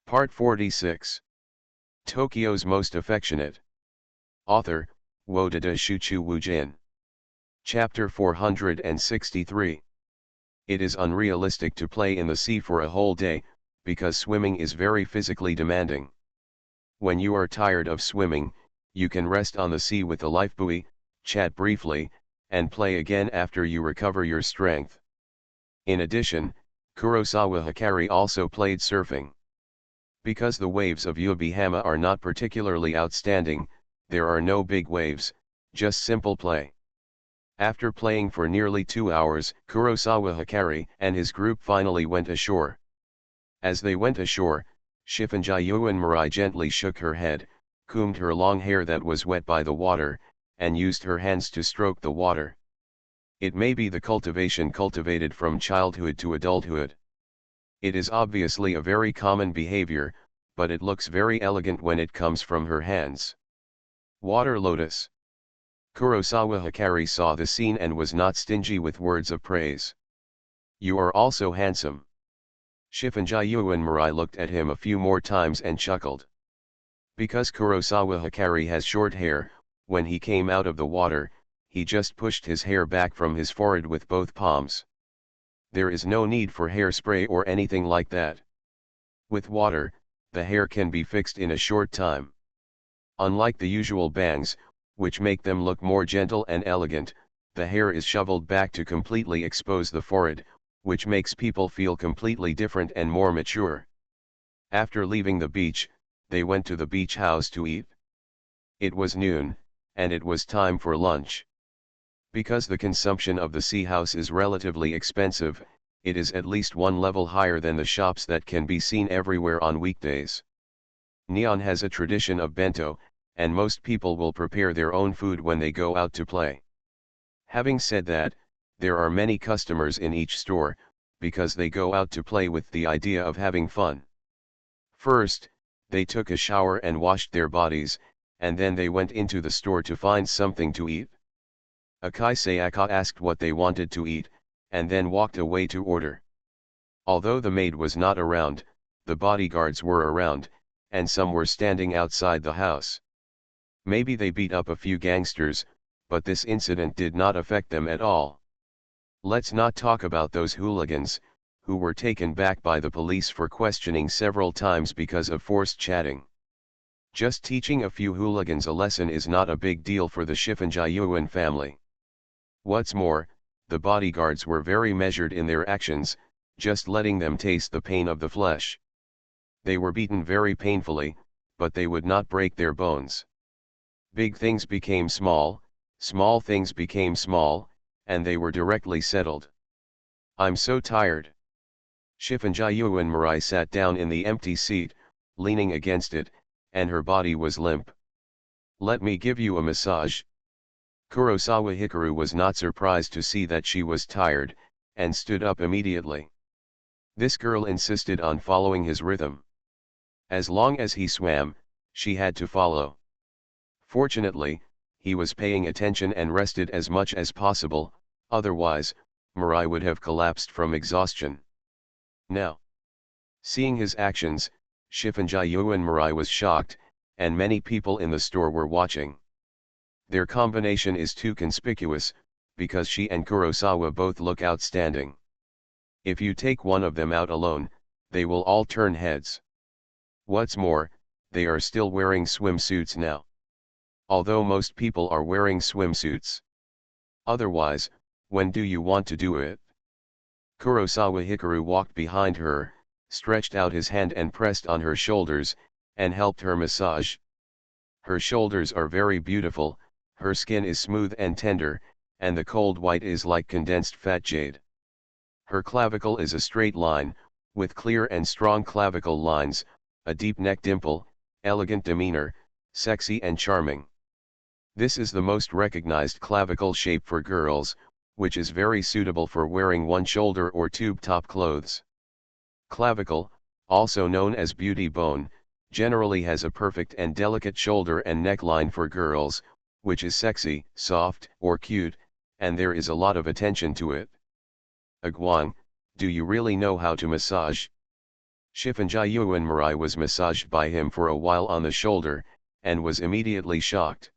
Part 46. Tokyo's Most Affectionate. Author, Wodada Shuchu Wujin. Chapter 463. It is unrealistic to play in the sea for a whole day, because swimming is very physically demanding. When you are tired of swimming, you can rest on the sea with a lifebuoy, chat briefly, and play again after you recover your strength. In addition, Kurosawa Hikari also played surfing. Because the waves of Yubihama are not particularly outstanding, there are no big waves, just simple play. After playing for nearly 2 hours, Kurosawa Hikari and his group finally went ashore. As they went ashore, Shifunjayuan Mirai gently shook her head, combed her long hair that was wet by the water, and used her hands to stroke the water. It may be the cultivation cultivated from childhood to adulthood. It is obviously a very common behavior, but it looks very elegant when it comes from her hands. Water lotus. Kurosawa Hikari saw the scene and was not stingy with words of praise. You are also handsome. Shifunjayuan Mirai looked at him a few more times and chuckled. Because Kurosawa Hikari has short hair, when he came out of the water, he just pushed his hair back from his forehead with both palms. There is no need for hairspray or anything like that. With water, the hair can be fixed in a short time. Unlike the usual bangs, which make them look more gentle and elegant, the hair is shoveled back to completely expose the forehead, which makes people feel completely different and more mature. After leaving the beach, they went to the beach house to eat. It was noon, and it was time for lunch. Because the consumption of the sea house is relatively expensive, it is at least one level higher than the shops that can be seen everywhere on weekdays. Nihon has a tradition of bento, and most people will prepare their own food when they go out to play. Having said that, there are many customers in each store, because they go out to play with the idea of having fun. First, they took a shower and washed their bodies, and then they went into the store to find something to eat. Akai Sayaka asked what they wanted to eat, and then walked away to order. Although the maid was not around, the bodyguards were around, and some were standing outside the house. Maybe they beat up a few gangsters, but this incident did not affect them at all. Let's not talk about those hooligans, who were taken back by the police for questioning several times because of forced chatting. Just teaching a few hooligans a lesson is not a big deal for the Shifunjayuan family. What's more, the bodyguards were very measured in their actions, just letting them taste the pain of the flesh. They were beaten very painfully, but they would not break their bones. Big things became small, small things became small, and they were directly settled. I'm so tired. Shifunjayuan Mirai sat down in the empty seat, leaning against it, and her body was limp. Let me give you a massage. Kurosawa Hikaru was not surprised to see that she was tired, and stood up immediately. This girl insisted on following his rhythm. As long as he swam, she had to follow. Fortunately, he was paying attention and rested as much as possible, otherwise, Mirai would have collapsed from exhaustion. Now, seeing his actions, Shifunjayuan Mirai was shocked, and many people in the store were watching. Their combination is too conspicuous, because she and Kurosawa both look outstanding. If you take one of them out alone, they will all turn heads. What's more, they are still wearing swimsuits now. Although most people are wearing swimsuits. Otherwise, when do you want to do it? Kurosawa Hikaru walked behind her, stretched out his hand and pressed on her shoulders, and helped her massage. Her shoulders are very beautiful, her skin is smooth and tender, and the cold white is like condensed fat jade. Her clavicle is a straight line, with clear and strong clavicle lines, a deep neck dimple, elegant demeanor, sexy and charming. This is the most recognized clavicle shape for girls, which is very suitable for wearing one-shoulder or tube-top clothes. Clavicle, also known as beauty bone, generally has a perfect and delicate shoulder and neckline for girls, which is sexy, soft, or cute, and there is a lot of attention to it. Agwang, do you really know how to massage? Shifunjayuan Mirai was massaged by him for a while on the shoulder, and was immediately shocked.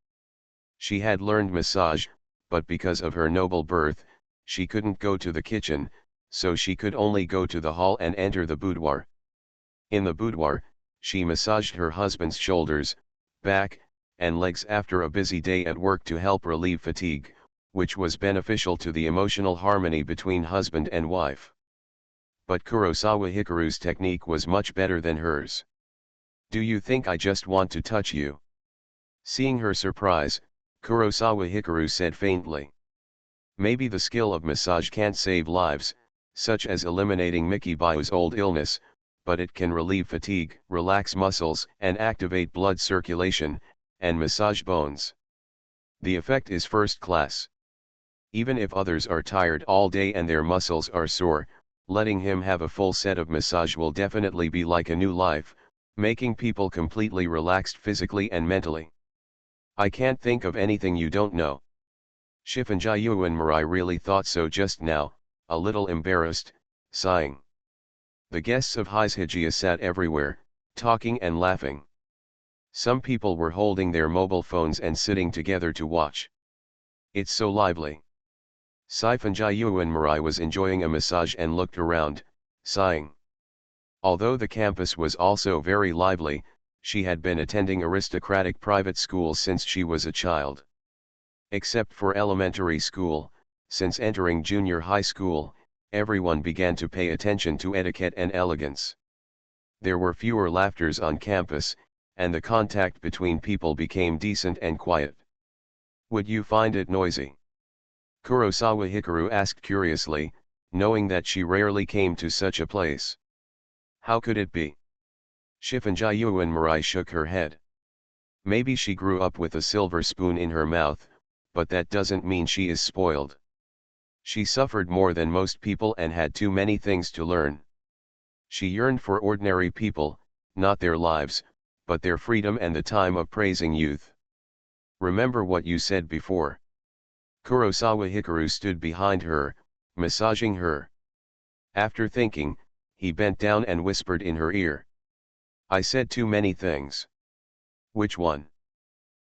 She had learned massage, but because of her noble birth, she couldn't go to the kitchen, so she could only go to the hall and enter the boudoir. In the boudoir, she massaged her husband's shoulders, back, and legs after a busy day at work to help relieve fatigue, which was beneficial to the emotional harmony between husband and wife. But Kurosawa Hikaru's technique was much better than hers. "Do you think I just want to touch you?" Seeing her surprise, Kurosawa Hikaru said faintly. "Maybe the skill of massage can't save lives, such as eliminating Mikibayo's old illness, but it can relieve fatigue, relax muscles, and activate blood circulation, and massage bones. The effect is first class. Even if others are tired all day and their muscles are sore, letting him have a full set of massage will definitely be like a new life, making people completely relaxed physically and mentally. I can't think of anything you don't know." Shifunjayuan Mirai really thought so just now, a little embarrassed, sighing. The guests of Higeia sat everywhere, talking and laughing. Some people were holding their mobile phones and sitting together to watch. "It's so lively." Shifunjayuan Mirai was enjoying a massage and looked around, sighing. Although the campus was also very lively, she had been attending aristocratic private schools since she was a child. Except for elementary school, since entering junior high school, everyone began to pay attention to etiquette and elegance. There were fewer laughters on campus, and the contact between people became decent and quiet. "Would you find it noisy?" Kurosawa Hikaru asked curiously, knowing that she rarely came to such a place. "How could it be?" Shifunjayuan Mirai shook her head. "Maybe she grew up with a silver spoon in her mouth, but that doesn't mean she is spoiled. She suffered more than most people and had too many things to learn. She yearned for ordinary people, not their lives, but their freedom and the time of praising youth. Remember what you said before." Kurosawa Hikaru stood behind her, massaging her. After thinking, he bent down and whispered in her ear. "I said too many things." "Which one?"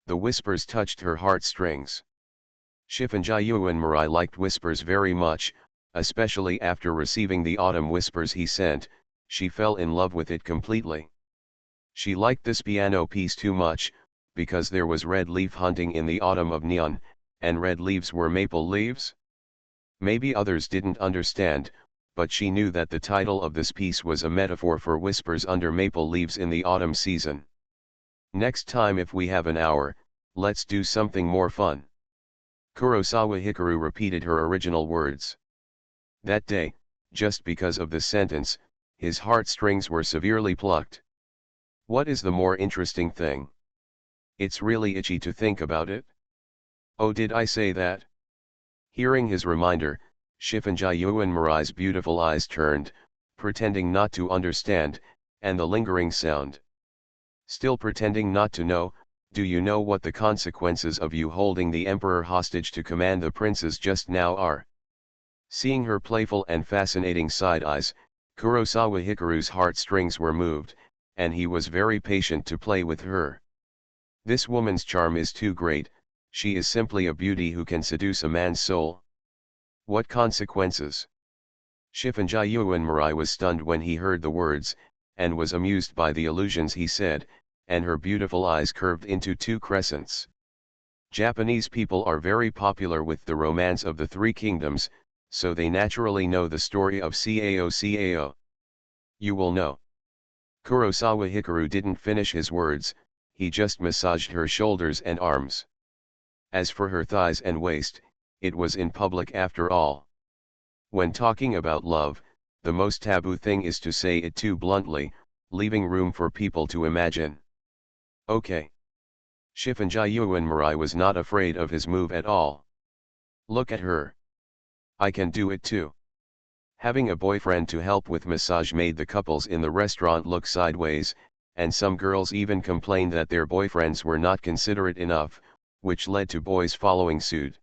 The whispers touched her heartstrings. Shifunjayuan Mirai liked whispers very much, especially after receiving the autumn whispers he sent. She fell in love with it completely. She liked this piano piece too much, because there was red leaf hunting in the autumn of neon, and red leaves were maple leaves. Maybe others didn't understand, but she knew that the title of this piece was a metaphor for whispers under maple leaves in the autumn season. "Next time if we have an hour, let's do something more fun." Kurosawa Hikaru repeated her original words. That day, just because of this sentence, his heartstrings were severely plucked. What is the more interesting thing? It's really itchy to think about it. Oh, did I say that? Hearing his reminder, Shifunjayuan Mirai's beautiful eyes turned, pretending not to understand, and the lingering sound. Still pretending not to know, "Do you know what the consequences of you holding the emperor hostage to command the princes just now are?" Seeing her playful and fascinating side eyes, Kurosawa Hikaru's heartstrings were moved, and he was very patient to play with her. This woman's charm is too great, she is simply a beauty who can seduce a man's soul. What consequences? Shifunjayuan Mirai was stunned when he heard the words, and was amused by the allusions he said, and her beautiful eyes curved into two crescents. Japanese people are very popular with the romance of the Three Kingdoms, so they naturally know the story of Cao. You will know. Kurosawa Hikaru didn't finish his words, he just massaged her shoulders and arms. As for her thighs and waist, it was in public after all. When talking about love, the most taboo thing is to say it too bluntly, leaving room for people to imagine. Okay. Shifunjayuan Mirai was not afraid of his move at all. Look at her. I can do it too. Having a boyfriend to help with massage made the couples in the restaurant look sideways, and some girls even complained that their boyfriends were not considerate enough, which led to boys following suit.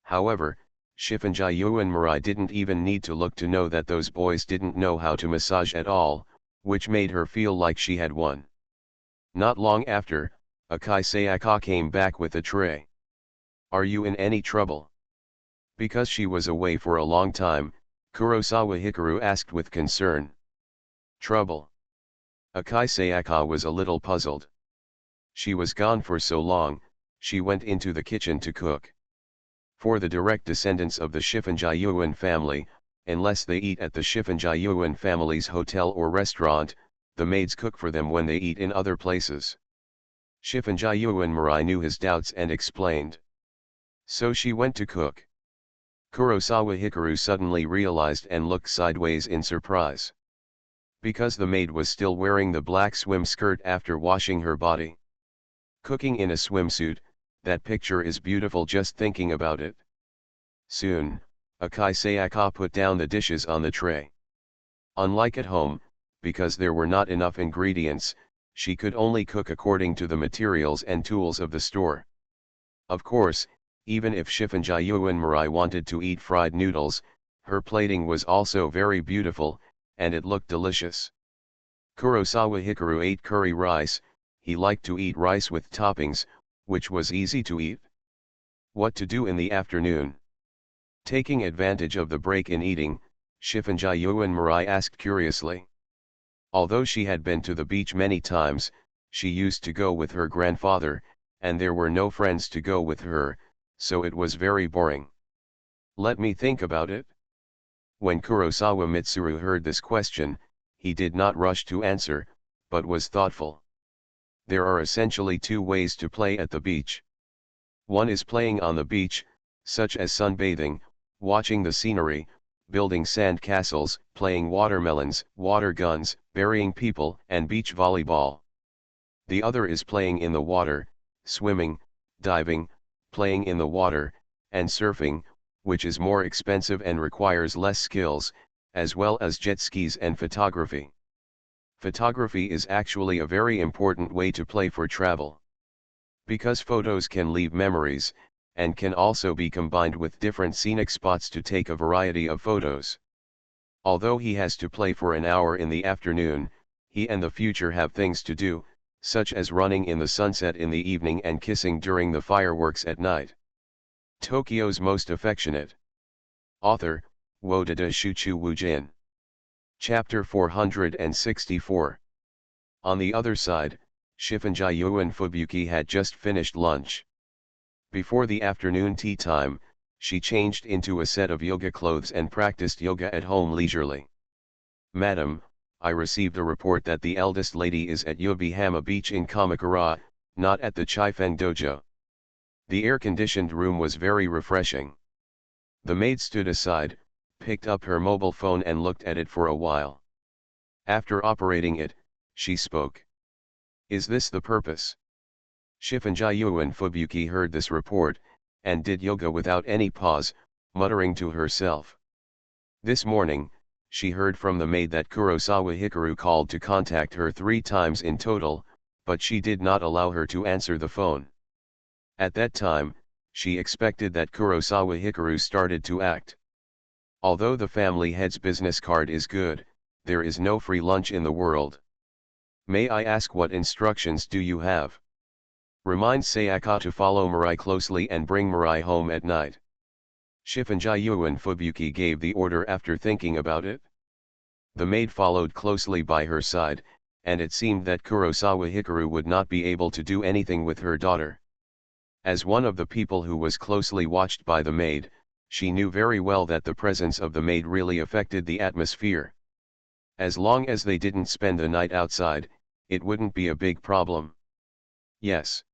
However, Shifunjayuan Mirai didn't even need to look to know that those boys didn't know how to massage at all, which made her feel like she had won. Not long after, Akai Sayaka came back with a tray. "Are you in any trouble?" Because she was away for a long time, Kurosawa Hikaru asked with concern. "Trouble?" Akai Sayaka was a little puzzled. She was gone for so long, she went into the kitchen to cook. For the direct descendants of the Shifunjayuan family, unless they eat at the Shifunjayuan family's hotel or restaurant, the maids cook for them when they eat in other places. Shifunjayuan Mirai knew his doubts and explained. So she went to cook. Kurosawa Hikaru suddenly realized and looked sideways in surprise. Because the maid was still wearing the black swim skirt after washing her body. Cooking in a swimsuit, that picture is beautiful just thinking about it. Soon, Akai Sayaka put down the dishes on the tray. Unlike at home, because there were not enough ingredients, she could only cook according to the materials and tools of the store. Of course, even if Shifunjayuan Mirai wanted to eat fried noodles, her plating was also very beautiful, and it looked delicious. Kurosawa Hikaru ate curry rice. He liked to eat rice with toppings, which was easy to eat. What to do in the afternoon? Taking advantage of the break in eating, Shifunjayuan Mirai asked curiously. Although she had been to the beach many times, she used to go with her grandfather, and there were no friends to go with her, so it was very boring. Let me think about it. When Kurosawa Mitsuru heard this question, he did not rush to answer, but was thoughtful. There are essentially two ways to play at the beach. One is playing on the beach, such as sunbathing, watching the scenery, building sand castles, playing watermelons, water guns, burying people, and beach volleyball. The other is playing in the water, swimming, diving, playing in the water, and surfing, which is more expensive and requires less skills, as well as jet skis and photography. Photography is actually a very important way to play for travel. Because photos can leave memories, and can also be combined with different scenic spots to take a variety of photos. Although he has to play for an hour in the afternoon, he and the future have things to do, such as running in the sunset in the evening and kissing during the fireworks at night. Tokyo's Most Affectionate. Author, Wodada Shuchu Wujin. Chapter 464. On the other side, Shifunjayuan Fubuki had just finished lunch. Before the afternoon tea time, she changed into a set of yoga clothes and practiced yoga at home leisurely. "Madam, I received a report that the eldest lady is at Yobihama Beach in Kamakura, not at the Chifen Dojo." The air-conditioned room was very refreshing. The maid stood aside, picked up her mobile phone and looked at it for a while. After operating it, she spoke. "Is this the purpose?" Shifunjayuan Fubuki heard this report, and did yoga without any pause, muttering to herself. This morning, she heard from the maid that Kurosawa Hikaru called to contact her 3 times in total, but she did not allow her to answer the phone. At that time, she expected that Kurosawa Hikaru started to act. Although the family head's business card is good, there is no free lunch in the world. "May I ask what instructions do you have?" "Remind Sayaka to follow Mirai closely and bring Mirai home at night." Shifunjayuan Fubuki gave the order after thinking about it. The maid followed closely by her side, and it seemed that Kurosawa Hikaru would not be able to do anything with her daughter. As one of the people who was closely watched by the maid, she knew very well that the presence of the maid really affected the atmosphere. As long as they didn't spend the night outside, it wouldn't be a big problem. Yes.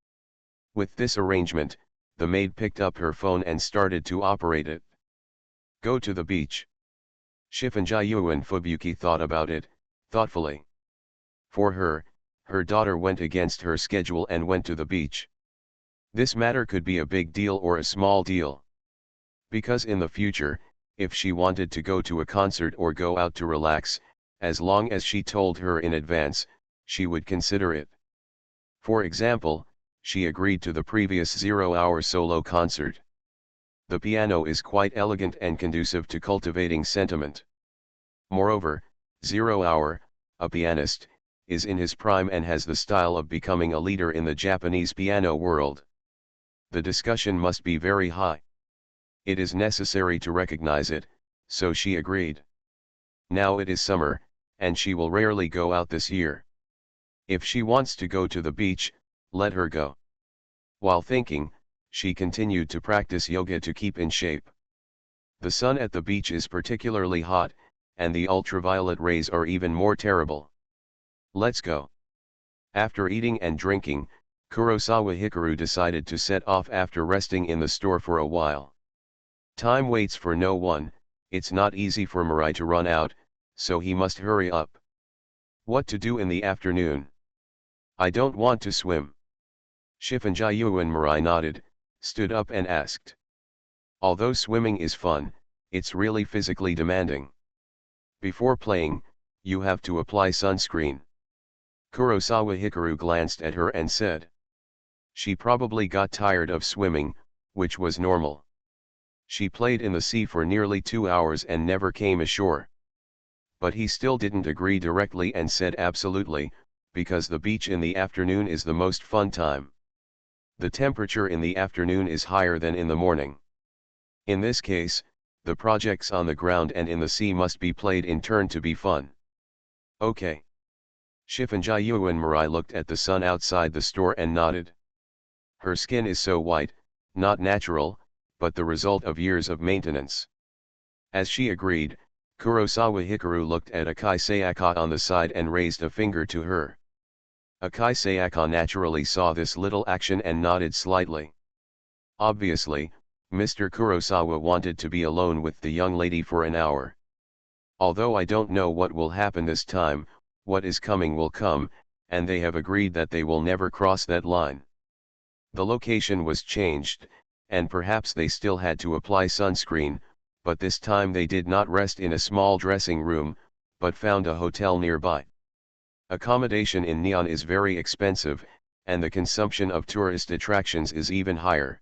With this arrangement, the maid picked up her phone and started to operate it. "Go to the beach." Shifunjayuan Fubuki thought about it, thoughtfully. For her, her daughter went against her schedule and went to the beach. This matter could be a big deal or a small deal. Because in the future, if she wanted to go to a concert or go out to relax, as long as she told her in advance, she would consider it. For example, she agreed to the previous 0-hour solo concert. The piano is quite elegant and conducive to cultivating sentiment. Moreover, 0 hour, a pianist, is in his prime and has the style of becoming a leader in the Japanese piano world. The discussion must be very high. It is necessary to recognize it, so she agreed. Now it is summer, and she will rarely go out this year. If she wants to go to the beach, let her go. While thinking, she continued to practice yoga to keep in shape. The sun at the beach is particularly hot, and the ultraviolet rays are even more terrible. Let's go. After eating and drinking, Kurosawa Hikaru decided to set off after resting in the store for a while. Time waits for no one, it's not easy for Mirai to run out, so he must hurry up. What to do in the afternoon? I don't want to swim. Shifunjayuan Mirai nodded, stood up and asked. Although swimming is fun, it's really physically demanding. Before playing, you have to apply sunscreen. Kurosawa Hikaru glanced at her and said. She probably got tired of swimming, which was normal. She played in the sea for nearly 2 hours and never came ashore. But he still didn't agree directly and said absolutely, because the beach in the afternoon is the most fun time. The temperature in the afternoon is higher than in the morning. In this case, the projects on the ground and in the sea must be played in turn to be fun. Okay. Shifunjayuan Mirai looked at the sun outside the store and nodded. Her skin is so white, not natural, but the result of years of maintenance. As she agreed, Kurosawa Hikaru looked at Akai Sayaka on the side and raised a finger to her. Akai Sayaka naturally saw this little action and nodded slightly. Obviously, Mr. Kurosawa wanted to be alone with the young lady for an hour. Although I don't know what will happen this time, what is coming will come, and they have agreed that they will never cross that line. The location was changed, and perhaps they still had to apply sunscreen, but this time they did not rest in a small dressing room, but found a hotel nearby. Accommodation in Neon is very expensive, and the consumption of tourist attractions is even higher.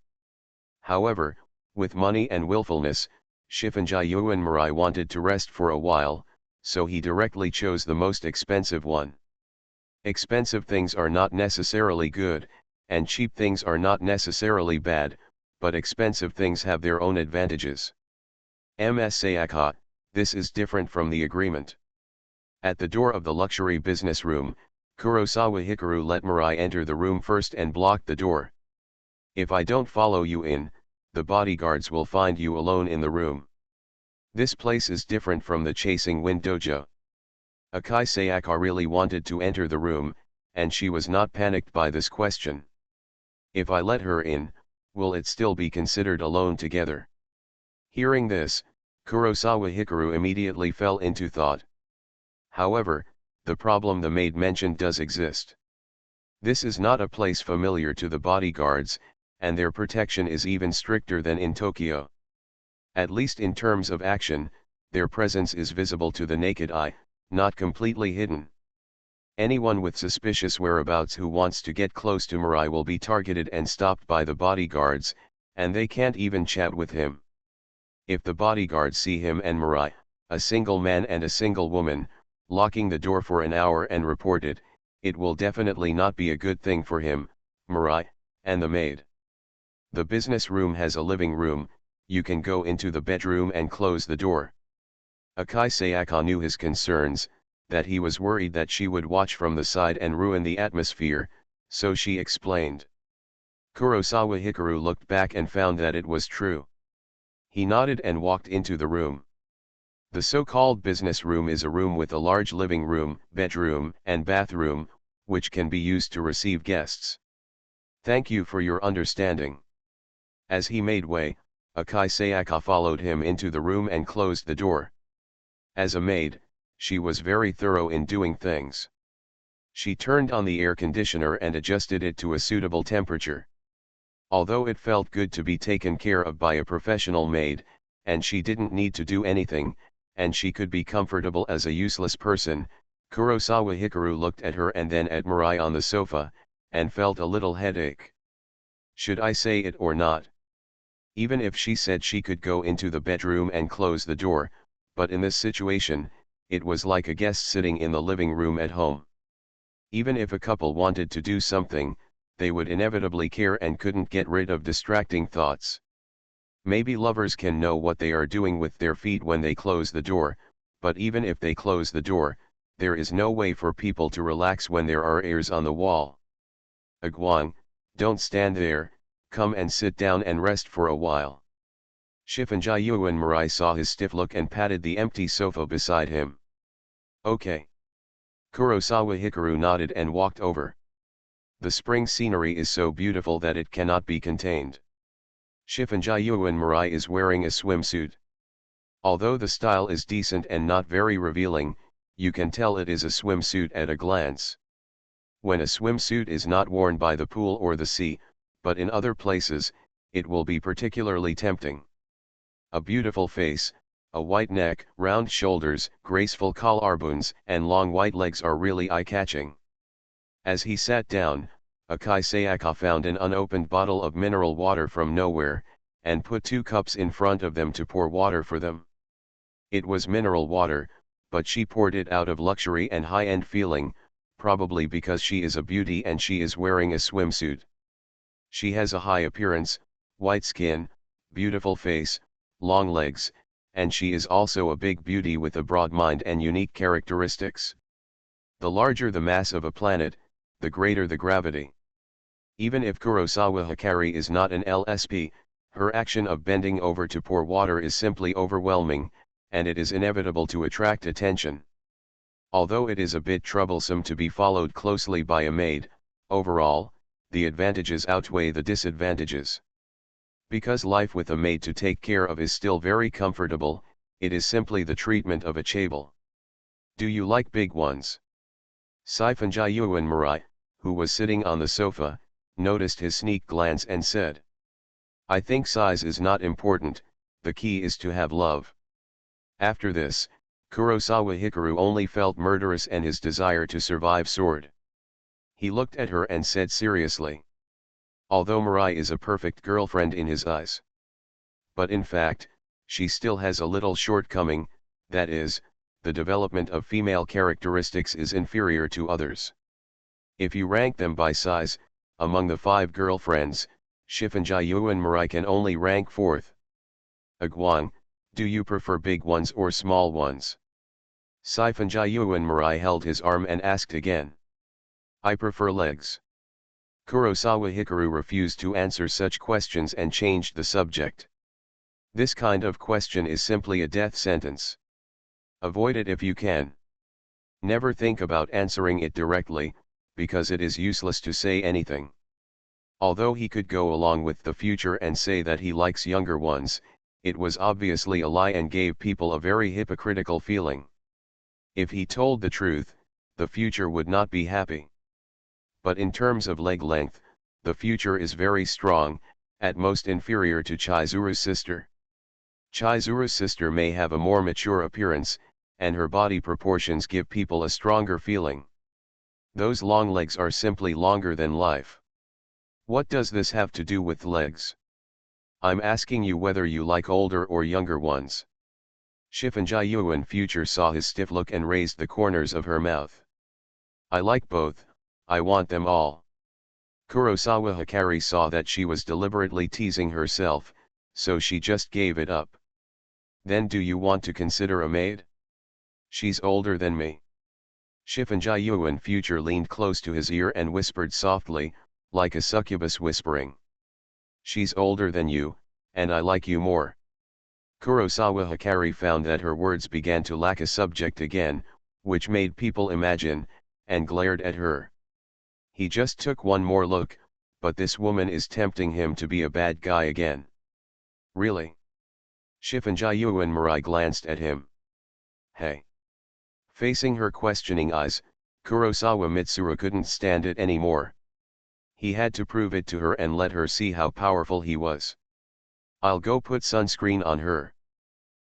However, with money and willfulness, Shifunjayuan Mirai wanted to rest for a while, so he directly chose the most expensive one. Expensive things are not necessarily good, and cheap things are not necessarily bad, but expensive things have their own advantages. Ms. Sayaka, this is different from the agreement. At the door of the luxury business room, Kurosawa Hikaru let Mirai enter the room first and blocked the door. If I don't follow you in, the bodyguards will find you alone in the room. This place is different from the Chasing Wind dojo. Akai Sayaka really wanted to enter the room, and she was not panicked by this question. If I let her in, will it still be considered alone together? Hearing this, Kurosawa Hikaru immediately fell into thought. However, the problem the maid mentioned does exist. This is not a place familiar to the bodyguards, and their protection is even stricter than in Tokyo. At least in terms of action, their presence is visible to the naked eye, not completely hidden. Anyone with suspicious whereabouts who wants to get close to Mirai will be targeted and stopped by the bodyguards, and they can't even chat with him. If the bodyguards see him and Mirai, a single man and a single woman, locking the door for an hour and report it, it will definitely not be a good thing for him, Mirai, and the maid. The business room has a living room, you can go into the bedroom and close the door. Akai Sayaka knew his concerns, that he was worried that she would watch from the side and ruin the atmosphere, so she explained. Kurosawa Hikaru looked back and found that it was true. He nodded and walked into the room. The so-called business room is a room with a large living room, bedroom, and bathroom, which can be used to receive guests. Thank you for your understanding. As he made way, Akai Sayaka followed him into the room and closed the door. As a maid, she was very thorough in doing things. She turned on the air conditioner and adjusted it to a suitable temperature. Although it felt good to be taken care of by a professional maid, and she didn't need to do anything, and she could be comfortable as a useless person, Kurosawa Hikaru looked at her and then at Mirai on the sofa, and felt a little headache. Should I say it or not? Even if she said she could go into the bedroom and close the door, but in this situation, it was like a guest sitting in the living room at home. Even if a couple wanted to do something, they would inevitably care and couldn't get rid of distracting thoughts. Maybe lovers can know what they are doing with their feet when they close the door, but even if they close the door, there is no way for people to relax when there are airs on the wall. Agwang, don't stand there, come and sit down and rest for a while. Shifunjayuan Mirai saw his stiff look and patted the empty sofa beside him. Okay. Kurosawa Hikaru nodded and walked over. The spring scenery is so beautiful that it cannot be contained. Shifunjayuan Mirai is wearing a swimsuit. Although the style is decent and not very revealing, you can tell it is a swimsuit at a glance. When a swimsuit is not worn by the pool or the sea, but in other places, it will be particularly tempting. A beautiful face, a white neck, round shoulders, graceful collarbones, and long white legs are really eye-catching. As he sat down, Akai Sayaka found an unopened bottle of mineral water from nowhere, and put 2 cups in front of them to pour water for them. It was mineral water, but she poured it out of luxury and high-end feeling, probably because she is a beauty and she is wearing a swimsuit. She has a high appearance, white skin, beautiful face, long legs, and she is also a big beauty with a broad mind and unique characteristics. The larger the mass of a planet, the greater the gravity. Even if Kurosawa Hikari is not an LSP, her action of bending over to pour water is simply overwhelming, and it is inevitable to attract attention. Although it is a bit troublesome to be followed closely by a maid, overall, the advantages outweigh the disadvantages. Because life with a maid to take care of is still very comfortable, it is simply the treatment of a chaebol. Do you like big ones? Saifunjayuan Mirai, who was sitting on the sofa, noticed his sneak glance and said. I think size is not important, the key is to have love. After this, Kurosawa Hikaru only felt murderous and his desire to survive soared. He looked at her and said seriously. Although Mirai is a perfect girlfriend in his eyes. But in fact, she still has a little shortcoming, that is, the development of female characteristics is inferior to others. If you rank them by size, among the 5 girlfriends, Shifunjayuan Mirai can only rank 4th. Agwang, do you prefer big ones or small ones? Saifunjayuan Mirai held his arm and asked again. I prefer legs. Kurosawa Hikaru refused to answer such questions and changed the subject. This kind of question is simply a death sentence. Avoid it if you can. Never think about answering it directly, because it is useless to say anything. Although he could go along with the future and say that he likes younger ones, it was obviously a lie and gave people a very hypocritical feeling. If he told the truth, the future would not be happy. But in terms of leg length, the future is very strong, at most inferior to Chizuru's sister. Chizuru's sister may have a more mature appearance, and her body proportions give people a stronger feeling. Those long legs are simply longer than life. What does this have to do with legs? I'm asking you whether you like older or younger ones. Shifunjayuan Future saw his stiff look and raised the corners of her mouth. I like both, I want them all. Kurosawa Hikari saw that she was deliberately teasing herself, so she just gave it up. Then do you want to consider a maid? She's older than me. Shifunjayuan Future leaned close to his ear and whispered softly, like a succubus whispering. She's older than you, and I like you more. Kurosawa Hikari found that her words began to lack a subject again, which made people imagine, and glared at her. He just took one more look, but this woman is tempting him to be a bad guy again. Really? Shifunjayuan Mirai glanced at him. Hey. Facing her questioning eyes, Kurosawa Mitsuru couldn't stand it anymore. He had to prove it to her and let her see how powerful he was. I'll go put sunscreen on her.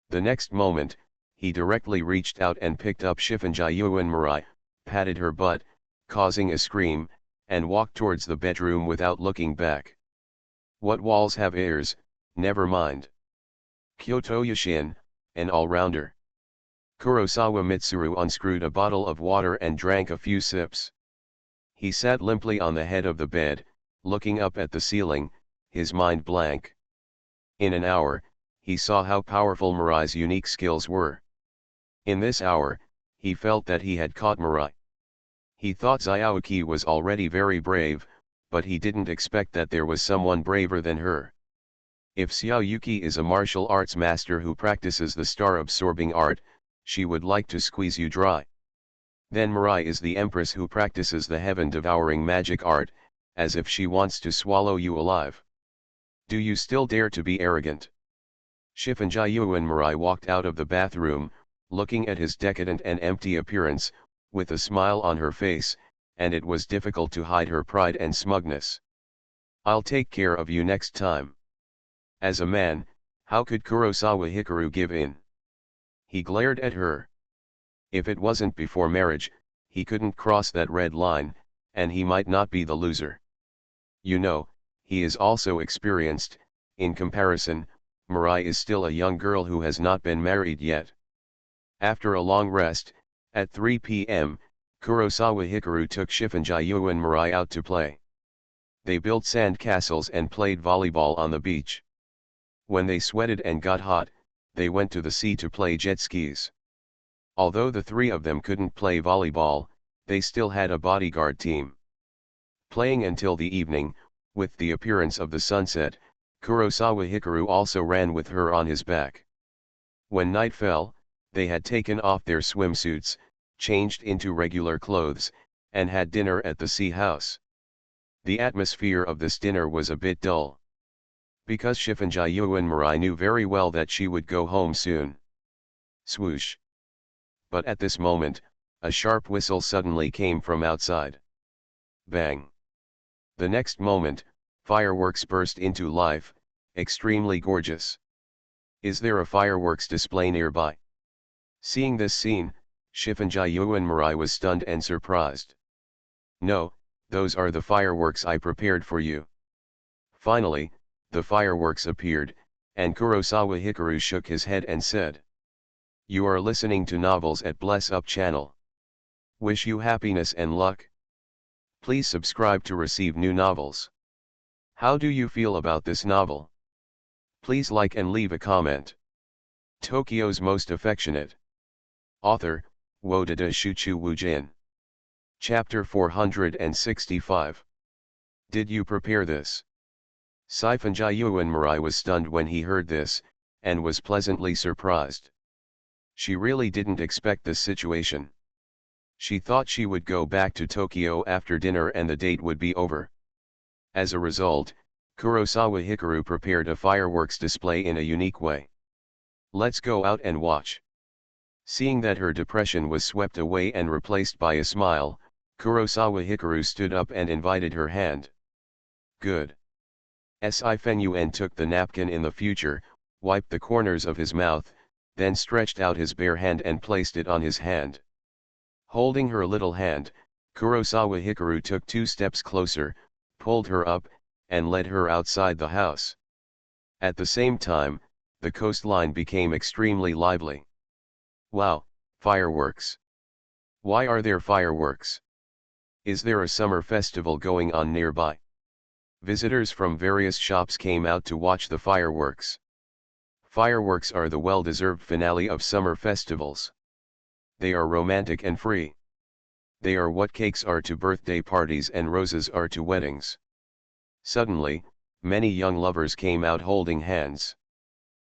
The next moment, he directly reached out and picked up Shifunjayuan Mirai, patted her butt, causing a scream, and walked towards the bedroom without looking back. What walls have airs, never mind. Kyoto Yashin, an all-rounder. Kurosawa Mitsuru unscrewed a bottle of water and drank a few sips. He sat limply on the head of the bed, looking up at the ceiling, his mind blank. In an hour, he saw how powerful Mirai's unique skills were. In this hour, he felt that he had caught Mirai. He thought Zyuki was already very brave, but he didn't expect that there was someone braver than her. If Zyuki is a martial arts master who practices the star-absorbing art, she would like to squeeze you dry. Then Mirai is the empress who practices the heaven-devouring magic art, as if she wants to swallow you alive. Do you still dare to be arrogant? Shifunjayuan Mirai walked out of the bathroom, looking at his decadent and empty appearance, with a smile on her face, and it was difficult to hide her pride and smugness. I'll take care of you next time. As a man, how could Kurosawa Hikaru give in? He glared at her. If it wasn't before marriage, he couldn't cross that red line, and he might not be the loser. You know, he is also experienced. In comparison, Mirai is still a young girl who has not been married yet. After a long rest, at 3 p.m., Kurosawa Hikaru took Shifunjayuan Mirai out to play. They built sand castles and played volleyball on the beach. When they sweated and got hot, they went to the sea to play jet skis. Although the three of them couldn't play volleyball, they still had a bodyguard team. Playing until the evening, with the appearance of the sunset, Kurosawa Hikaru also ran with her on his back. When night fell, they had taken off their swimsuits, changed into regular clothes, and had dinner at the sea house. The atmosphere of this dinner was a bit dull. Because Shifunjayuan Mirai knew very well that she would go home soon. Swoosh. But at this moment, a sharp whistle suddenly came from outside. Bang. The next moment, fireworks burst into life, extremely gorgeous. Is there a fireworks display nearby? Seeing this scene, Shifunjayuan Mirai was stunned and surprised. No, those are the fireworks I prepared for you. Finally, the fireworks appeared, and Kurosawa Hikaru shook his head and said, You are listening to novels at Bless Up channel. Wish you happiness and luck. Please subscribe to receive new novels. How do you feel about this novel? Please like and leave a comment. Tokyo's Most Affectionate. Author, Wodada Shuchu Wujin. Chapter 465. Did you prepare this? Shifunjayuan Mirai was stunned when he heard this, and was pleasantly surprised. She really didn't expect this situation. She thought she would go back to Tokyo after dinner and the date would be over. As a result, Kurosawa Hikaru prepared a fireworks display in a unique way. Let's go out and watch. Seeing that her depression was swept away and replaced by a smile, Kurosawa Hikaru stood up and invited her hand. Good. Sifenuen took the napkin in the future, wiped the corners of his mouth, then stretched out his bare hand and placed it on his hand. Holding her little hand, Kurosawa Hikaru took 2 steps closer, pulled her up, and led her outside the house. At the same time, the coastline became extremely lively. Wow, fireworks! Why are there fireworks? Is there a summer festival going on nearby? Visitors from various shops came out to watch the fireworks. Fireworks are the well-deserved finale of summer festivals. They are romantic and free. They are what cakes are to birthday parties and roses are to weddings. Suddenly, many young lovers came out holding hands.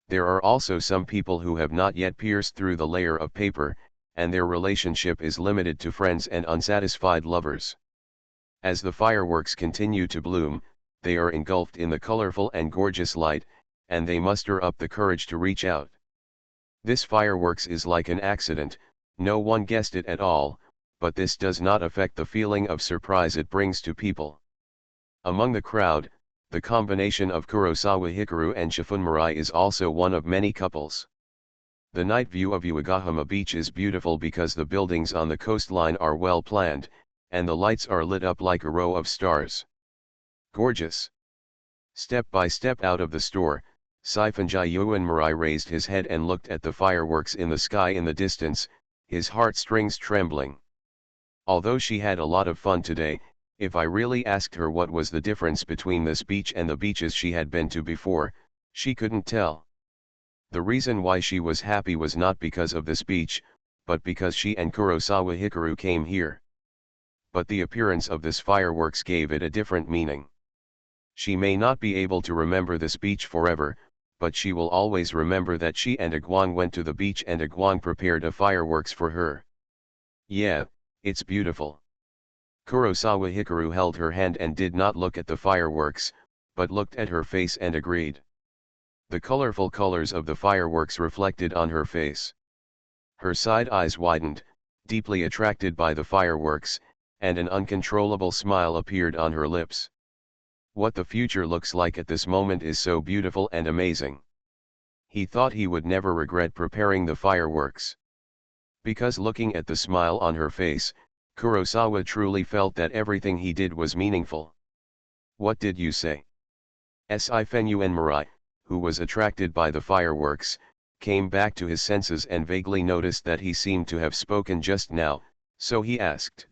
There are also some people who have not yet pierced through the layer of paper, and their relationship is limited to friends and unsatisfied lovers. As the fireworks continue to bloom, they are engulfed in the colorful and gorgeous light, and they muster up the courage to reach out. This fireworks is like an accident, no one guessed it at all, but this does not affect the feeling of surprise it brings to people. Among the crowd, the combination of Kurosawa Hikaru and Shifun Mirai is also one of many couples. The night view of Uegahama Beach is beautiful because the buildings on the coastline are well planned, and the lights are lit up like a row of stars. Gorgeous. Step by step out of the store, Sifenjayuan Mirai raised his head and looked at the fireworks in the sky in the distance, his heartstrings trembling. Although she had a lot of fun today, if I really asked her what was the difference between this beach and the beaches she had been to before, she couldn't tell. The reason why she was happy was not because of this beach, but because she and Kurosawa Hikaru came here. But the appearance of this fireworks gave it a different meaning. She may not be able to remember this beach forever, but she will always remember that she and Agwang went to the beach and Agwang prepared a fireworks for her. Yeah, it's beautiful. Kurosawa Hikaru held her hand and did not look at the fireworks, but looked at her face and agreed. The colorful colors of the fireworks reflected on her face. Her side eyes widened, deeply attracted by the fireworks, and an uncontrollable smile appeared on her lips. What the future looks like at this moment is so beautiful and amazing. He thought he would never regret preparing the fireworks. Because looking at the smile on her face, Kurosawa truly felt that everything he did was meaningful. What did you say? Sifenuen Mirai, who was attracted by the fireworks, came back to his senses and vaguely noticed that he seemed to have spoken just now, so he asked.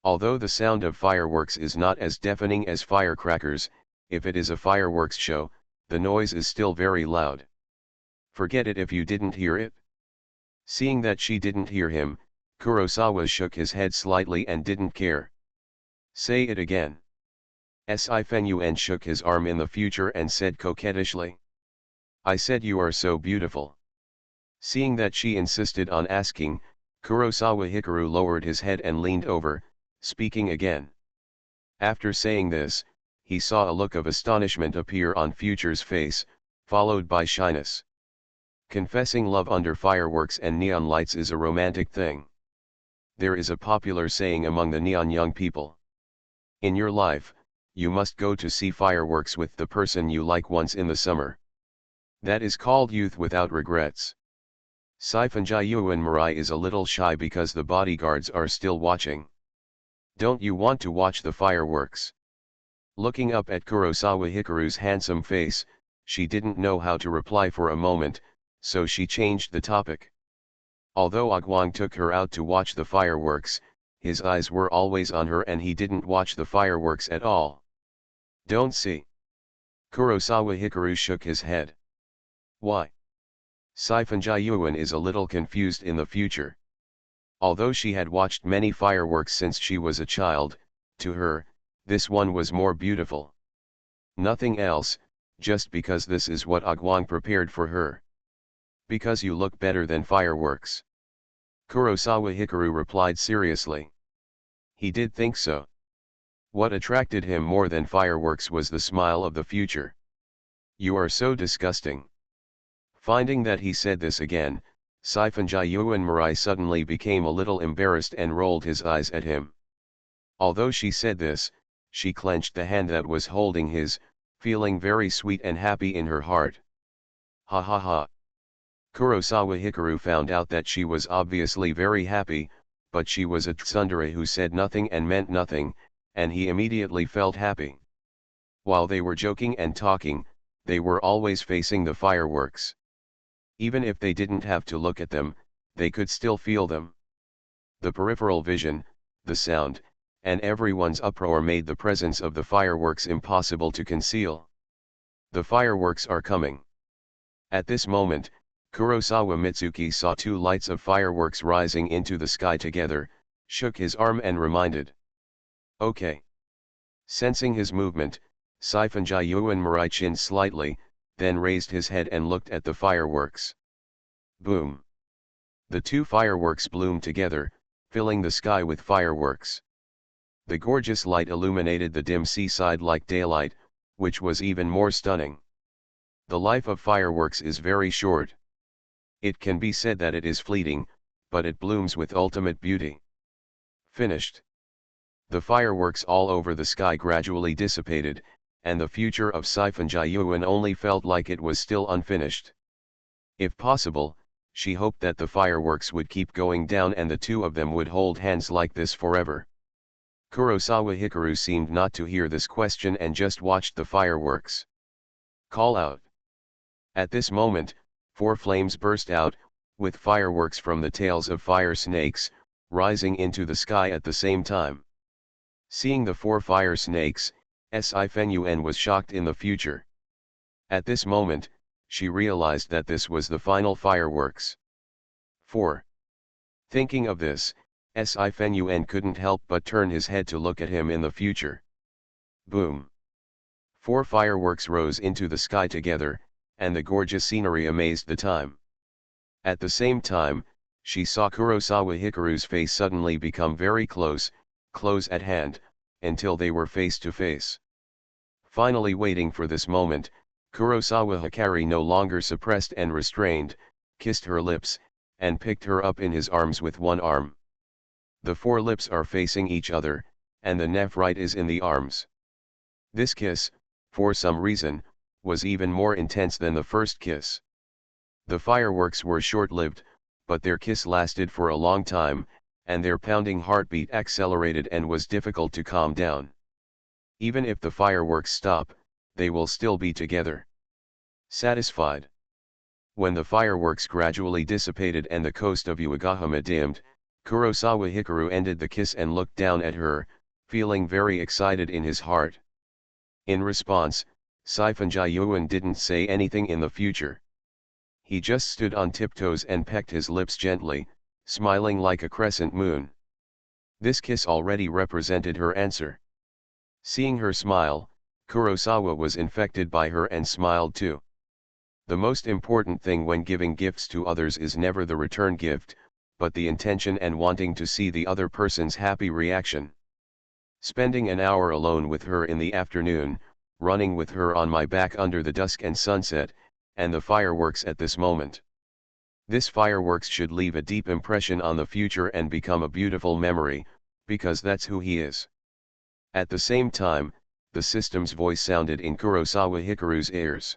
Although the sound of fireworks is not as deafening as firecrackers, if it is a fireworks show, the noise is still very loud. Forget it if you didn't hear it. Seeing that she didn't hear him, Kurosawa shook his head slightly and didn't care. Say it again. Sifenuen shook his arm in the future and said coquettishly. I said you are so beautiful. Seeing that she insisted on asking, Kurosawa Hikaru lowered his head and leaned over, speaking again. After saying this, he saw a look of astonishment appear on Future's face, followed by shyness. Confessing love under fireworks and neon lights is a romantic thing. There is a popular saying among the neon young people. In your life, you must go to see fireworks with the person you like once in the summer. That is called youth without regrets. Sifenjayuan Mirai is a little shy because the bodyguards are still watching. Don't you want to watch the fireworks? Looking up at Kurosawa Hikaru's handsome face, she didn't know how to reply for a moment, so she changed the topic. Although Agwang took her out to watch the fireworks, his eyes were always on her and he didn't watch the fireworks at all. Don't see. Kurosawa Hikaru shook his head. Why? Sifenjayuan is a little confused in the future. Although she had watched many fireworks since she was a child, to her, this one was more beautiful. Nothing else, just because this is what Agwang prepared for her. Because you look better than fireworks. Kurosawa Hikaru replied seriously. He did think so. What attracted him more than fireworks was the smile of the future. You are so disgusting. Finding that he said this again, Sifenjayuan Mirai suddenly became a little embarrassed and rolled his eyes at him. Although she said this, she clenched the hand that was holding his, feeling very sweet and happy in her heart. Ha ha ha. Kurosawa Hikaru found out that she was obviously very happy, but she was a tsundere who said nothing and meant nothing, and he immediately felt happy. While they were joking and talking, they were always facing the fireworks. Even if they didn't have to look at them, they could still feel them. The peripheral vision, the sound, and everyone's uproar made the presence of the fireworks impossible to conceal. The fireworks are coming. At this moment, Kurosawa Mitsuki saw two lights of fireworks rising into the sky together, shook his arm and reminded. Okay. Sensing his movement, Sifenjayuan Mirai chinned slightly, then raised his head and looked at the fireworks. Boom! The two fireworks bloomed together, filling the sky with fireworks. The gorgeous light illuminated the dim seaside like daylight, which was even more stunning. The life of fireworks is very short. It can be said that it is fleeting, but it blooms with ultimate beauty. Finished. The fireworks all over the sky gradually dissipated, and the future of Sifenjayuan only felt like it was still unfinished. If possible, she hoped that the fireworks would keep going down and the two of them would hold hands like this forever. Kurosawa Hikaru seemed not to hear this question and just watched the fireworks. Call out. At this moment, 4 flames burst out, with fireworks from the tails of fire snakes, rising into the sky at the same time. Seeing the 4 fire snakes, Sci-fi was shocked in the future. At this moment, she realized that this was the final fireworks. 4. Thinking of this, Sci-fi couldn't help but turn his head to look at him in the future. Boom! 4 fireworks rose into the sky together, and the gorgeous scenery amazed the time. At the same time, she saw Kurosawa Hikaru's face suddenly become very close at hand, until they were face to face. Finally waiting for this moment, Kurosawa Hikaru no longer suppressed and restrained, kissed her lips, and picked her up in his arms with one arm. The 4 lips are facing each other, and the nephrite is in the arms. This kiss, for some reason, was even more intense than the first kiss. The fireworks were short-lived, but their kiss lasted for a long time, and their pounding heartbeat accelerated and was difficult to calm down. Even if the fireworks stop, they will still be together. Satisfied. When the fireworks gradually dissipated and the coast of Uegahama dimmed, Kurosawa Hikaru ended the kiss and looked down at her, feeling very excited in his heart. In response, Sci-fi didn't say anything in the future. He just stood on tiptoes and pecked his lips gently, smiling like a crescent moon. This kiss already represented her answer. Seeing her smile, Kurosawa was infected by her and smiled too. The most important thing when giving gifts to others is never the return gift, but the intention and wanting to see the other person's happy reaction. Spending an hour alone with her in the afternoon, running with her on my back under the dusk and sunset, and the fireworks at this moment. This fireworks should leave a deep impression on the future and become a beautiful memory, because that's who he is. At the same time, the system's voice sounded in Kurosawa Hikaru's ears.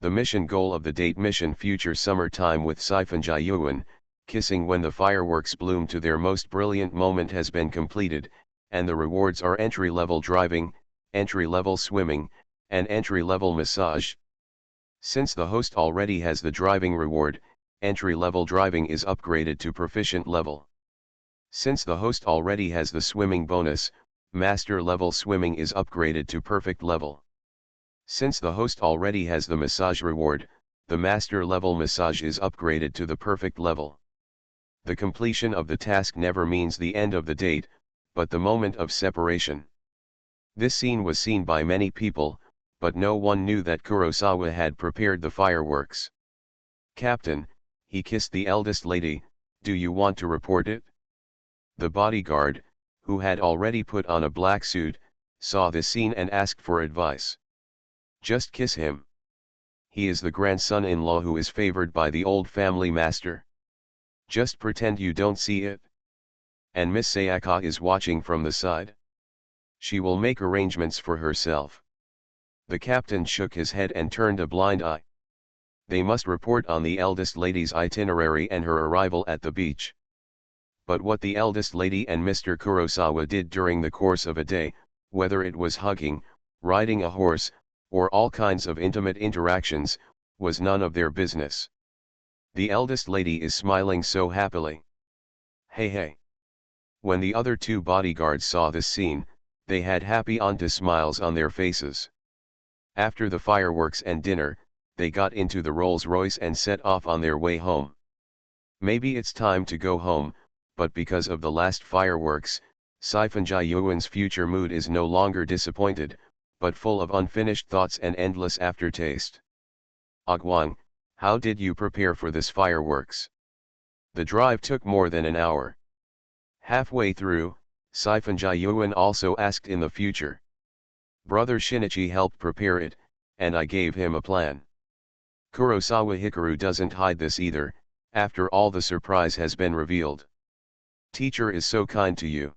The mission goal of the date mission future summertime with Sci-fi kissing when the fireworks bloom to their most brilliant moment has been completed, and the rewards are entry-level driving, entry-level swimming, and entry-level massage. Since the host already has the driving reward, entry-level driving is upgraded to proficient level. Since the host already has the swimming bonus, master level swimming is upgraded to perfect level. Since the host already has the massage reward, the master level massage is upgraded to the perfect level. The completion of the task never means the end of the date, but the moment of separation. This scene was seen by many people, but no one knew that Kurosawa had prepared the fireworks. "Captain," he kissed the eldest lady, "do you want to report it?" The bodyguard, who had already put on a black suit, saw this scene and asked for advice. "Just kiss him. He is the grandson-in-law who is favored by the old family master. Just pretend you don't see it. And Miss Sayaka is watching from the side. She will make arrangements for herself." The captain shook his head and turned a blind eye. They must report on the eldest lady's itinerary and her arrival at the beach. But what the eldest lady and Mr. Kurosawa did during the course of a day, whether it was hugging, riding a horse, or all kinds of intimate interactions, was none of their business. The eldest lady is smiling so happily. Hey hey! When the other 2 bodyguards saw this scene, they had happy onto smiles on their faces. After the fireworks and dinner, they got into the Rolls-Royce and set off on their way home. Maybe it's time to go home, but because of the last fireworks, Sci-fi's future mood is no longer disappointed, but full of unfinished thoughts and endless aftertaste. "Agwang, how did you prepare for this fireworks?" The drive took more than an hour. Halfway through, Sci-fi also asked in the future. "Brother Shinichi helped prepare it, and I gave him a plan." Kurosawa Hikaru doesn't hide this either, after all the surprise has been revealed. "Teacher is so kind to you."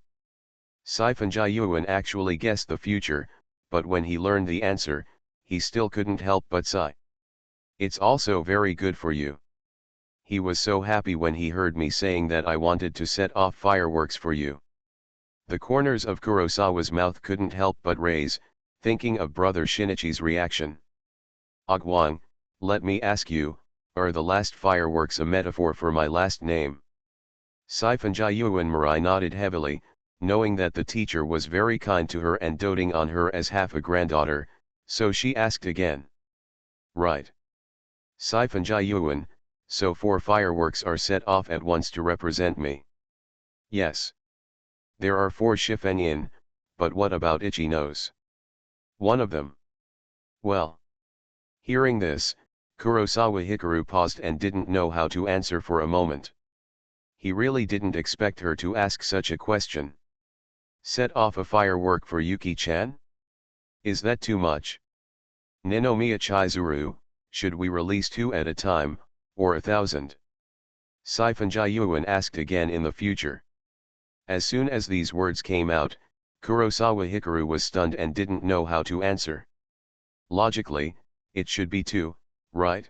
Sci-fi actually guessed the future, but when he learned the answer, he still couldn't help but sigh. "It's also very good for you." He was so happy when he heard me saying that I wanted to set off fireworks for you. The corners of Kurosawa's mouth couldn't help but raise, thinking of Brother Shinichi's reaction. "Agwang, Let me ask you, are the last fireworks a metaphor for my last name? Sifan Marai nodded heavily, knowing that the teacher was very kind to her and doting on her as half a granddaughter, so she asked again. Right. Sifan, so 4 fireworks are set off at once to represent me. Yes. There are 4 Shifen, but what about Itchy Nose? One of them. Well. Hearing this, Kurosawa Hikaru paused and didn't know how to answer for a moment. He really didn't expect her to ask such a question. Set off a firework for Yuki-chan? Is that too much? Ninomiya Chizuru, should we release 2 at a time, or 1,000? Sifan asked again in the future. As soon as these words came out, Kurosawa Hikaru was stunned and didn't know how to answer. Logically, it should be 2, right?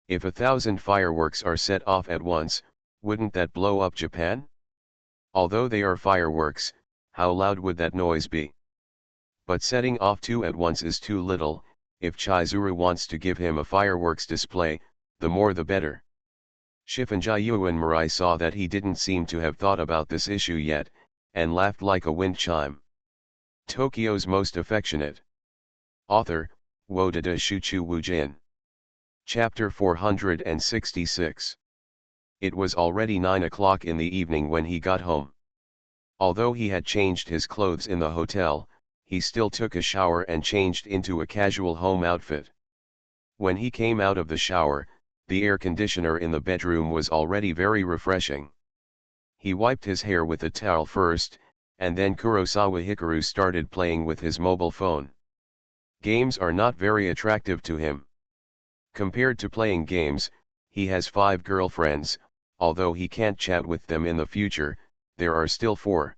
If 1,000 fireworks are set off at once, wouldn't that blow up Japan? Although they are fireworks, how loud would that noise be? But setting off 2 at once is too little. If Chizuru wants to give him a fireworks display, the more the better. Shifunjayuan Marai saw that he didn't seem to have thought about this issue yet, and laughed like a wind chime. Tokyo's Most Affectionate. Author, Wodada Shuchu Wujin. Chapter 466. It was already 9 o'clock in the evening when he got home. Although he had changed his clothes in the hotel, he still took a shower and changed into a casual home outfit. When he came out of the shower, the air conditioner in the bedroom was already very refreshing. He wiped his hair with a towel first, and then Kurosawa Hikaru started playing with his mobile phone. Games are not very attractive to him. Compared to playing games, he has 5 girlfriends, although he can't chat with them in the future, there are still 4.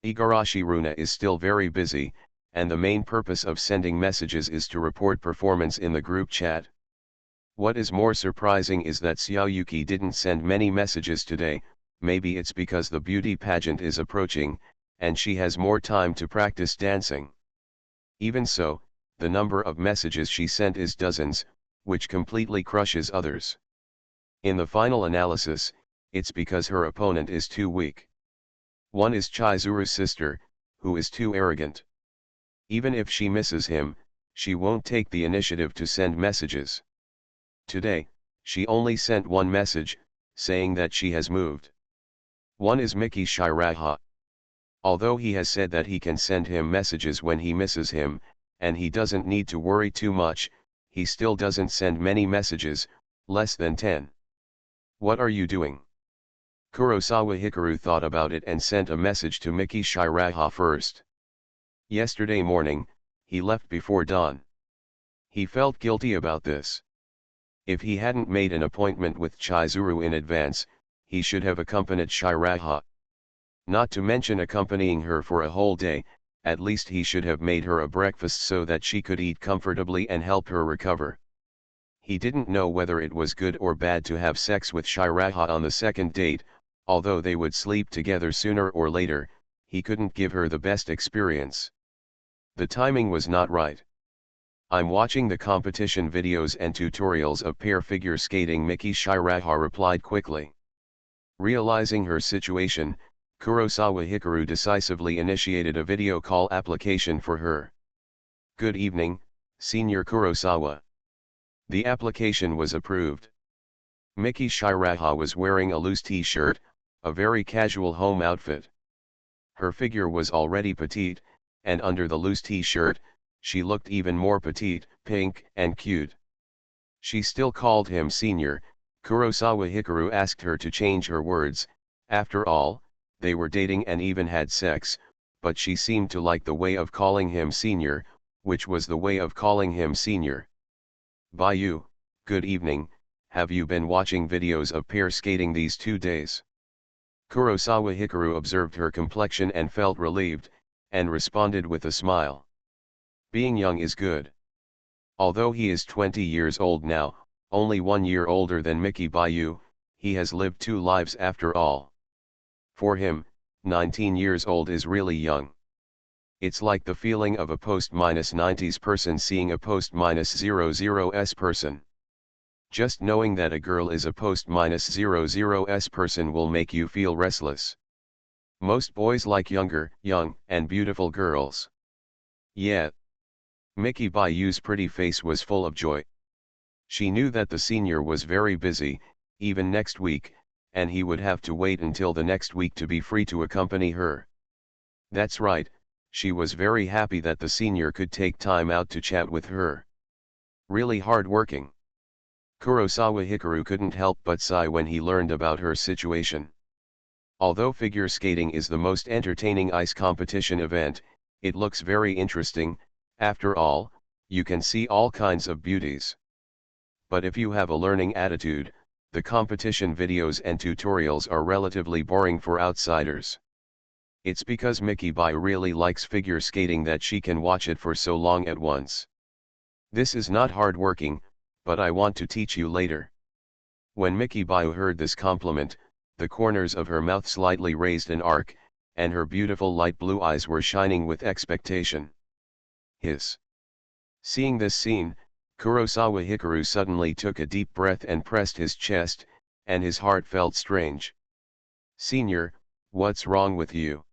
Igarashi Runa is still very busy, and the main purpose of sending messages is to report performance in the group chat. What is more surprising is that Xiaoyuki didn't send many messages today. Maybe it's because the beauty pageant is approaching, and she has more time to practice dancing. Even so, the number of messages she sent is dozens, which completely crushes others. In the final analysis, it's because her opponent is too weak. One is Chizuru's sister, who is too arrogant. Even if she misses him, she won't take the initiative to send messages. Today, she only sent 1 message, saying that she has moved. One is Miki Shiraha. Although he has said that he can send him messages when he misses him, and he doesn't need to worry too much, he still doesn't send many messages, less than 10. What are you doing? Kurosawa Hikaru thought about it and sent a message to Miki Shiraha first. Yesterday morning, he left before dawn. He felt guilty about this. If he hadn't made an appointment with Chizuru in advance, he should have accompanied Shiraha. Not to mention accompanying her for a whole day, at least he should have made her a breakfast so that she could eat comfortably and help her recover. He didn't know whether it was good or bad to have sex with Shiraha on the second date, although they would sleep together sooner or later, he couldn't give her the best experience. The timing was not right. I'm watching the competition videos and tutorials of pair figure skating, Miki Shiraha replied quickly. Realizing her situation, Kurosawa Hikaru decisively initiated a video call application for her. Good evening, Senior Kurosawa. The application was approved. Miki Shiraha was wearing a loose t-shirt, a very casual home outfit. Her figure was already petite, and under the loose t-shirt, she looked even more petite, pink, and cute. She still called him senior. Kurosawa Hikaru asked her to change her words. After all, they were dating and even had sex, but she seemed to like the way of calling him senior, which was the way of calling him senior. Bayu, good evening, have you been watching videos of pair skating these 2 days? Kurosawa Hikaru observed her complexion and felt relieved, and responded with a smile. Being young is good. Although he is 20 years old now, only 1 year older than Miki Bayu, he has lived 2 lives after all. For him, 19 years old is really young. It's like the feeling of a post-90s person seeing a post-00s person. Just knowing that a girl is a post-00s person will make you feel restless. Most boys like younger, young, and beautiful girls. Yeah. Mickey Bayou's pretty face was full of joy. She knew that the senior was very busy, even next week, and he would have to wait until the next week to be free to accompany her. That's right, she was very happy that the senior could take time out to chat with her. Really hard-working. Kurosawa Hikaru couldn't help but sigh when he learned about her situation. Although figure skating is the most entertaining ice competition event, it looks very interesting. After all, you can see all kinds of beauties. But if you have a learning attitude, the competition videos and tutorials are relatively boring for outsiders. It's because Mickey Bai really likes figure skating that she can watch it for so long at once. This is not hard working, but I want to teach you later. When Mickey Bai heard this compliment, the corners of her mouth slightly raised an arc, and her beautiful light blue eyes were shining with expectation. Seeing this scene, Kurosawa Hikaru suddenly took a deep breath and pressed his chest, and his heart felt strange. Senior, what's wrong with you?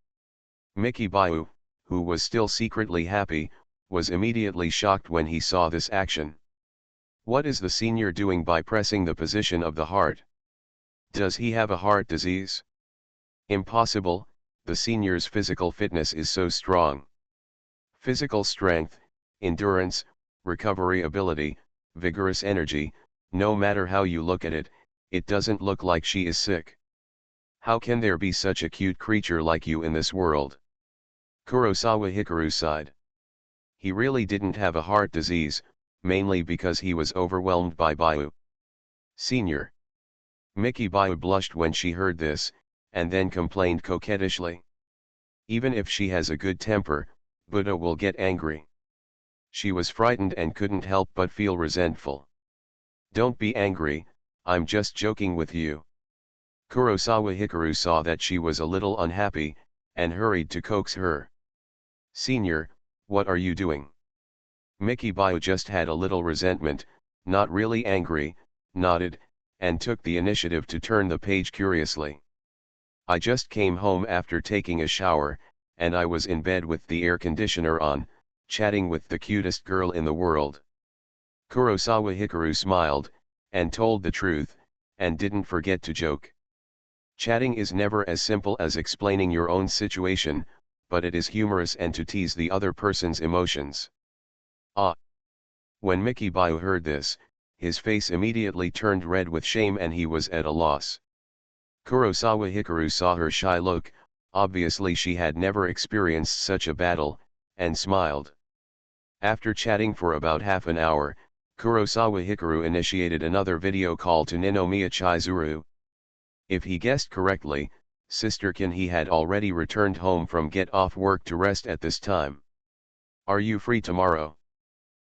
Mickey Bai, who was still secretly happy, was immediately shocked when he saw this action. What is the senior doing by pressing the position of the heart? Does he have a heart disease? Impossible, the senior's physical fitness is so strong. Physical strength, endurance, recovery ability, vigorous energy, no matter how you look at it, it doesn't look like she is sick. How can there be such a cute creature like you in this world? Kurosawa Hikaru sighed. He really didn't have a heart disease, mainly because he was overwhelmed by Bayu. Senior. Mickey Bayu blushed when she heard this, and then complained coquettishly. Even if she has a good temper, Buddha will get angry. She was frightened and couldn't help but feel resentful. Don't be angry, I'm just joking with you. Kurosawa Hikaru saw that she was a little unhappy, and hurried to coax her. Senior, what are you doing? Mickey Bayu just had a little resentment, not really angry, nodded, and took the initiative to turn the page curiously. I just came home after taking a shower, and I was in bed with the air conditioner on, chatting with the cutest girl in the world. Kurosawa Hikaru smiled, and told the truth, and didn't forget to joke. Chatting is never as simple as explaining your own situation, but it is humorous and to tease the other person's emotions. Ah! When Mickey Bayu heard this, his face immediately turned red with shame and he was at a loss. Kurosawa Hikaru saw her shy look, obviously she had never experienced such a battle, and smiled. After chatting for about half an hour, Kurosawa Hikaru initiated another video call to Ninomiya Chizuru. If he guessed correctly, Sister Kinhee had already returned home from get off work to rest at this time. Are you free tomorrow?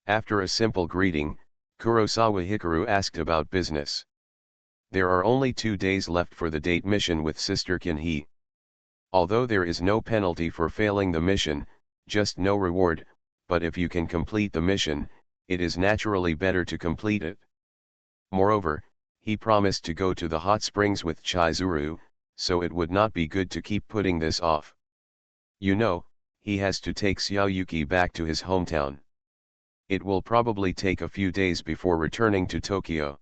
After a simple greeting, Kurosawa Hikaru asked about business. There are only 2 days left for the date mission with Sister Kinhee. Although there is no penalty for failing the mission, just no reward, but if you can complete the mission, it is naturally better to complete it. Moreover, he promised to go to the hot springs with Chizuru, so it would not be good to keep putting this off. You know, he has to take Xiaoyuki back to his hometown. It will probably take a few days before returning to Tokyo.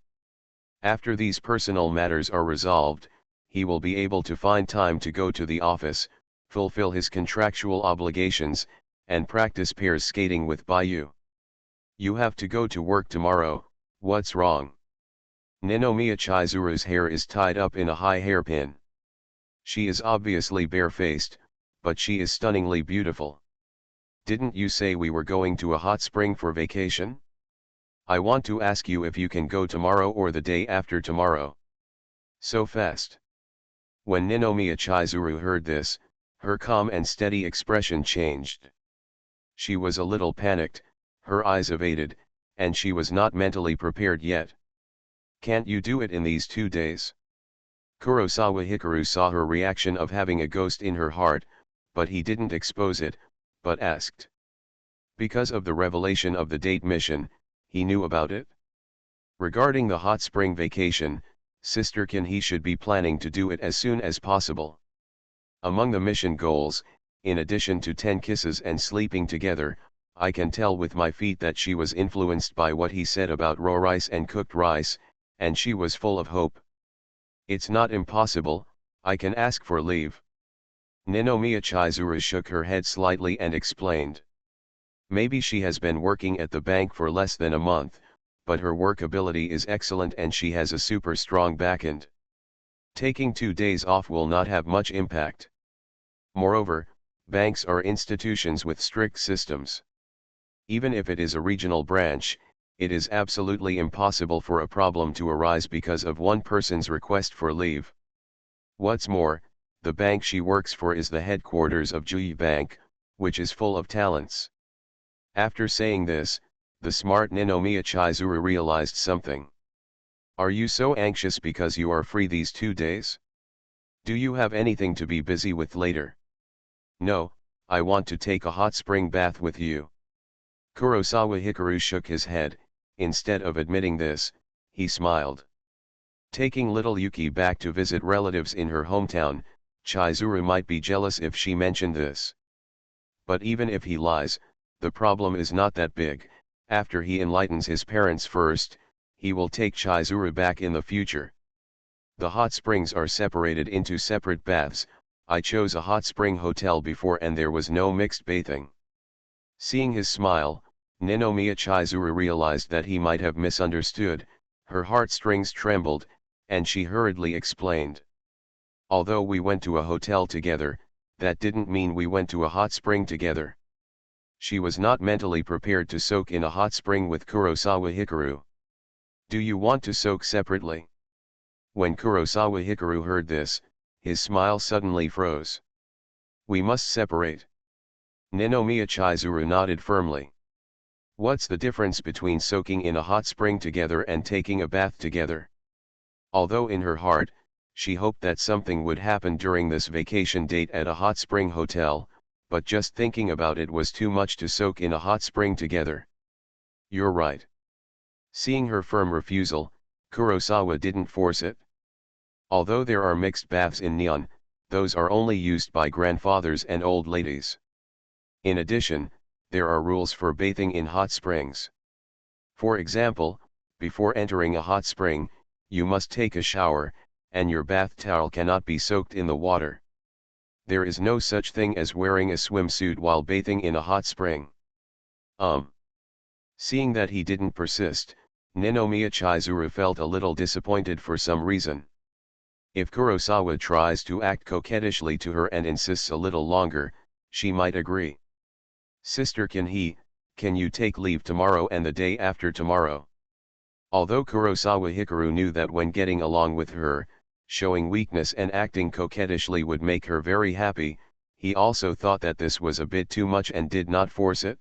After these personal matters are resolved, he will be able to find time to go to the office, fulfill his contractual obligations, and practice pairs skating with Bayu. You have to go to work tomorrow, what's wrong? Ninomiya Chizuru's hair is tied up in a high hairpin. She is obviously barefaced, but she is stunningly beautiful. Didn't you say we were going to a hot spring for vacation? I want to ask you if you can go tomorrow or the day after tomorrow. So fast. When Ninomiya Chizuru heard this, her calm and steady expression changed. She was a little panicked, her eyes evaded, and she was not mentally prepared yet. Can't you do it in these 2 days? Kurosawa Hikaru saw her reaction of having a ghost in her heart, but he didn't expose it, but asked. Because of the revelation of the date mission, he knew about it. Regarding the hot spring vacation, Sister Kinhee should be planning to do it as soon as possible. Among the mission goals, in addition to 10 kisses and sleeping together, I can tell with my feet that she was influenced by what he said about raw rice and cooked rice, and she was full of hope. It's not impossible, I can ask for leave. Ninomiya Chizuru shook her head slightly and explained. Maybe she has been working at the bank for less than a month, but her work ability is excellent and she has a super strong backend. Taking 2 days off will not have much impact. Moreover, banks are institutions with strict systems. Even if it is a regional branch, it is absolutely impossible for a problem to arise because of one person's request for leave. What's more, the bank she works for is the headquarters of Juyi Bank, which is full of talents. After saying this, the smart Ninomiya Chizuru realized something. Are you so anxious because you are free these 2 days? Do you have anything to be busy with later? No, I want to take a hot spring bath with you. Kurosawa Hikaru shook his head. Instead of admitting this, he smiled. Taking little Yuki back to visit relatives in her hometown, Chizuru might be jealous if she mentioned this. But even if he lies, the problem is not that big. After he enlightens his parents first, he will take Chizuru back in the future. The hot springs are separated into separate baths. I chose a hot spring hotel before and there was no mixed bathing. Seeing his smile, Ninomiya Chizuru realized that he might have misunderstood. Her heartstrings trembled, and she hurriedly explained. Although we went to a hotel together, that didn't mean we went to a hot spring together. She was not mentally prepared to soak in a hot spring with Kurosawa Hikaru. Do you want to soak separately? When Kurosawa Hikaru heard this, his smile suddenly froze. We must separate. Ninomiya Chizuru nodded firmly. What's the difference between soaking in a hot spring together and taking a bath together? Although in her heart, she hoped that something would happen during this vacation date at a hot spring hotel, but just thinking about it was too much to soak in a hot spring together. You're right. Seeing her firm refusal, Kurosawa didn't force it. Although there are mixed baths in Nihon, those are only used by grandfathers and old ladies. In addition, there are rules for bathing in hot springs. For example, before entering a hot spring, you must take a shower, and your bath towel cannot be soaked in the water. There is no such thing as wearing a swimsuit while bathing in a hot spring. Seeing that he didn't persist, Ninomiya Chizuru felt a little disappointed for some reason. If Kurosawa tries to act coquettishly to her and insists a little longer, she might agree. Sister Kinhee, can you take leave tomorrow and the day after tomorrow? Although Kurosawa Hikaru knew that when getting along with her, showing weakness and acting coquettishly would make her very happy, he also thought that this was a bit too much and did not force it.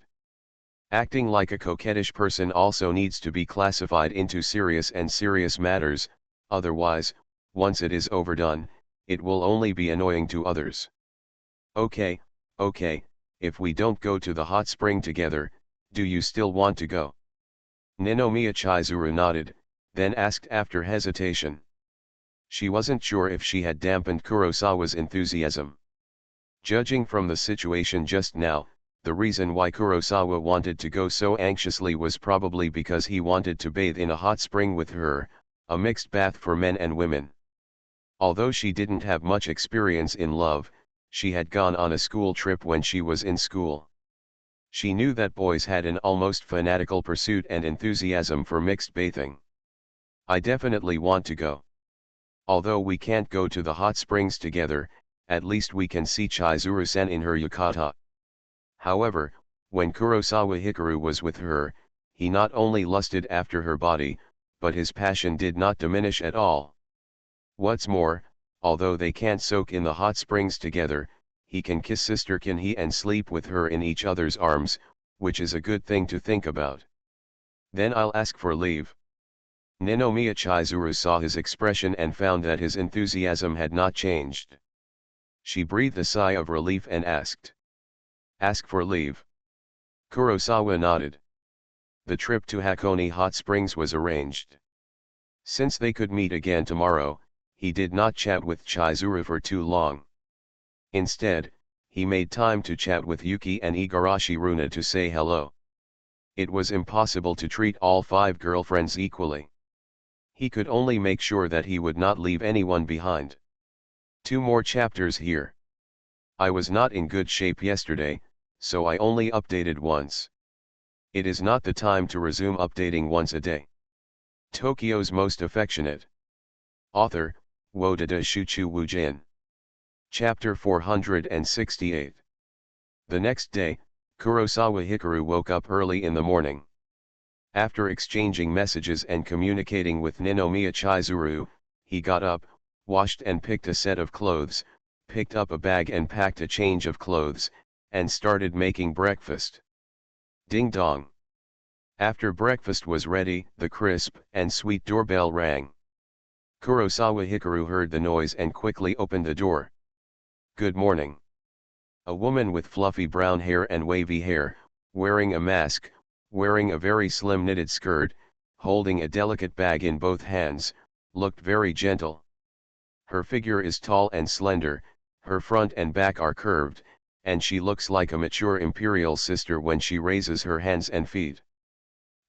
Acting like a coquettish person also needs to be classified into serious and serious matters, otherwise, once it is overdone, it will only be annoying to others. Okay, if we don't go to the hot spring together, do you still want to go? Ninomiya Chizuru nodded, then asked after hesitation. She wasn't sure if she had dampened Kurosawa's enthusiasm. Judging from the situation just now, the reason why Kurosawa wanted to go so anxiously was probably because he wanted to bathe in a hot spring with her, a mixed bath for men and women. Although she didn't have much experience in love, she had gone on a school trip when she was in school. She knew that boys had an almost fanatical pursuit and enthusiasm for mixed bathing. I definitely want to go. Although we can't go to the hot springs together, at least we can see Chizuru-san in her yukata. However, when Kurosawa Hikaru was with her, he not only lusted after her body, but his passion did not diminish at all. What's more, although they can't soak in the hot springs together, he can kiss Sister Kinhee and sleep with her in each other's arms, which is a good thing to think about. Then I'll ask for leave. " 」 « 」 « 」 « 」 « 」 « 」 « 」 « 」 « 」 « 」 « 」 « 」 « 」 « 」 « 」 « 」 « 」 « 」 « 」 « 」 « 」 « 」 « 」 « 」 « 」 « 」 « 」 « 」 « 」 « 」 « 」 « « 」 « « 」« 「 Sister Kinhee felt that his enthusiasm had not changed. She breathed a sigh of relief and asked. Ask for leave. Kurosawa nodded. The trip to Hakone Hot Springs was arranged. Since they could meet again tomorrow, he did not chat with Chizuru for too long. Instead, he made time to chat with Yuki and Igarashi Runa to say hello. It was impossible to treat all 5 girlfriends equally. He could only make sure that he would not leave anyone behind. 2 more chapters here. I was not in good shape yesterday, so I only updated once. It is not the time to resume updating once a day. Tokyo's Most Affectionate. Author, Wodada Shuchu Wujin. Chapter 468. The next day, Kurosawa Hikaru woke up early in the morning. After exchanging messages and communicating with Ninomiya Chizuru, he got up, washed and picked a set of clothes, picked up a bag and packed a change of clothes, and started making breakfast. Ding dong. After breakfast was ready, the crisp and sweet doorbell rang. Kurosawa Hikaru heard the noise and quickly opened the door. Good morning. A woman with fluffy brown hair and wavy hair, wearing a mask, wearing a very slim knitted skirt, holding a delicate bag in both hands, looked very gentle. Her figure is tall and slender, her front and back are curved, and she looks like a mature imperial sister when she raises her hands and feet.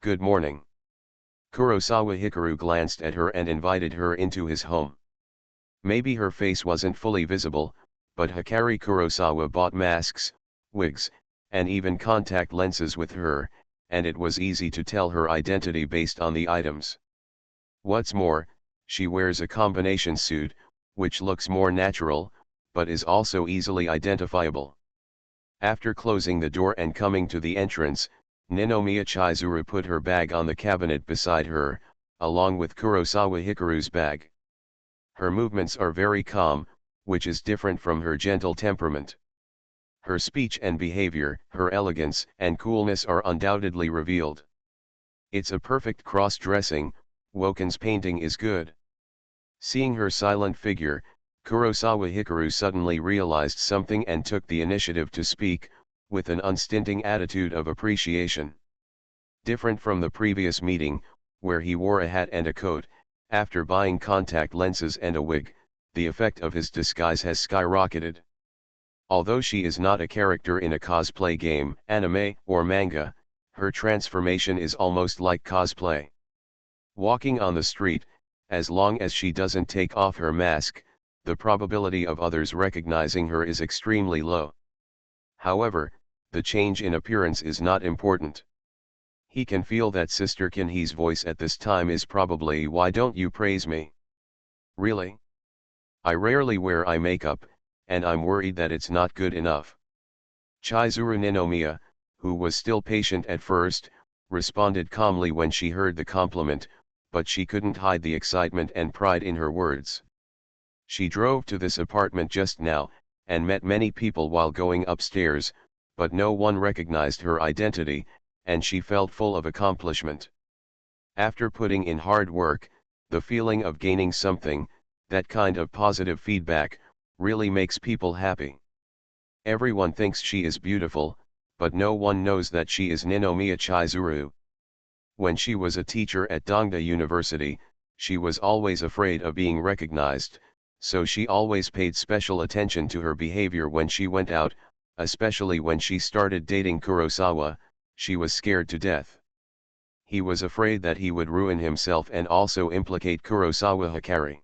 Good morning. Kurosawa Hikaru glanced at her and invited her into his home. Maybe her face wasn't fully visible, but Hikari Kurosawa bought masks, wigs, and even contact lenses with her, and it was easy to tell her identity based on the items. What's more, she wears a combination suit, which looks more natural, but is also easily identifiable. After closing the door and coming to the entrance, Ninomiya Chizuru put her bag on the cabinet beside her, along with Kurosawa Hikaru's bag. Her movements are very calm, which is different from her gentle temperament. Her speech and behavior, her elegance and coolness are undoubtedly revealed. It's a perfect cross-dressing, Woken's painting is good. Seeing her silent figure, Kurosawa Hikaru suddenly realized something and took the initiative to speak, with an unstinting attitude of appreciation. Different from the previous meeting, where he wore a hat and a coat, after buying contact lenses and a wig, the effect of his disguise has skyrocketed. Although she is not a character in a cosplay game, anime, or manga, her transformation is almost like cosplay. Walking on the street, as long as she doesn't take off her mask, the probability of others recognizing her is extremely low. However, the change in appearance is not important. He can feel that Sister Kinhee's voice at this time is probably "Why don't you praise me? Really? I rarely wear eye makeup, and I'm worried that it's not good enough." Chizuru Ninomiya, who was still patient at first, responded calmly when she heard the compliment, but she couldn't hide the excitement and pride in her words. She drove to this apartment just now, and met many people while going upstairs, but no one recognized her identity, and she felt full of accomplishment. After putting in hard work, the feeling of gaining something, that kind of positive feedback, really makes people happy. Everyone thinks she is beautiful, but no one knows that she is Ninomiya Chizuru. When she was a teacher at Dongda University, she was always afraid of being recognized, so she always paid special attention to her behavior when she went out, especially when she started dating Kurosawa. She was scared to death. He was afraid that he would ruin himself and also implicate Kurosawa Hikari.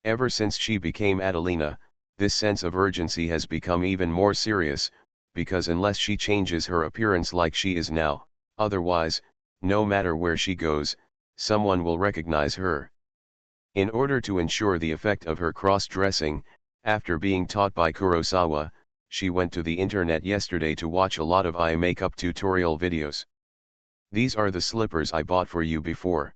Ever since she became Adelina, this sense of urgency has become even more serious, because unless she changes her appearance like she is now, otherwise, no matter where she goes, someone will recognize her. In order to ensure the effect of her cross-dressing, after being taught by Kurosawa, she went to the internet yesterday to watch a lot of eye makeup tutorial videos. These are the slippers I bought for you before.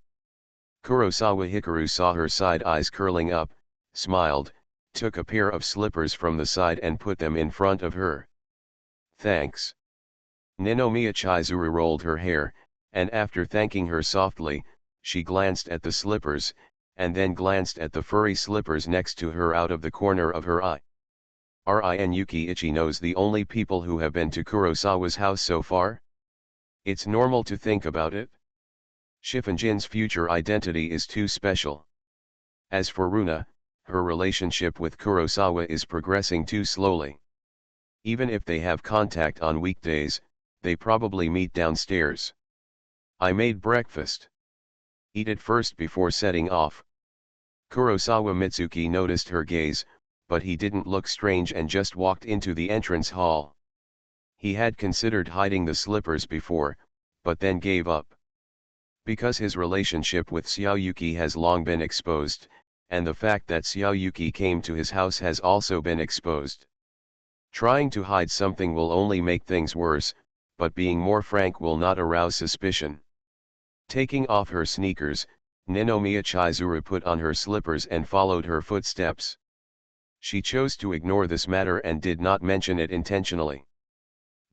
Kurosawa Hikaru saw her side eyes curling up, smiled, took a pair of slippers from the side and put them in front of her. Thanks. Ninomiya Chizuru rolled her hair, and after thanking her softly, she glanced at the slippers, and then glanced at the furry slippers next to her out of the corner of her eye. Rin Yuki Ichino's the only people who have been to Kurosawa's house so far? It's normal to think about it. Shifunjin's future identity is too special. As for Runa, her relationship with Kurosawa is progressing too slowly. Even if they have contact on weekdays, they probably meet downstairs. I made breakfast. Eat it first before setting off. Kurosawa Mitsuki noticed her gaze, but he didn't look strange and just walked into the entrance hall. He had considered hiding the slippers before, but then gave up. Because his relationship with Xiaoyuki has long been exposed, and the fact that Xiaoyuki came to his house has also been exposed. Trying to hide something will only make things worse, but being more frank will not arouse suspicion. Taking off her sneakers, Ninomiya Chizuru put on her slippers and followed her footsteps. She chose to ignore this matter and did not mention it intentionally.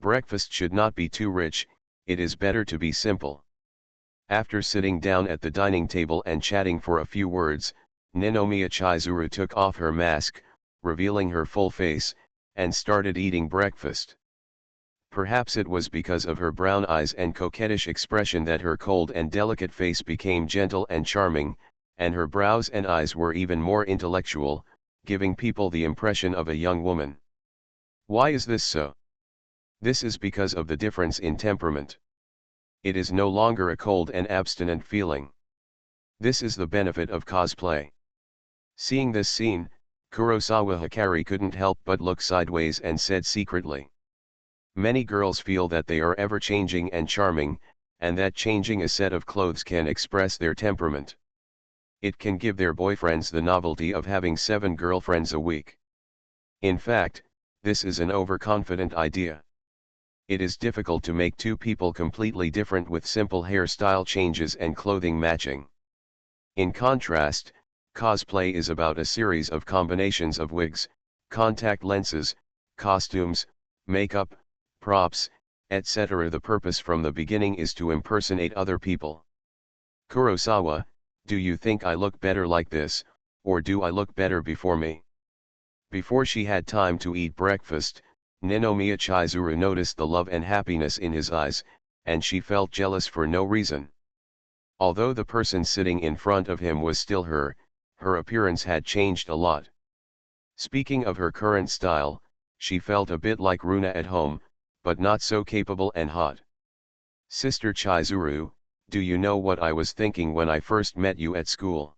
Breakfast should not be too rich, it is better to be simple. After sitting down at the dining table and chatting for a few words, Ninomiya Chizuru took off her mask, revealing her full face, and started eating breakfast. Perhaps it was because of her brown eyes and coquettish expression that her cold and delicate face became gentle and charming, and her brows and eyes were even more intellectual, giving people the impression of a young woman. Why is this so? This is because of the difference in temperament. It is no longer a cold and abstinent feeling. This is the benefit of cosplay. Seeing this scene, Kurosawa Hikari couldn't help but look sideways and said secretly. Many girls feel that they are ever-changing and charming, and that changing a set of clothes can express their temperament. It can give their boyfriends the novelty of having 7 girlfriends a week. In fact, this is an overconfident idea. It is difficult to make two people completely different with simple hairstyle changes and clothing matching. In contrast, cosplay is about a series of combinations of wigs, contact lenses, costumes, makeup, props, etc. The purpose from the beginning is to impersonate other people. Kurosawa, do you think I look better like this, or do I look better before me? Before she had time to eat breakfast, Ninomiya Chizuru noticed the love and happiness in his eyes, and she felt jealous for no reason. Although the person sitting in front of him was still her appearance had changed a lot. Speaking of her current style, she felt a bit like Runa at home, but not so capable and hot. Sister Chizuru, do you know what I was thinking when I first met you at school?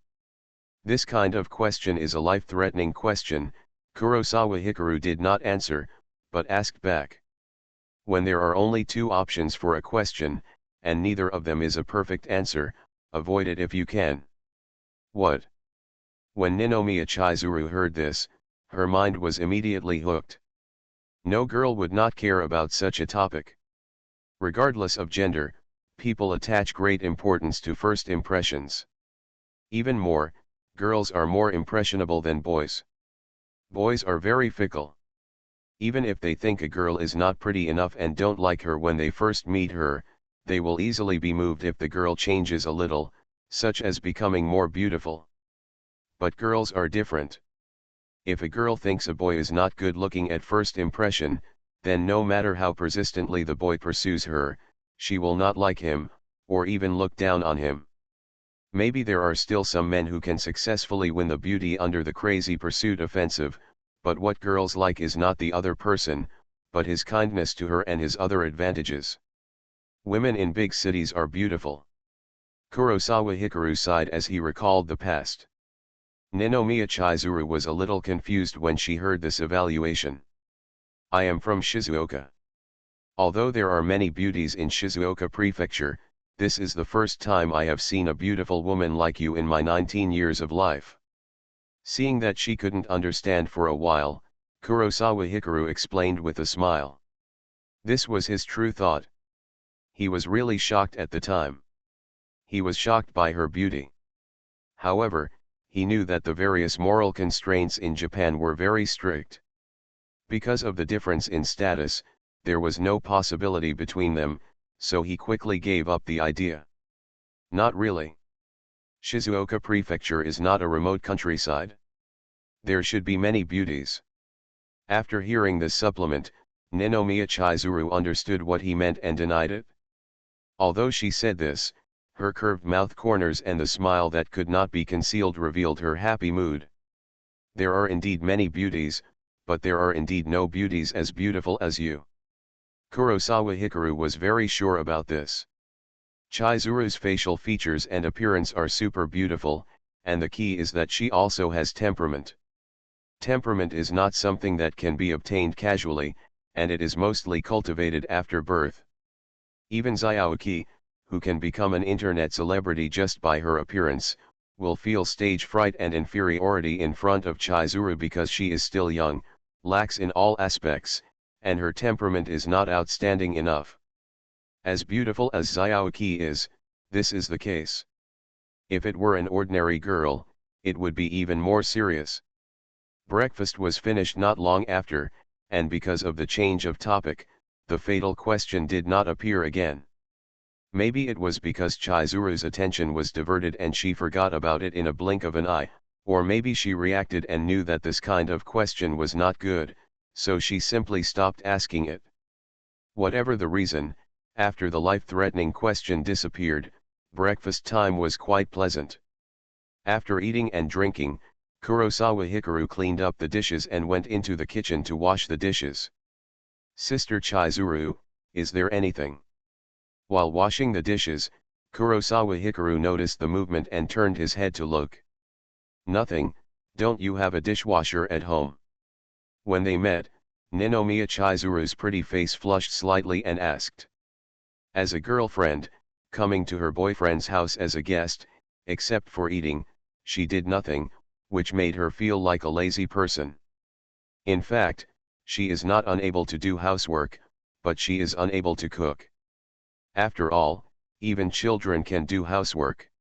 This kind of question is a life-threatening question. Kurosawa Hikaru did not answer, but asked back. When there are only 2 options for a question, and neither of them is a perfect answer, avoid it if you can. What? When Ninomiya Chizuru heard this, her mind was immediately hooked. No girl would not care about such a topic. Regardless of gender, people attach great importance to first impressions. Even more, girls are more impressionable than boys. Boys are very fickle. Even if they think a girl is not pretty enough and don't like her when they first meet her, they will easily be moved if the girl changes a little, such as becoming more beautiful. But girls are different. If a girl thinks a boy is not good looking at first impression, then no matter how persistently the boy pursues her, she will not like him, or even look down on him. Maybe there are still some men who can successfully win the beauty under the crazy pursuit offensive, but what girls like is not the other person, but his kindness to her and his other advantages. Women in big cities are beautiful. Kurosawa Hikaru sighed as he recalled the past. Ninomiya Chizuru was a little confused when she heard this evaluation. I am from Shizuoka. Although there are many beauties in Shizuoka Prefecture, this is the first time I have seen a beautiful woman like you in my 19 years of life. Seeing that she couldn't understand for a while, Kurosawa Hikaru explained with a smile. This was his true thought. He was really shocked at the time. He was shocked by her beauty. However, he knew that the various moral constraints in Japan were very strict. Because of the difference in status, there was no possibility between them, so he quickly gave up the idea. Not really. Shizuoka Prefecture is not a remote countryside. There should be many beauties. After hearing this supplement, Ninomiya Chizuru understood what he meant and denied it. Although she said this, Her curved mouth corners and the smile that could not be concealed revealed her happy mood. There are indeed many beauties, but there are indeed no beauties as beautiful as you. Kurosawa Hikaru was very sure about this. Chizuru's facial features and appearance are super beautiful, and the key is that she also has temperament. Temperament is not something that can be obtained casually, and it is mostly cultivated after birth. Even Xiaoqi, who can become an internet celebrity just by her appearance, will feel stage fright and inferiority in front of Chizuru because she is still young, lacks in all aspects, and her temperament is not outstanding enough. As beautiful as Xiaoqi is, this is the case. If it were an ordinary girl, it would be even more serious. Breakfast was finished not long after, and because of the change of topic, the fatal question did not appear again. Maybe it was because Chizuru's attention was diverted and she forgot about it in a blink of an eye, or maybe she reacted and knew that this kind of question was not good, so she simply stopped asking it. Whatever the reason, after the life-threatening question disappeared, breakfast time was quite pleasant. After eating and drinking, Kurosawa Hikaru cleaned up the dishes and went into the kitchen to wash the dishes. "Sister Chizuru, is there anything?" While washing the dishes, Kurosawa Hikaru noticed the movement and turned his head to look. "Nothing, don't you have a dishwasher at home?" When they met, Ninomiya Chizuru's pretty face flushed slightly and asked. As a girlfriend, coming to her boyfriend's house as a guest, except for eating, she did nothing, which made her feel like a lazy person. In fact, she is not unable to do housework, but she is unable to cook. After all, even children can do housework.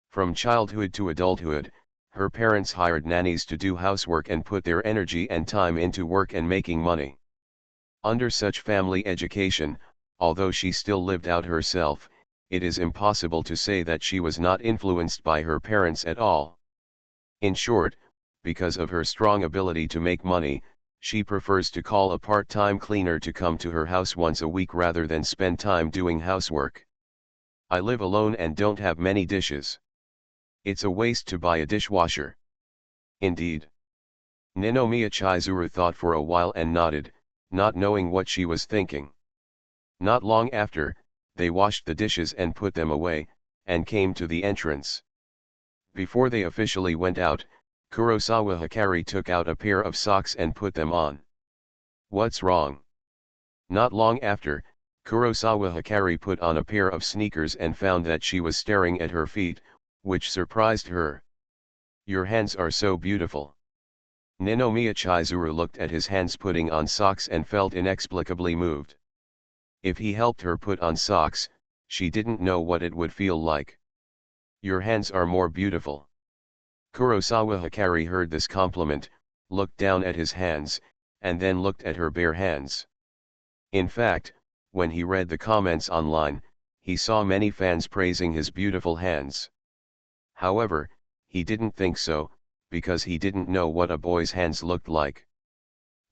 From childhood to adulthood, her parents hired nannies to do housework and put their energy and time into work and making money. Under such family education, although she still lived out herself, it is impossible to say that she was not influenced by her parents at all. In short, because of her strong ability to make money, she prefers to call a part-time cleaner to come to her house once a week rather than spend time doing housework. "I live alone and don't have many dishes. It's a waste to buy a dishwasher." "Indeed." Ninomiya Chizuru thought for a while and nodded, not knowing what she was thinking. Not long after, they washed the dishes and put them away, and came to the entrance. Before they officially went out, Kurosawa Hikari took out a pair of socks and put them on. "What's wrong?" Not long after, Kurosawa Hikari put on a pair of sneakers and found that she was staring at her feet, which surprised her. "Your hands are so beautiful." Ninomiya Chizuru looked at his hands putting on socks and felt inexplicably moved. If he helped her put on socks, she didn't know what it would feel like. "Your hands are more beautiful." Kurosawa Hikari heard this compliment, looked down at his hands, and then looked at her bare hands. In fact, when he read the comments online, he saw many fans praising his beautiful hands. However, he didn't think so, because he didn't know what a boy's hands looked like.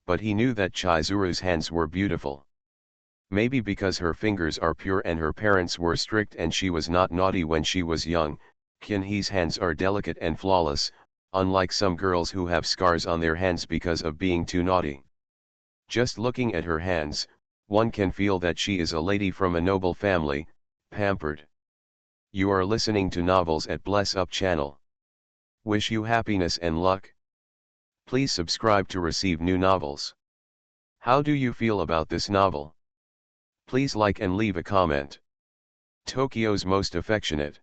But he knew that Chizuru's hands were beautiful. Maybe because her fingers are pure and her parents were strict and she was not naughty when she was young, Kinhee's hands are delicate and flawless, unlike some girls who have scars on their hands because of being too naughty. Just looking at her hands, one can feel that she is a lady from a noble family, pampered. You are listening to Novels at Bless Up channel. Wish you happiness and luck. Please subscribe to receive new novels. How do you feel about this novel? Please like and leave a comment. Tokyo's Most Affectionate.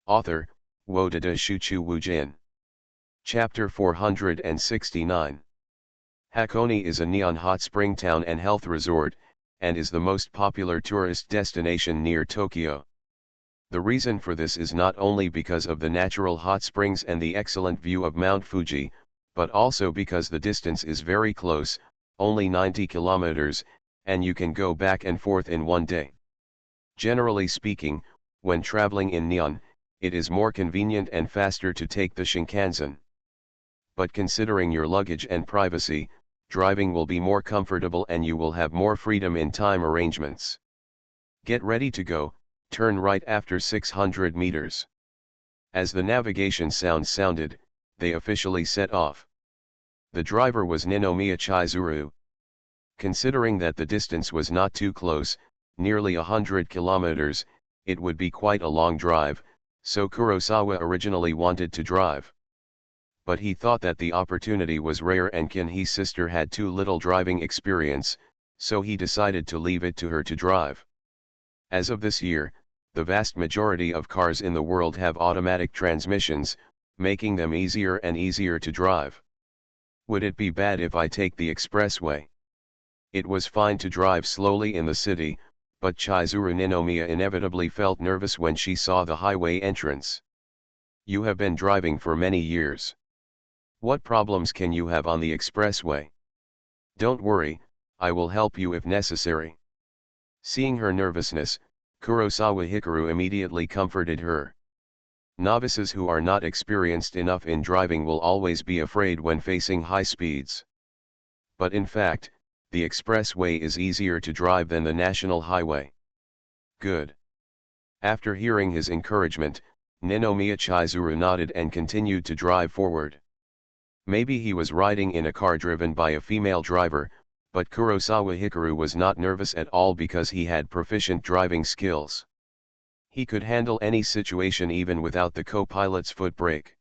Author, Wodada Shuchu Wujin. Chapter 469. Hakone is a neon hot spring town and health resort, and is the most popular tourist destination near Tokyo. The reason for this is not only because of the natural hot springs and the excellent view of Mount Fuji, but also because the distance is very close, only 90 kilometers, and you can go back and forth in one day. Generally speaking, when traveling in Neon, it is more convenient and faster to take the Shinkansen. But considering your luggage and privacy, driving will be more comfortable and you will have more freedom in time arrangements. Get ready to go, Turn right after 600 meters. As the navigation sound sounded, they officially set off. The driver was Ninomiya Chizuru. Considering that the distance was not too close, nearly 100 kilometers, it would be quite a long drive, so Kurosawa originally wanted to drive. But he thought that the opportunity was rare and Kinhe's sister had too little driving experience, so he decided to leave it to her to drive. As of this year, the vast majority of cars in the world have automatic transmissions, making them easier and easier to drive. Would it be bad if I take the expressway? It was fine to drive slowly in the city, but Chizuru Ninomiya inevitably felt nervous when she saw the highway entrance. You have been driving for many years. What problems can you have on the expressway? Don't worry, I will help you if necessary. Seeing her nervousness, Kurosawa Hikaru immediately comforted her. Novices who are not experienced enough in driving will always be afraid when facing high speeds. But in fact, the expressway is easier to drive than the national highway. Good. After hearing his encouragement, Ninomiya Chizuru nodded and continued to drive forward. Maybe he was riding in a car driven by a female driver, but Kurosawa Hikaru was not nervous at all because he had proficient driving skills. He could handle any situation even without the co-pilot's foot brake.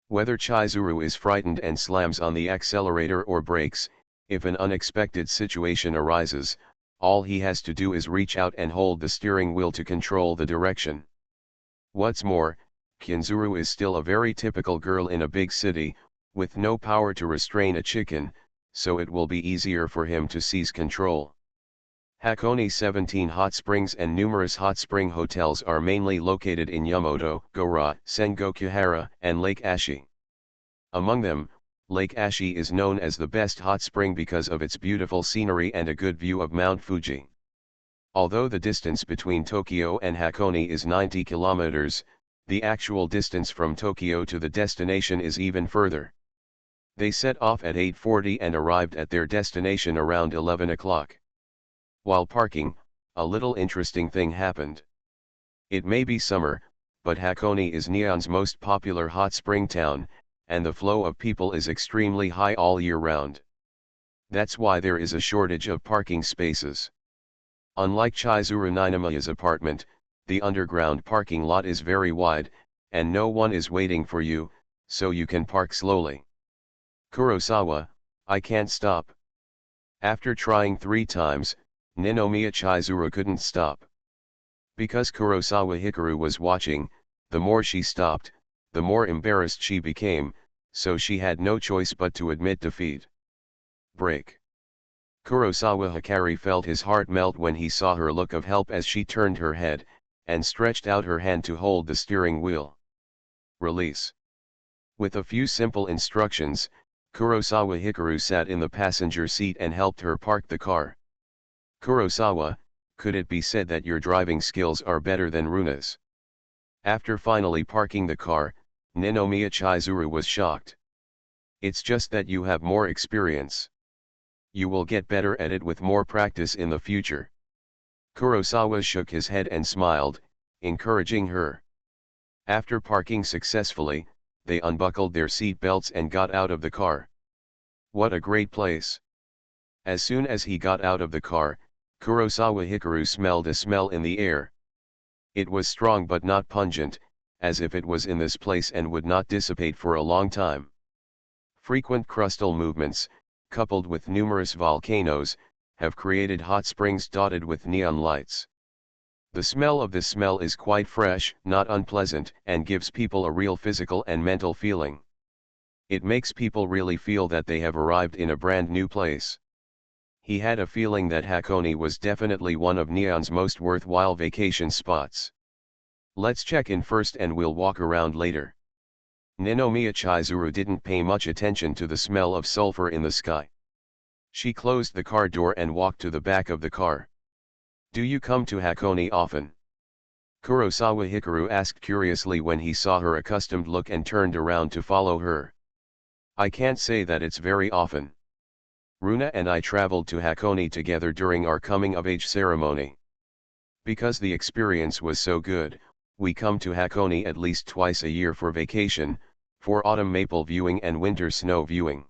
Whether Chizuru is frightened and slams on the accelerator or brakes, if an unexpected situation arises, all he has to do is reach out and hold the steering wheel to control the direction. What's more, Kinzuru is still a very typical girl in a big city, with no power to restrain a chicken, so it will be easier for him to seize control. Hakone 17 hot springs and numerous hot spring hotels are mainly located in Yamato, Gora, Sengokuhara, and Lake Ashi. Among them, Lake Ashi is known as the best hot spring because of its beautiful scenery and a good view of Mount Fuji. Although the distance between Tokyo and Hakone is 90 kilometers, the actual distance from Tokyo to the destination is even further. They set off at 8:40 and arrived at their destination around 11 o'clock. While parking, a little interesting thing happened. It may be summer, but Hakone is Nihon's most popular hot spring town, and the flow of people is extremely high all year round. That's why there is a shortage of parking spaces. Unlike Chizuru Ninomiya's apartment, the underground parking lot is very wide, and no one is waiting for you, so you can park slowly. Kurosawa, I can't stop. After trying 3 times, Ninomiya Chizuru couldn't stop. Because Kurosawa Hikaru was watching, the more she stopped, the more embarrassed she became, so she had no choice but to admit defeat. Break. Kurosawa Hikari felt his heart melt when he saw her look of help as she turned her head, and stretched out her hand to hold the steering wheel. Release. With a few simple instructions, Kurosawa Hikaru sat in the passenger seat and helped her park the car. Kurosawa, could it be said that your driving skills are better than Runa's? After finally parking the car, Ninomiya Chizuru was shocked. It's just that you have more experience. You will get better at it with more practice in the future. Kurosawa shook his head and smiled, encouraging her. After parking successfully, they unbuckled their seat belts and got out of the car. What a great place! As soon as he got out of the car, Kurosawa Hikaru smelled a smell in the air. It was strong but not pungent, as if it was in this place and would not dissipate for a long time. Frequent crustal movements, coupled with numerous volcanoes, have created hot springs dotted with neon lights. The smell of this smell is quite fresh, not unpleasant, and gives people a real physical and mental feeling. It makes people really feel that they have arrived in a brand new place. He had a feeling that Hakone was definitely one of Nihon's most worthwhile vacation spots. Let's check in first and we'll walk around later. Ninomiya Chizuru didn't pay much attention to the smell of sulfur in the sky. She closed the car door and walked to the back of the car. Do you come to Hakone often? Kurosawa Hikaru asked curiously when he saw her accustomed look and turned around to follow her. I can't say that it's very often. Runa and I traveled to Hakone together during our coming-of-age ceremony. Because the experience was so good, we come to Hakone at least twice a year for vacation, for autumn maple viewing and winter snow viewing.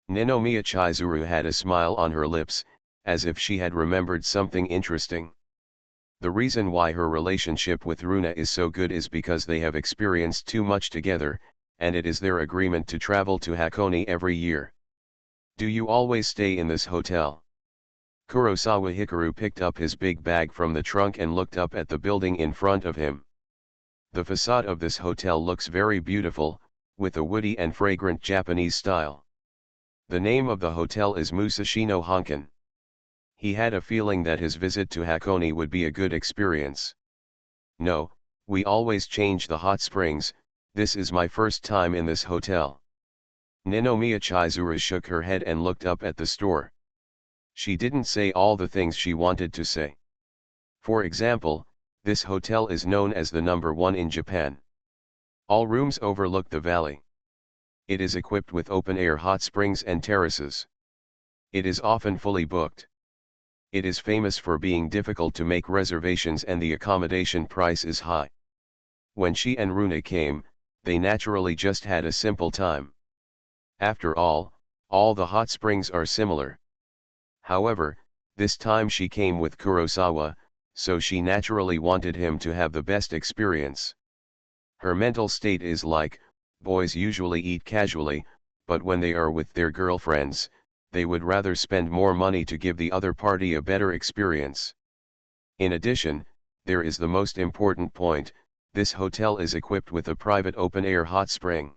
Ninomiya Chizuru had a smile on her lips, as if she had remembered something interesting. The reason why her relationship with Runa is so good is because they have experienced too much together, and it is their agreement to travel to Hakone every year. Do you always stay in this hotel? Kurosawa Hikaru picked up his big bag from the trunk and looked up at the building in front of him. The facade of this hotel looks very beautiful, with a woody and fragrant Japanese style. The name of the hotel is Musashino Honkan. He had a feeling that his visit to Hakone would be a good experience. No, we always change the hot springs, this is my first time in this hotel. Ninomiya Chizuru shook her head and looked up at the store. She didn't say all the things she wanted to say. For example, this hotel is known as the number 1 in Japan. All rooms overlook the valley. It is equipped with open-air hot springs and terraces. It is often fully booked. It is famous for being difficult to make reservations and the accommodation price is high. When she and Runa came, they naturally just had a simple time. After all the hot springs are similar. However, this time she came with Kurosawa, so she naturally wanted him to have the best experience. Her mental state is like, boys usually eat casually, but when they are with their girlfriends, they would rather spend more money to give the other party a better experience. In addition, there is the most important point, this hotel is equipped with a private open-air hot spring.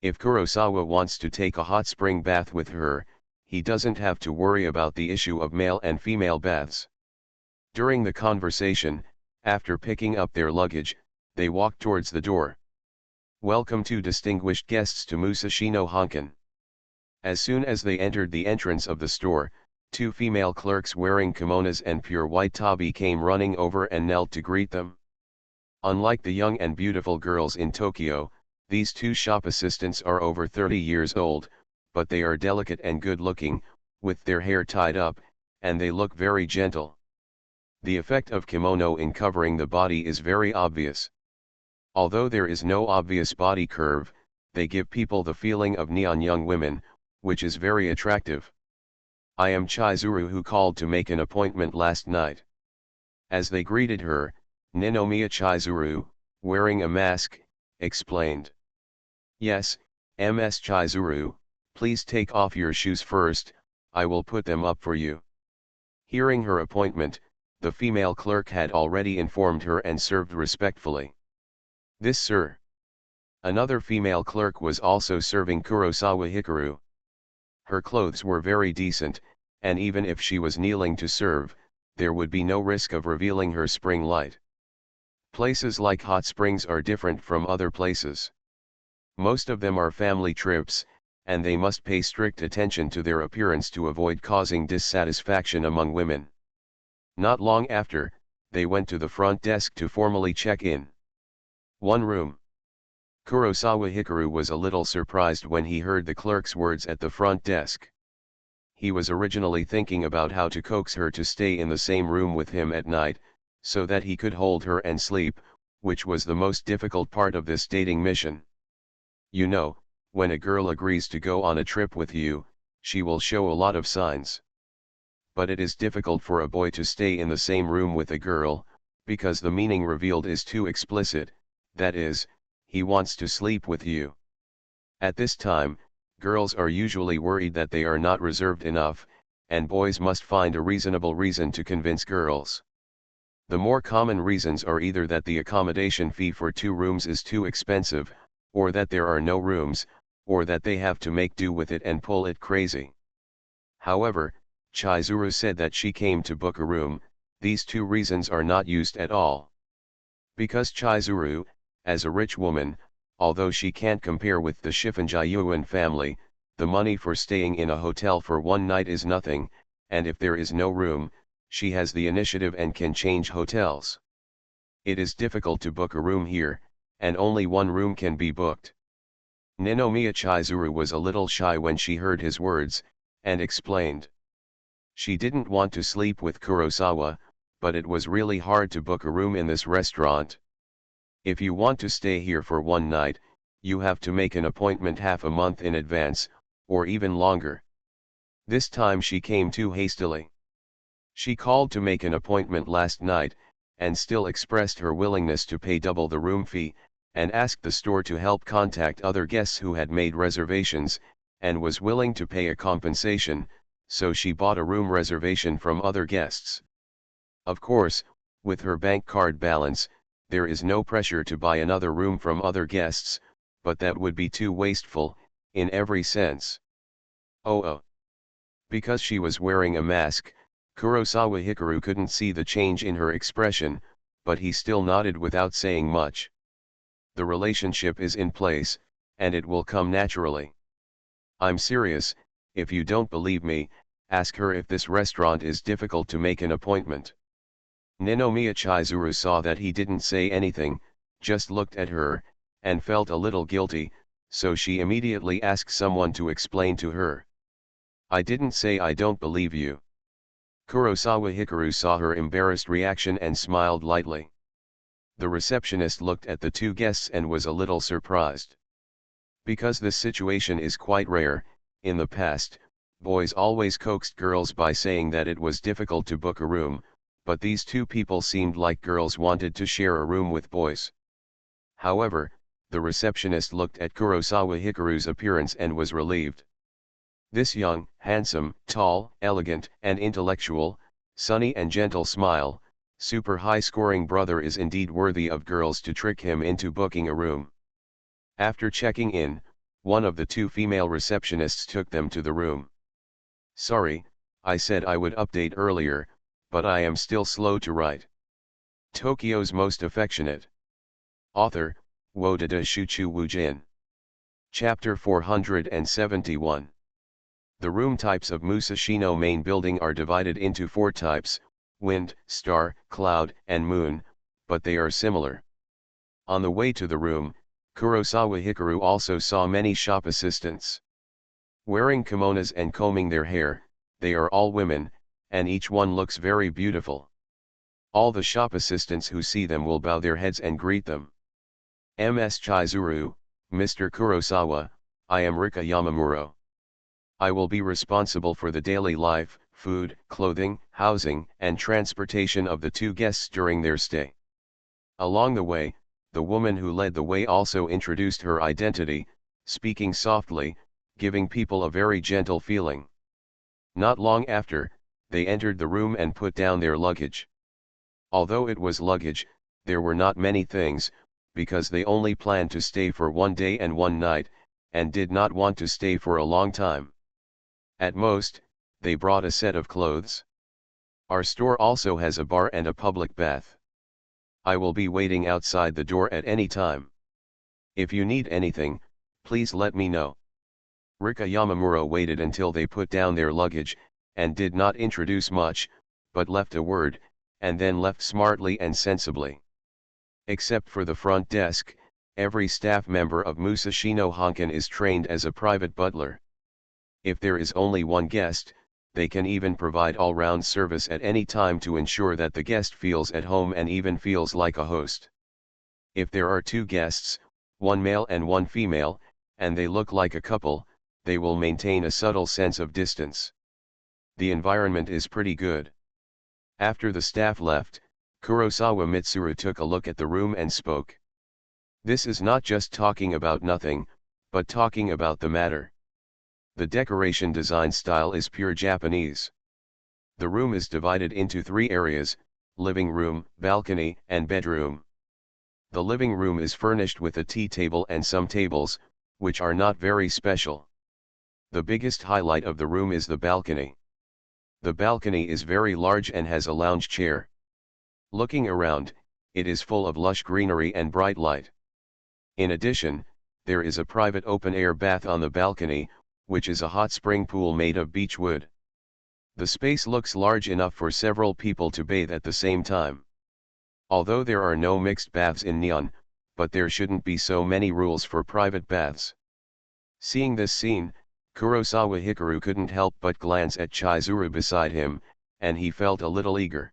If Kurosawa wants to take a hot spring bath with her, he doesn't have to worry about the issue of male and female baths. During the conversation, after picking up their luggage, they walked towards the door. Welcome to distinguished guests to Musashino Honkan. As soon as they entered the entrance of the store, 2 female clerks wearing kimonos and pure white tabi came running over and knelt to greet them. Unlike the young and beautiful girls in Tokyo, these 2 shop assistants are over 30 years old, but they are delicate and good-looking, with their hair tied up, and they look very gentle. The effect of kimono in covering the body is very obvious. Although there is no obvious body curve, they give people the feeling of neon young women, which is very attractive. I am Chizuru who called to make an appointment last night. As they greeted her, Ninomiya Chizuru, wearing a mask, explained. Yes, Ms. Chizuru, please take off your shoes first, I will put them up for you. Hearing her appointment, the female clerk had already informed her and served respectfully. This sir. Another female clerk was also serving Kurosawa Hikaru. Her clothes were very decent, and even if she was kneeling to serve, there would be no risk of revealing her spring light. Places like hot springs are different from other places. Most of them are family trips, and they must pay strict attention to their appearance to avoid causing dissatisfaction among women. Not long after, they went to the front desk to formally check in. 1 room. Kurosawa Hikaru was a little surprised when he heard the clerk's words at the front desk. He was originally thinking about how to coax her to stay in the same room with him at night, so that he could hold her and sleep, which was the most difficult part of this dating mission. You know, when a girl agrees to go on a trip with you, she will show a lot of signs. But it is difficult for a boy to stay in the same room with a girl, because the meaning revealed is too explicit, that is, he wants to sleep with you. At this time, girls are usually worried that they are not reserved enough, and boys must find a reasonable reason to convince girls. The more common reasons are either that the accommodation fee for 2 rooms is too expensive, or that there are no rooms, or that they have to make do with it and pull it crazy. However, Chizuru said that she came to book a room, these 2 reasons are not used at all. Because Chizuru, as a rich woman, although she can't compare with the Shifunjayuan family, the money for staying in a hotel for 1 night is nothing, and if there is no room, she has the initiative and can change hotels. It is difficult to book a room here, and only 1 room can be booked. Ninomiya Chizuru was a little shy when she heard his words, and explained. She didn't want to sleep with Kurosawa, but it was really hard to book a room in this restaurant. If you want to stay here for one night, you have to make an appointment half a month in advance, or even longer. This time she came too hastily. She called to make an appointment last night, and still expressed her willingness to pay double the room fee, and asked the store to help contact other guests who had made reservations, and was willing to pay a compensation, so she bought a room reservation from other guests. Of course, with her bank card balance, there is no pressure to buy another room from other guests, but that would be too wasteful, in every sense. Oh. Because she was wearing a mask, Kurosawa Hikaru couldn't see the change in her expression, but he still nodded without saying much. The relationship is in place, and it will come naturally. I'm serious. If you don't believe me, ask her if this restaurant is difficult to make an appointment. Ninomiya Chizuru saw that he didn't say anything, just looked at her, and felt a little guilty, so she immediately asked someone to explain to her. I didn't say I don't believe you. Kurosawa Hikaru saw her embarrassed reaction and smiled lightly. The receptionist looked at the two guests and was a little surprised. Because this situation is quite rare, in the past, boys always coaxed girls by saying that it was difficult to book a room, but these two people seemed like girls wanted to share a room with boys. However, the receptionist looked at Kurosawa Hikaru's appearance and was relieved. This young, handsome, tall, elegant, and intellectual, sunny and gentle smile, super high-scoring brother is indeed worthy of girls to trick him into booking a room. After checking in, one of the two female receptionists took them to the room. Sorry, I said I would update earlier, but I am still slow to write. Tokyo's Most Affectionate. Author, Wodada Shuchu Wujin. Chapter 471. The room types of Musashino main building are divided into 4 types, wind, star, cloud, and moon, but they are similar. On the way to the room, Kurosawa Hikaru also saw many shop assistants. Wearing kimonos and combing their hair, they are all women, and each one looks very beautiful. All the shop assistants who see them will bow their heads and greet them. Ms. Chizuru, Mr. Kurosawa, I am Rika Yamamuro. I will be responsible for the daily life, food, clothing, housing, and transportation of the two guests during their stay. Along the way, the woman who led the way also introduced her identity, speaking softly, giving people a very gentle feeling. Not long after, they entered the room and put down their luggage. Although it was luggage, there were not many things, because they only planned to stay for 1 day and 1 night, and did not want to stay for a long time. At most, they brought a set of clothes. Our store also has a bar and a public bath. I will be waiting outside the door at any time. If you need anything, please let me know. Rika Yamamuro waited until they put down their luggage, and did not introduce much, but left a word, and then left smartly and sensibly. Except for the front desk, every staff member of Musashino Honkan is trained as a private butler. If there is only one guest, they can even provide all-round service at any time to ensure that the guest feels at home and even feels like a host. If there are 2 guests, 1 male and 1 female, and they look like a couple, they will maintain a subtle sense of distance. The environment is pretty good. After the staff left, Kurosawa Mitsuru took a look at the room and spoke. This is not just talking about nothing, but talking about the matter. The decoration design style is pure Japanese. The room is divided into 3 areas, living room, balcony, and bedroom. The living room is furnished with a tea table and some tables, which are not very special. The biggest highlight of the room is the balcony. The balcony is very large and has a lounge chair. Looking around, it is full of lush greenery and bright light. In addition, there is a private open-air bath on the balcony, which is a hot spring pool made of beech wood. The space looks large enough for several people to bathe at the same time. Although there are no mixed baths in Nihon, but there shouldn't be so many rules for private baths. Seeing this scene, Kurosawa Hikaru couldn't help but glance at Chizuru beside him, and he felt a little eager.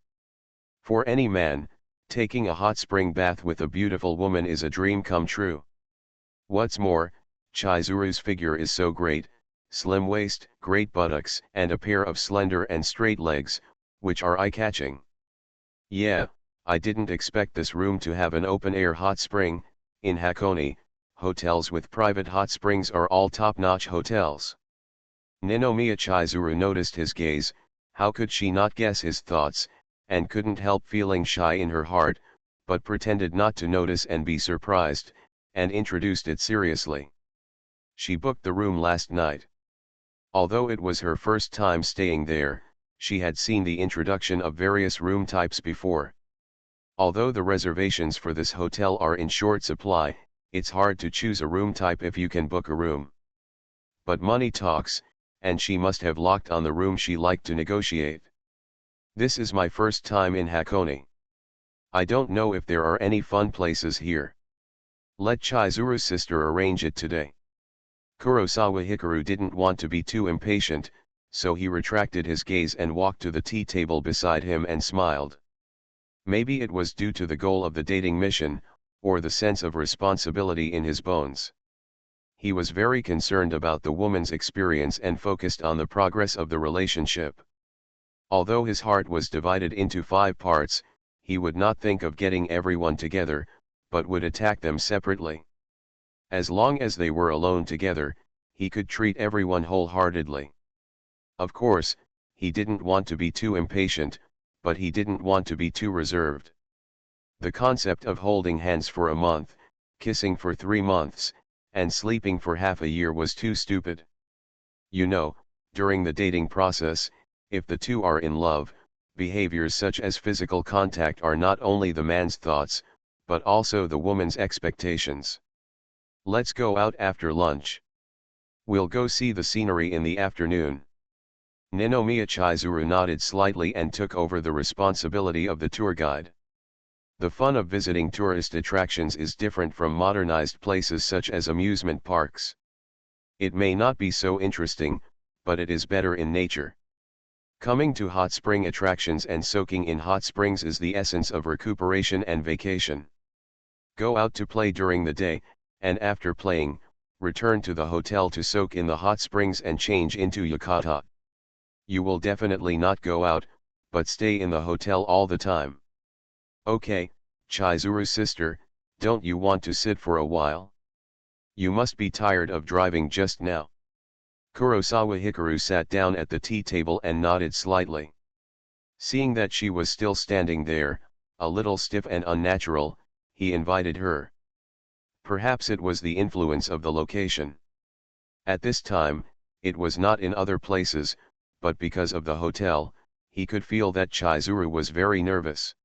For any man, taking a hot spring bath with a beautiful woman is a dream come true. What's more, Chizuru's figure is so great, slim waist, great buttocks, and a pair of slender and straight legs, which are eye-catching. Yeah, I didn't expect this room to have an open-air hot spring. In Hakone, hotels with private hot springs are all top-notch hotels. Ninomiya Chizuru noticed his gaze. How could she not guess his thoughts, and couldn't help feeling shy in her heart, but pretended not to notice and be surprised, and introduced it seriously. She booked the room last night. Although it was her first time staying there, she had seen the introduction of various room types before. Although the reservations for this hotel are in short supply, it's hard to choose a room type if you can book a room. But money talks, and she must have locked on the room she liked to negotiate. This is my first time in Hakone. I don't know if there are any fun places here. Let Chizuru's sister arrange it today. Kurosawa Hikaru didn't want to be too impatient, so he retracted his gaze and walked to the tea table beside him and smiled. Maybe it was due to the goal of the dating mission, or the sense of responsibility in his bones. He was very concerned about the woman's experience and focused on the progress of the relationship. Although his heart was divided into 5 parts, he would not think of getting everyone together, but would attack them separately. As long as they were alone together, he could treat everyone wholeheartedly. Of course, he didn't want to be too impatient, but he didn't want to be too reserved. The concept of holding hands for a month, kissing for 3 months, and sleeping for half a year was too stupid. You know, during the dating process, if the two are in love, behaviors such as physical contact are not only the man's thoughts, but also the woman's expectations. Let's go out after lunch. We'll go see the scenery in the afternoon. Ninomiya Chizuru nodded slightly and took over the responsibility of the tour guide. The fun of visiting tourist attractions is different from modernized places such as amusement parks. It may not be so interesting, but it is better in nature. Coming to hot spring attractions and soaking in hot springs is the essence of recuperation and vacation. Go out to play during the day, and after playing, return to the hotel to soak in the hot springs and change into yukata. You will definitely not go out, but stay in the hotel all the time. Okay, Chizuru's sister, don't you want to sit for a while? You must be tired of driving just now. Kurosawa Hikaru sat down at the tea table and nodded slightly. Seeing that she was still standing there, a little stiff and unnatural, he invited her. Perhaps it was the influence of the location. At this time, it was not in other places, but because of the hotel, he could feel that Chizuru was very nervous.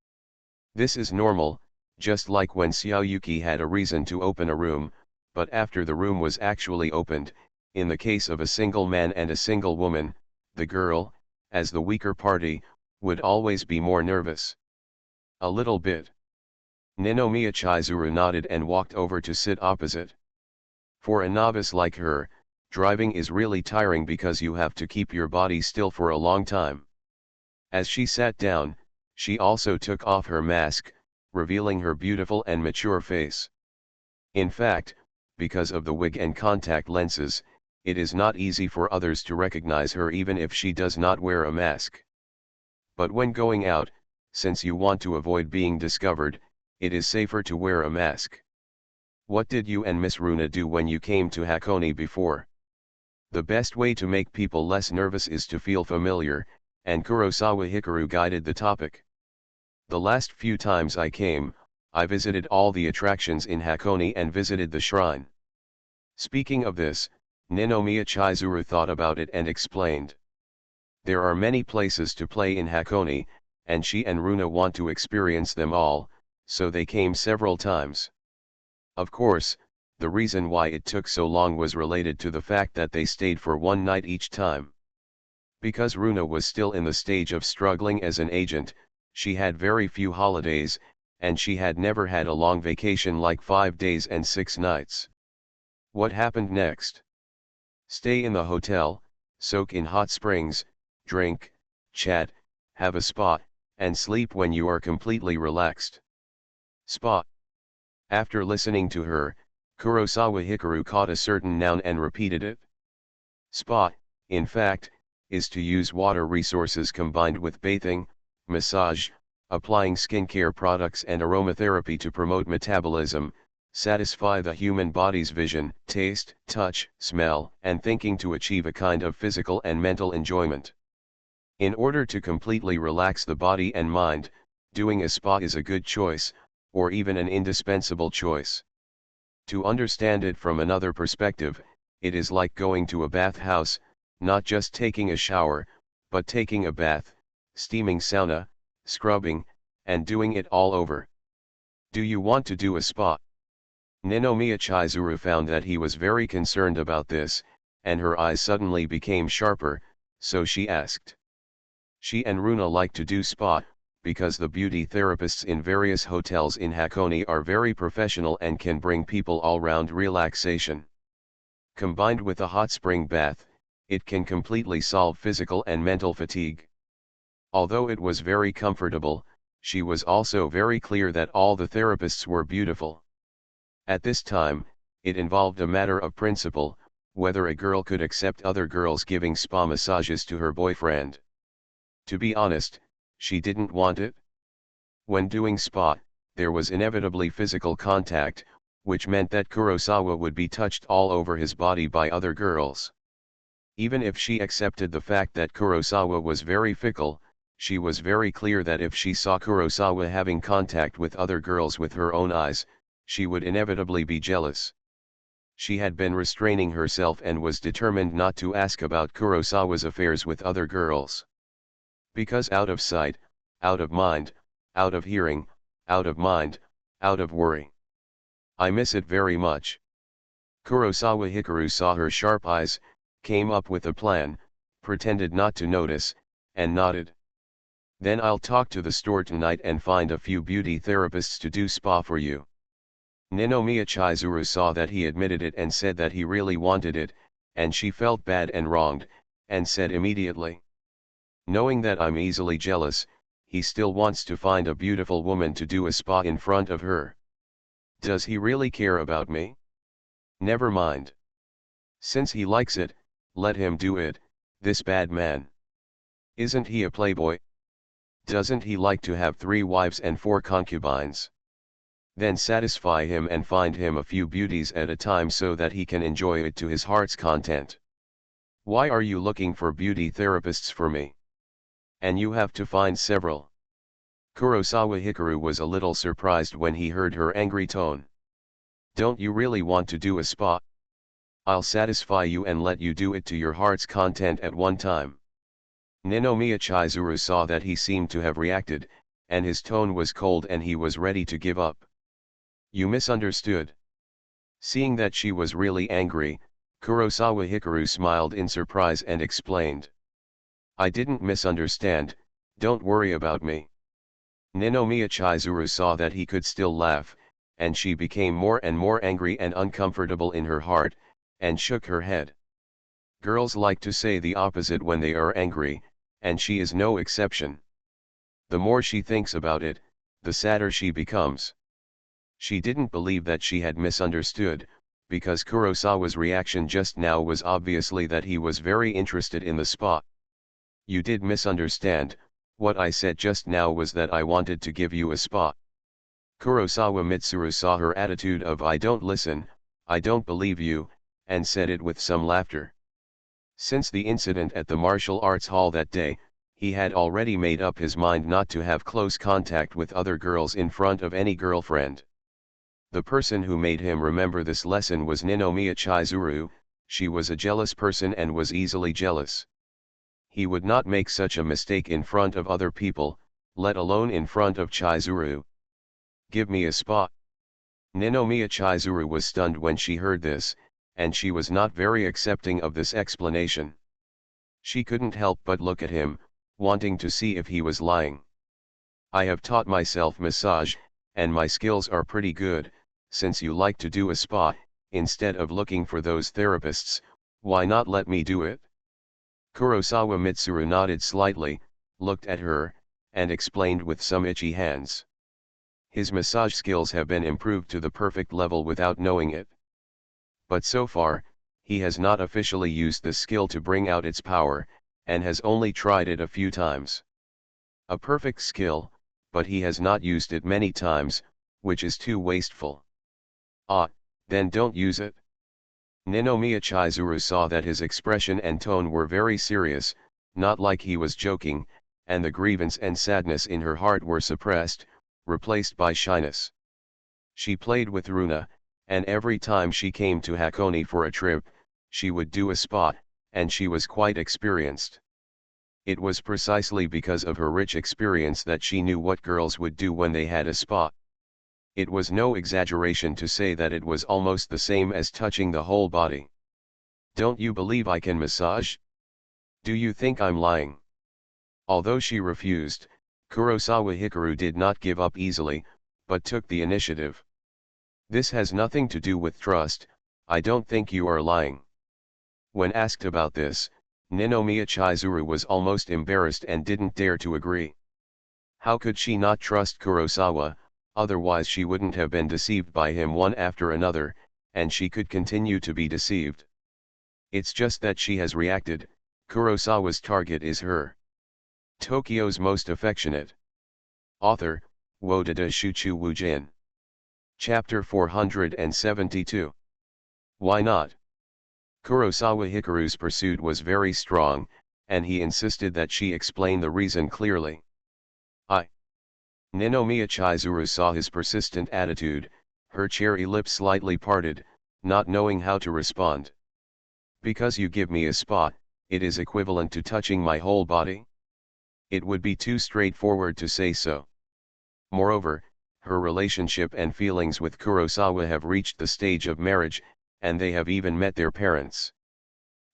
This is normal, just like when Xiaoyuki had a reason to open a room, but after the room was actually opened, in the case of a single man and a single woman, the girl, as the weaker party, would always be more nervous. A little bit. Ninomiya Chizuru nodded and walked over to sit opposite. For a novice like her, driving is really tiring because you have to keep your body still for a long time. As she sat down, she also took off her mask, revealing her beautiful and mature face. In fact, because of the wig and contact lenses, it is not easy for others to recognize her even if she does not wear a mask. But when going out, since you want to avoid being discovered, it is safer to wear a mask. What did you and Miss Runa do when you came to Hakone before? The best way to make people less nervous is to feel familiar, and Kurosawa Hikaru guided the topic. The last few times I came, I visited all the attractions in Hakone and visited the shrine. Speaking of this, Ninomiya Chizuru thought about it and explained. There are many places to play in Hakone, and she and Runa want to experience them all, so they came several times. Of course, the reason why it took so long was related to the fact that they stayed for one night each time. Because Runa was still in the stage of struggling as an agent, she had very few holidays, and she had never had a long vacation like 5 days and 6 nights. What happened next? Stay in the hotel, soak in hot springs, drink, chat, have a spa, and sleep when you are completely relaxed. Spa. After listening to her, Kurosawa Hikaru caught a certain noun and repeated it. Spa, in fact, is to use water resources combined with bathing, massage, applying skincare products and aromatherapy to promote metabolism, satisfy the human body's vision, taste, touch, smell, and thinking to achieve a kind of physical and mental enjoyment. In order to completely relax the body and mind, doing a spa is a good choice, or even an indispensable choice. To understand it from another perspective, it is like going to a bathhouse, not just taking a shower, but taking a bath, steaming sauna, scrubbing, and doing it all over. Do you want to do a spa? Ninomiya Chizuru found that he was very concerned about this, and her eyes suddenly became sharper, so she asked. She and Runa like to do spa, because the beauty therapists in various hotels in Hakone are very professional and can bring people all-round relaxation. Combined with a hot spring bath, it can completely solve physical and mental fatigue. Although it was very comfortable, she was also very clear that all the therapists were beautiful. At this time, it involved a matter of principle, whether a girl could accept other girls giving spa massages to her boyfriend. To be honest, she didn't want it. When doing spa, there was inevitably physical contact, which meant that Kurosawa would be touched all over his body by other girls. Even if she accepted the fact that Kurosawa was very fickle, she was very clear that if she saw Kurosawa having contact with other girls with her own eyes, she would inevitably be jealous. She had been restraining herself and was determined not to ask about Kurosawa's affairs with other girls. Because out of sight, out of mind, out of hearing, out of mind, out of worry. I miss it very much. Kurosawa Hikaru saw her sharp eyes, came up with a plan, pretended not to notice, and nodded. Then I'll talk to the store tonight and find a few beauty therapists to do spa for you. Ninomiya Chizuru saw that he admitted it and said that he really wanted it, and she felt bad and wronged, and said immediately. Knowing that I'm easily jealous, he still wants to find a beautiful woman to do a spa in front of her. Does he really care about me? Never mind. Since he likes it, let him do it, this bad man. Isn't he a playboy? Doesn't he like to have 3 wives and 4 concubines? Then satisfy him and find him a few beauties at a time so that he can enjoy it to his heart's content. Why are you looking for beauty therapists for me? And you have to find several. Kurosawa Hikaru was a little surprised when he heard her angry tone. Don't you really want to do a spa? I'll satisfy you and let you do it to your heart's content at one time. Ninomiya Chizuru saw that he seemed to have reacted, and his tone was cold and he was ready to give up. You misunderstood. Seeing that she was really angry, Kurosawa Hikaru smiled in surprise and explained. I didn't misunderstand, don't worry about me. Ninomiya Chizuru saw that he could still laugh, and she became more and more angry and uncomfortable in her heart, and shook her head. Girls like to say the opposite when they are angry, and she is no exception. The more she thinks about it, the sadder she becomes. She didn't believe that she had misunderstood, because Kurosawa's reaction just now was obviously that he was very interested in the spa. You did misunderstand, what I said just now was that I wanted to give you a spa. Kurosawa Mitsuru saw her attitude of I don't listen, I don't believe you, and said it with some laughter. Since the incident at the martial arts hall that day, he had already made up his mind not to have close contact with other girls in front of any girlfriend. The person who made him remember this lesson was Ninomiya Chizuru. She was a jealous person and was easily jealous. He would not make such a mistake in front of other people, let alone in front of Chizuru. Give me a spa. Ninomiya Chizuru was stunned when she heard this, and she was not very accepting of this explanation. She couldn't help but look at him, wanting to see if he was lying. I have taught myself massage, and my skills are pretty good. Since you like to do a spa, instead of looking for those therapists, why not let me do it? Kurosawa Mitsuru nodded slightly, looked at her, and explained with some itchy hands. His massage skills have been improved to the perfect level without knowing it. But so far, he has not officially used the skill to bring out its power, and has only tried it a few times. A perfect skill, but he has not used it many times, which is too wasteful. Ah, then don't use it. Ninomiya Chizuru saw that his expression and tone were very serious, not like he was joking, and the grievance and sadness in her heart were suppressed, replaced by shyness. She played with Runa, and every time she came to Hakone for a trip, she would do a spa, and she was quite experienced. It was precisely because of her rich experience that she knew what girls would do when they had a spa. It was no exaggeration to say that it was almost the same as touching the whole body. Don't you believe I can massage? Do you think I'm lying? Although she refused, Kurosawa Hikaru did not give up easily, but took the initiative. This has nothing to do with trust, I don't think you are lying. When asked about this, Ninomiya Chizuru was almost embarrassed and didn't dare to agree. How could she not trust Kurosawa, otherwise she wouldn't have been deceived by him one after another, and she could continue to be deceived. It's just that she has reacted, Kurosawa's target is her. Tokyo's most affectionate. Author, Wodada Shuchu Wujin. Chapter 472. Why not? Kurosawa Hikaru's pursuit was very strong, and he insisted that she explain the reason clearly. Ninomiya Chizuru saw his persistent attitude, her cherry lips slightly parted, not knowing how to respond. Because you give me a spot, it is equivalent to touching my whole body? It would be too straightforward to say so. Moreover, her relationship and feelings with Kurosawa have reached the stage of marriage, and they have even met their parents.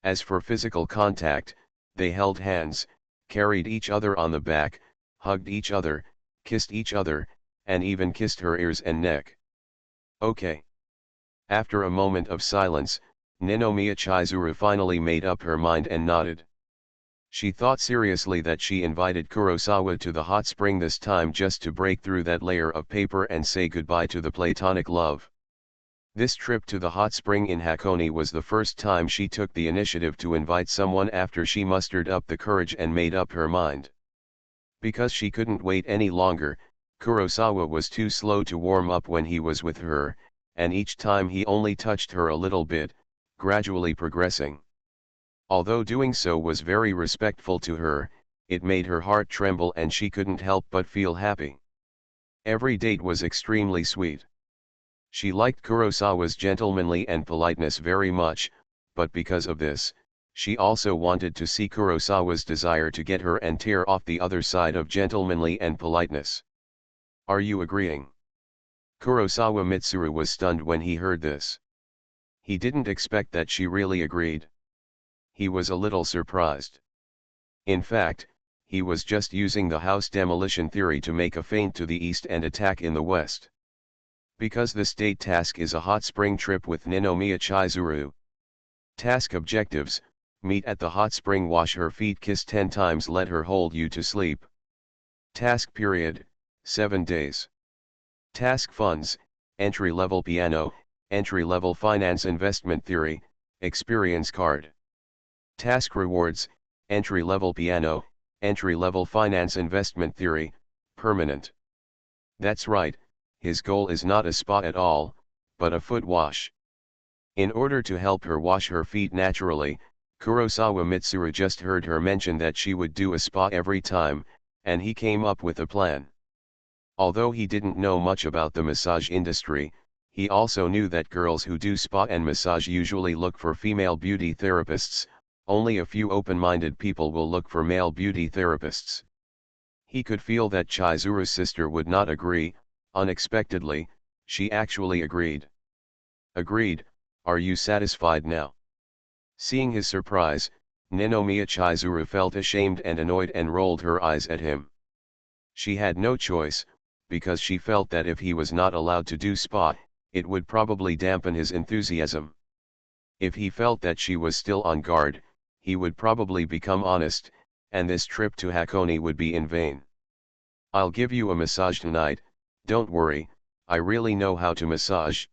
As for physical contact, they held hands, carried each other on the back, hugged each other, kissed each other, and even kissed her ears and neck. Okay. After a moment of silence, Ninomiya Chizuru finally made up her mind and nodded. She thought seriously that she invited Kurosawa to the hot spring this time just to break through that layer of paper and say goodbye to the platonic love. This trip to the hot spring in Hakone was the first time she took the initiative to invite someone after she mustered up the courage and made up her mind. Because she couldn't wait any longer, Kurosawa was too slow to warm up when he was with her, and each time he only touched her a little bit, gradually progressing. Although doing so was very respectful to her, it made her heart tremble and she couldn't help but feel happy. Every date was extremely sweet. She liked Kurosawa's gentlemanly and politeness very much, but because of this, she also wanted to see Kurosawa's desire to get her and tear off the other side of gentlemanly and politeness. Are you agreeing? Kurosawa Mitsuru was stunned when he heard this. He didn't expect that she really agreed. He was a little surprised. In fact, he was just using the house demolition theory to make a feint to the east and attack in the west. Because the state task is a hot spring trip with Ninomiya Chizuru. Task objectives: meet at the hot spring, wash her feet, kiss 10 times, let her hold you to sleep. Task period, 7 days. Task funds: entry-level piano, entry-level finance investment theory, experience card. Task rewards: entry-level piano, entry-level finance investment theory, permanent. That's right, his goal is not a spa at all, but a foot wash. In order to help her wash her feet naturally, Kurosawa Mitsuru just heard her mention that she would do a spa every time, and he came up with a plan. Although he didn't know much about the massage industry, he also knew that girls who do spa and massage usually look for female beauty therapists. Only a few open-minded people will look for male beauty therapists. He could feel that Chizuru's sister would not agree. Unexpectedly, she actually agreed. Agreed, are you satisfied now? Seeing his surprise, Ninomiya Chizuru felt ashamed and annoyed and rolled her eyes at him. She had no choice, because she felt that if he was not allowed to do spa, it would probably dampen his enthusiasm. If he felt that she was still on guard, he would probably become honest, and this trip to Hakone would be in vain. I'll give you a massage tonight, don't worry, I really know how to massage.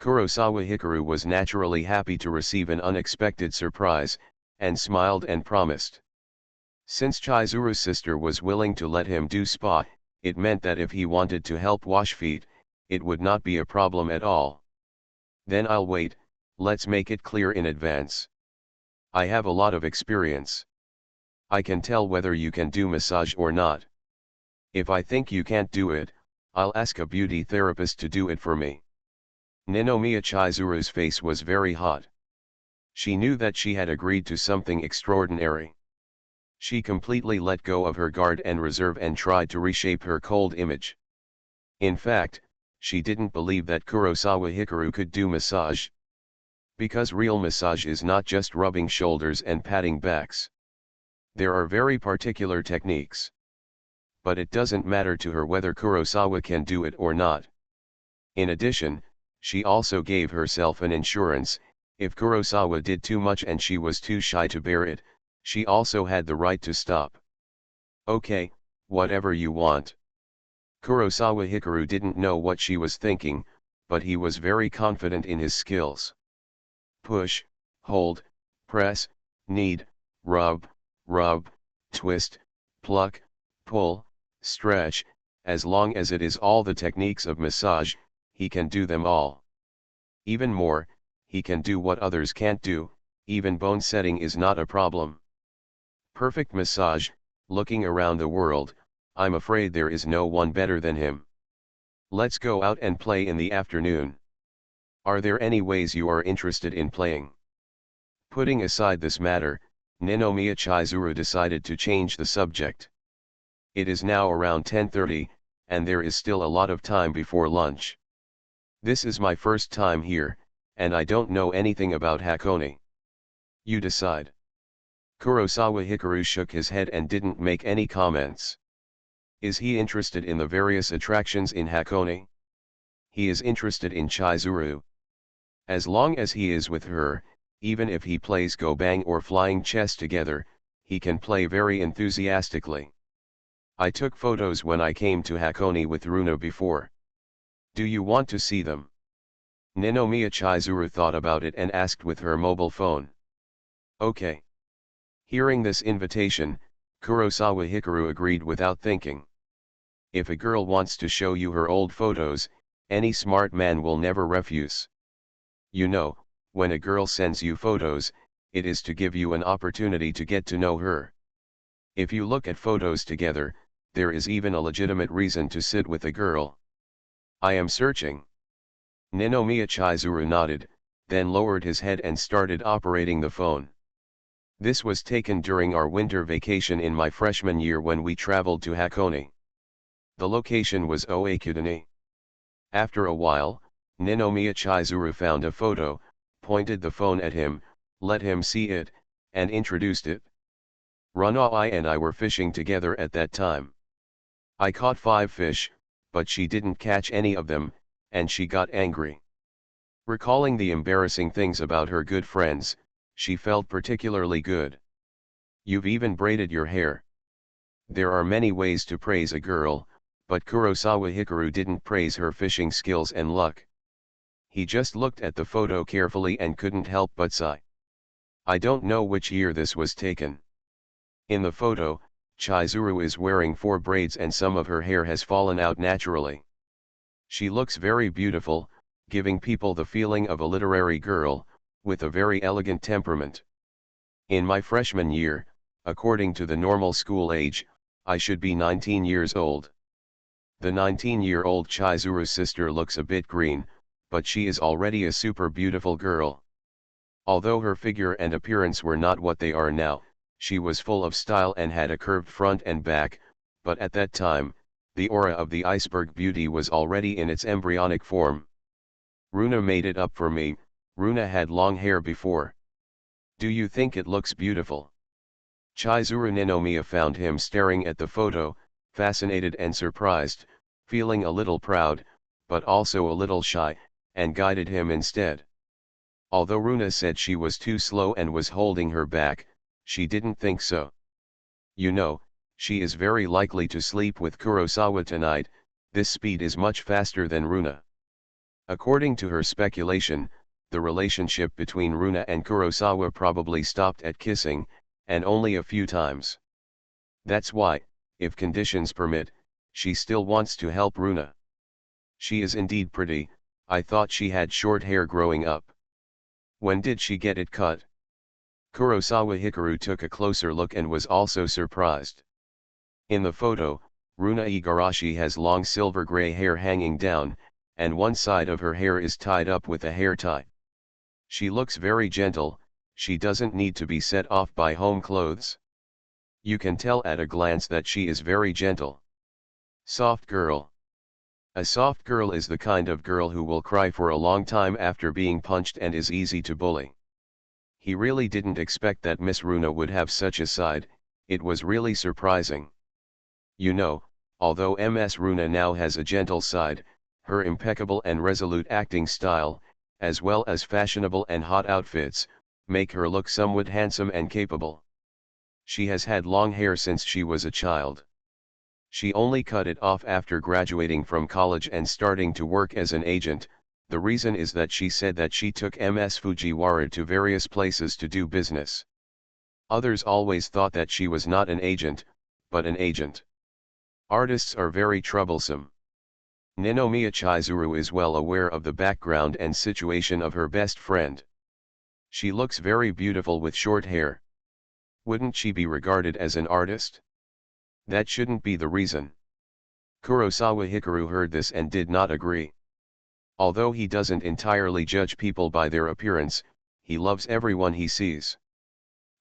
Kurosawa Hikaru was naturally happy to receive an unexpected surprise, and smiled and promised. Since Chizuru's sister was willing to let him do spa, it meant that if he wanted to help wash feet, it would not be a problem at all. Then I'll wait, let's make it clear in advance. I have a lot of experience. I can tell whether you can do massage or not. If I think you can't do it, I'll ask a beauty therapist to do it for me. Ninomiya Chizuru's face was very hot. She knew that she had agreed to something extraordinary. She completely let go of her guard and reserve and tried to reshape her cold image. In fact, she didn't believe that Kurosawa Hikaru could do massage. Because real massage is not just rubbing shoulders and patting backs. There are very particular techniques. But it doesn't matter to her whether Kurosawa can do it or not. In addition, she also gave herself an insurance, if Kurosawa did too much and she was too shy to bear it, she also had the right to stop. Okay, whatever you want. Kurosawa Hikaru didn't know what she was thinking, but he was very confident in his skills. Push, hold, press, knead, rub, twist, pluck, pull, stretch, as long as it is all the techniques of massage, he can do them all. Even more, he can do what others can't do, even bone setting is not a problem. Perfect massage, looking around the world, I'm afraid there is no one better than him. Let's go out and play in the afternoon. Are there any ways you are interested in playing? Putting aside this matter, Ninomiya Chizuru decided to change the subject. It is now around 10:30, and there is still a lot of time before lunch. This is my first time here, and I don't know anything about Hakone. You decide. Kurosawa Hikaru shook his head and didn't make any comments. Is he interested in the various attractions in Hakone? He is interested in Chizuru. As long as he is with her, even if he plays go-bang or flying chess together, he can play very enthusiastically. I took photos when I came to Hakone with Runa before. Do you want to see them? Ninomiya Chizuru thought about it and asked with her mobile phone. Okay. Hearing this invitation, Kurosawa Hikaru agreed without thinking. If a girl wants to show you her old photos, any smart man will never refuse. You know, when a girl sends you photos, it is to give you an opportunity to get to know her. If you look at photos together, there is even a legitimate reason to sit with a girl. I am searching. Ninomiya Chizuru nodded, then lowered his head and started operating the phone. This was taken during our winter vacation in my freshman year when we traveled to Hakone. The location was Oakudani. After a while, Ninomiya Chizuru found a photo, pointed the phone at him, let him see it, and introduced it. Runai and I were fishing together at that time. I caught 5 fish, but she didn't catch any of them, and she got angry. Recalling the embarrassing things about her good friends, she felt particularly good. You've even braided your hair. There are many ways to praise a girl, but Kurosawa Hikaru didn't praise her fishing skills and luck. He just looked at the photo carefully and couldn't help but sigh. I don't know which year this was taken. In the photo, Chizuru is wearing 4 braids and some of her hair has fallen out naturally. She looks very beautiful, giving people the feeling of a literary girl, with a very elegant temperament. In my freshman year, according to the normal school age, I should be 19 years old. The 19-year-old Chizuru's sister looks a bit green, but she is already a super beautiful girl. Although her figure and appearance were not what they are now, she was full of style and had a curved front and back, but at that time, the aura of the iceberg beauty was already in its embryonic form. Runa made it up for me. Runa had long hair before. Do you think it looks beautiful? Chizuru Ninomiya found him staring at the photo, fascinated and surprised, feeling a little proud, but also a little shy, and guided him instead. Although Runa said she was too slow and was holding her back, she didn't think so. You know, She is very likely to sleep with Kurosawa tonight. This speed is much faster than Runa. According to her speculation, the relationship between Runa and Kurosawa probably stopped at kissing, and only a few times. That's why, if conditions permit, she still wants to help Runa. She is indeed pretty. I thought she had short hair growing up. When did she get it cut? Kurosawa Hikaru took a closer look and was also surprised. In the photo, Runa Igarashi has long silver gray hair hanging down, and one side of her hair is tied up with a hair tie. She looks very gentle. She doesn't need to be set off by home clothes. You can tell at a glance that she is very gentle. Soft girl. A soft girl is the kind of girl who will cry for a long time after being punched and is easy to bully. He really didn't expect that Miss Runa would have such a side. It was really surprising. You know, although Ms. Runa now has a gentle side, her impeccable and resolute acting style, as well as fashionable and hot outfits, make her look somewhat handsome and capable. She has had long hair since she was a child. She only cut it off after graduating from college and starting to work as an agent. The reason is that she said that she took Ms. Fujiwara to various places to do business. Others always thought that she was not an agent, but an agent. Artists are very troublesome. Ninomiya Chizuru is well aware of the background and situation of her best friend. She looks very beautiful with short hair. Wouldn't she be regarded as an artist? That shouldn't be the reason. Kurosawa Hikaru heard this and did not agree. Although he doesn't entirely judge people by their appearance, he loves everyone he sees.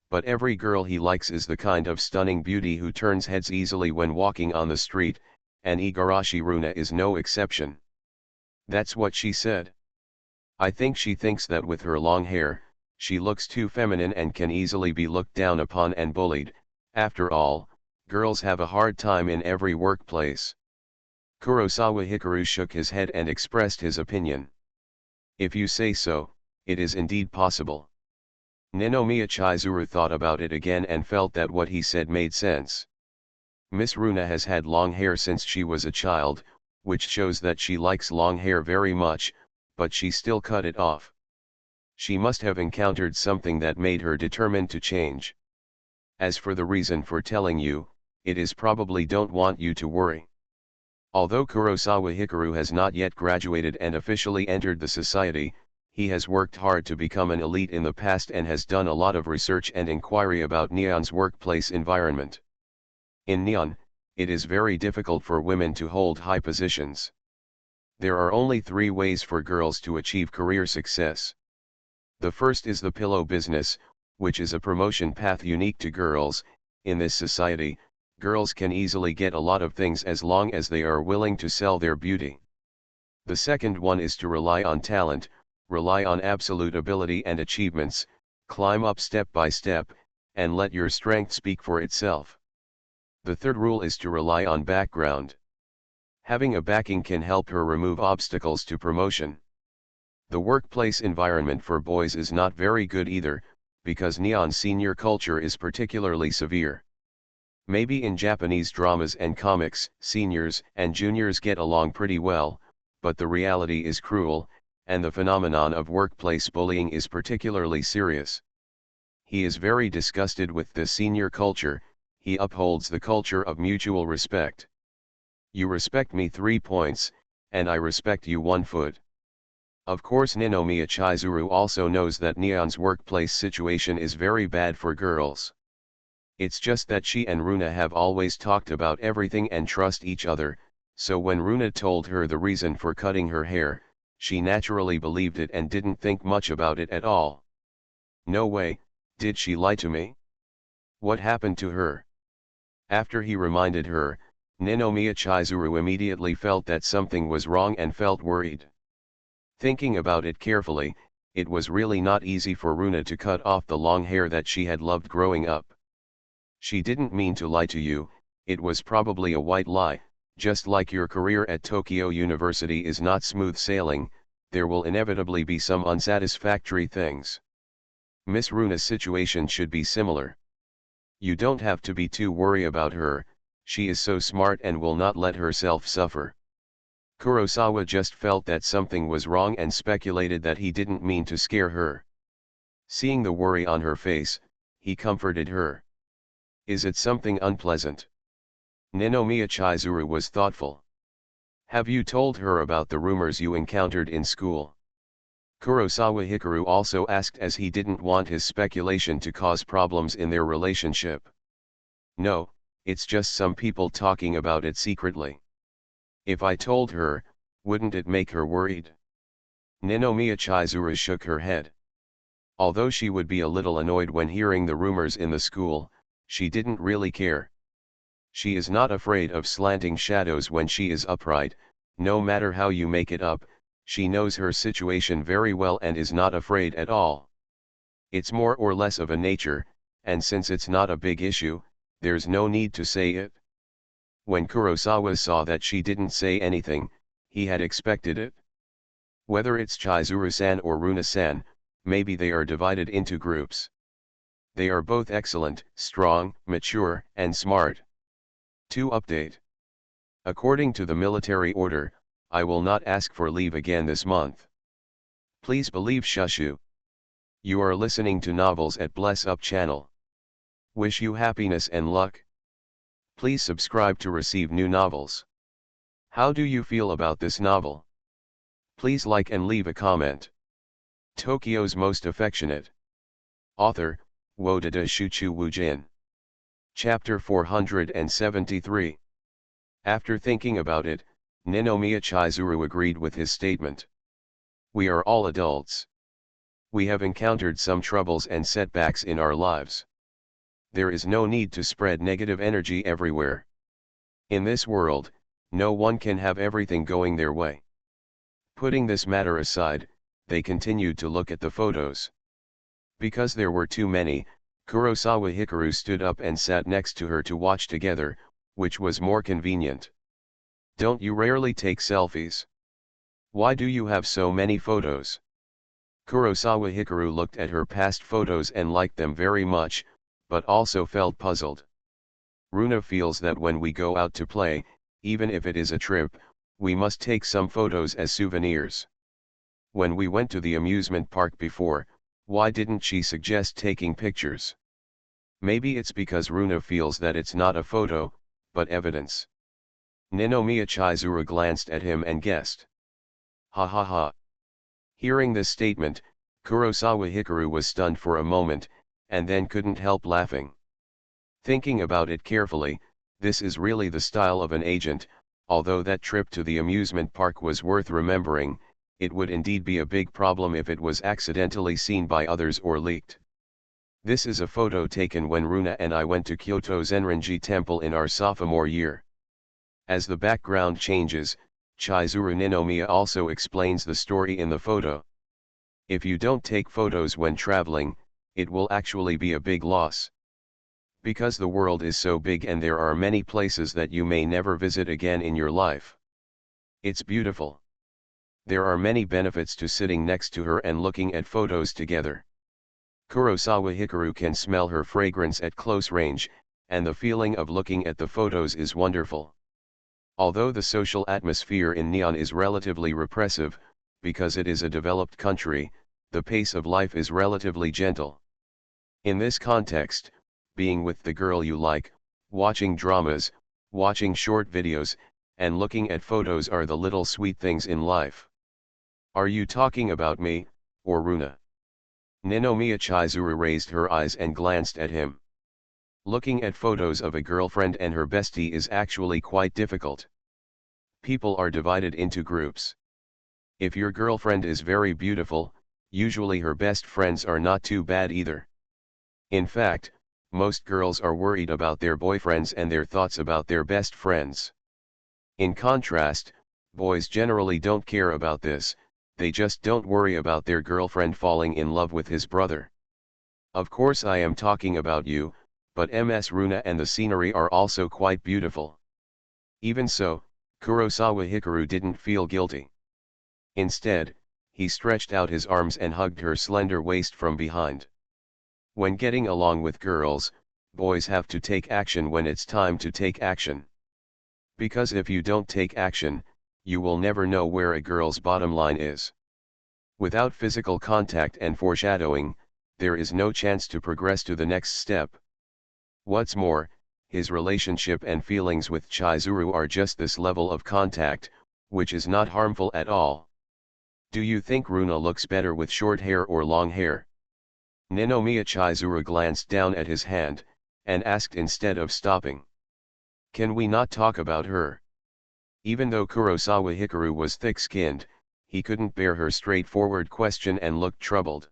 But every girl he likes is the kind of stunning beauty who turns heads easily when walking on the street, and Igarashi Runa is no exception. That's what she said. I think she thinks that with her long hair, she looks too feminine and can easily be looked down upon and bullied. After all, girls have a hard time in every workplace. Kurosawa Hikaru shook his head and expressed his opinion. If you say so, it is indeed possible. Ninomiya Chizuru thought about it again and felt that what he said made sense. Miss Runa has had long hair since she was a child, which shows that she likes long hair very much, but she still cut it off. She must have encountered something that made her determined to change. As for the reason for telling you, it is probably don't want you to worry. Although Kurosawa Hikaru has not yet graduated and officially entered the society, he has worked hard to become an elite in the past and has done a lot of research and inquiry about Neon's workplace environment. In Neon, it is very difficult for women to hold high positions. There are only 3 ways for girls to achieve career success. The first is the pillow business, which is a promotion path unique to girls. In this society, girls can easily get a lot of things as long as they are willing to sell their beauty. The second one is to rely on talent, rely on absolute ability and achievements, climb up step by step, and let your strength speak for itself. The third rule is to rely on background. Having a backing can help her remove obstacles to promotion. The workplace environment for boys is not very good either, because Neon's senior culture is particularly severe. Maybe in Japanese dramas and comics, seniors and juniors get along pretty well, but the reality is cruel, and the phenomenon of workplace bullying is particularly serious. He is very disgusted with the senior culture. He upholds the culture of mutual respect. You respect me 3 points, and I respect you 1 foot. Of course Ninomiya Chizuru also knows that Neon's workplace situation is very bad for girls. It's just that she and Runa have always talked about everything and trust each other, so when Runa told her the reason for cutting her hair, she naturally believed it and didn't think much about it at all. No way, did she lie to me? What happened to her? After he reminded her, Ninomiya Chizuru immediately felt that something was wrong and felt worried. Thinking about it carefully, it was really not easy for Runa to cut off the long hair that she had loved growing up. She didn't mean to lie to you, it was probably a white lie. Just like your career at Tokyo University is not smooth sailing, there will inevitably be some unsatisfactory things. Miss Runa's situation should be similar. You don't have to be too worried about her, She is so smart and will not let herself suffer. Kurosawa just felt that something was wrong and speculated that he didn't mean to scare her. Seeing the worry on her face, he comforted her. Is it something unpleasant? Ninomiya Chizuru was thoughtful. Have you told her about the rumors you encountered in school? Kurosawa Hikaru also asked, as he didn't want his speculation to cause problems in their relationship. No, it's just some people talking about it secretly. If I told her, wouldn't it make her worried? Ninomiya Chizuru shook her head. Although she would be a little annoyed when hearing the rumors in the school, she didn't really care. She is not afraid of slanting shadows when she is upright. No matter how you make it up, she knows her situation very well and is not afraid at all. It's more or less of a nature, and since it's not a big issue, there's no need to say it. When Kurosawa saw that she didn't say anything, he had expected it. Whether it's Chizuru-san or Runa-san, maybe they are divided into groups. They are both excellent, strong, mature, and smart. 2. Update. According to the military order, I will not ask for leave again this month. Please believe Shushu. You are listening to novels at Bless Up channel. Wish you happiness and luck. Please subscribe to receive new novels. How do you feel about this novel? Please like and leave a comment. Tokyo's Most Affectionate. Author, Wodada Shuchu Wujin. Chapter 473. After thinking about it, Ninomiya Chizuru agreed with his statement. We are all adults. We have encountered some troubles and setbacks in our lives. There is no need to spread negative energy everywhere. In this world, no one can have everything going their way. Putting this matter aside, they continued to look at the photos. Because there were too many, Kurosawa Hikaru stood up and sat next to her to watch together, which was more convenient. Don't you rarely take selfies? Why do you have so many photos? Kurosawa Hikaru looked at her past photos and liked them very much, but also felt puzzled. Runa feels that when we go out to play, even if it is a trip, we must take some photos as souvenirs. When we went to the amusement park before, why didn't she suggest taking pictures? Maybe it's because Runa feels that it's not a photo, but evidence. Ninomiya Chizuru glanced at him and guessed. Ha ha ha. Hearing this statement, Kurosawa Hikaru was stunned for a moment, and then couldn't help laughing. Thinking about it carefully, this is really the style of an agent. Although that trip to the amusement park was worth remembering, it would indeed be a big problem if it was accidentally seen by others or leaked. This is a photo taken when Runa and I went to Kyoto Zenrinji Temple in our sophomore year. As the background changes, Chizuru Ninomiya also explains the story in the photo. If you don't take photos when traveling, it will actually be a big loss. Because the world is so big and there are many places that you may never visit again in your life. It's beautiful. There are many benefits to sitting next to her and looking at photos together. Kurosawa Hikaru can smell her fragrance at close range, and the feeling of looking at the photos is wonderful. Although the social atmosphere in Neon is relatively repressive, because it is a developed country, the pace of life is relatively gentle. In this context, being with the girl you like, watching dramas, watching short videos, and looking at photos are the little sweet things in life. Are you talking about me, or Runa? Ninomiya Chizuru raised her eyes and glanced at him. Looking at photos of a girlfriend and her bestie is actually quite difficult. People are divided into groups. If your girlfriend is very beautiful, usually her best friends are not too bad either. In fact, most girls are worried about their boyfriends and their thoughts about their best friends. In contrast, boys generally don't care about this, they just don't worry about their girlfriend falling in love with his brother. Of course I am talking about you, but Ms. Runa and the scenery are also quite beautiful. Even so, Kurosawa Hikaru didn't feel guilty. Instead, he stretched out his arms and hugged her slender waist from behind. When getting along with girls, boys have to take action when it's time to take action. Because if you don't take action, you will never know where a girl's bottom line is. Without physical contact and foreshadowing, there is no chance to progress to the next step. What's more, his relationship and feelings with Chizuru are just this level of contact, which is not harmful at all. Do you think Runa looks better with short hair or long hair? Ninomiya Chizuru glanced down at his hand, and asked instead of stopping. Can we not talk about her? Even though Kurosawa Hikaru was thick-skinned, he couldn't bear her straightforward question and looked troubled.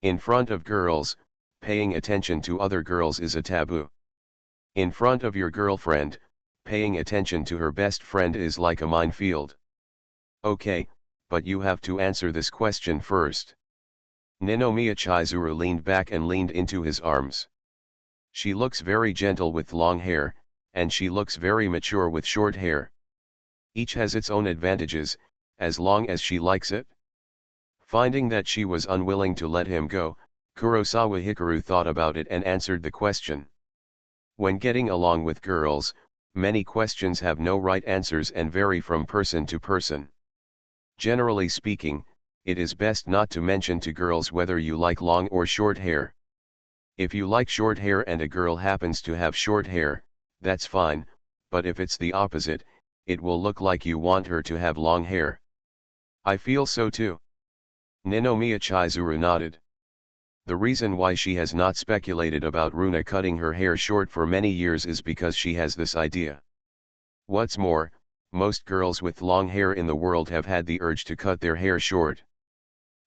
In front of girls, paying attention to other girls is a taboo. In front of your girlfriend, paying attention to her best friend is like a minefield. Okay, but you have to answer this question first. Ninomiya Chizuru leaned back and leaned into his arms. She looks very gentle with long hair, and she looks very mature with short hair. Each has its own advantages, as long as she likes it. Finding that she was unwilling to let him go, Kurosawa Hikaru thought about it and answered the question. When getting along with girls, many questions have no right answers and vary from person to person. Generally speaking, it is best not to mention to girls whether you like long or short hair. If you like short hair and a girl happens to have short hair, that's fine, but if it's the opposite, it will look like you want her to have long hair. I feel so too. Ninomiya Chizuru nodded. The reason why she has not speculated about Runa cutting her hair short for many years is because she has this idea. What's more, most girls with long hair in the world have had the urge to cut their hair short.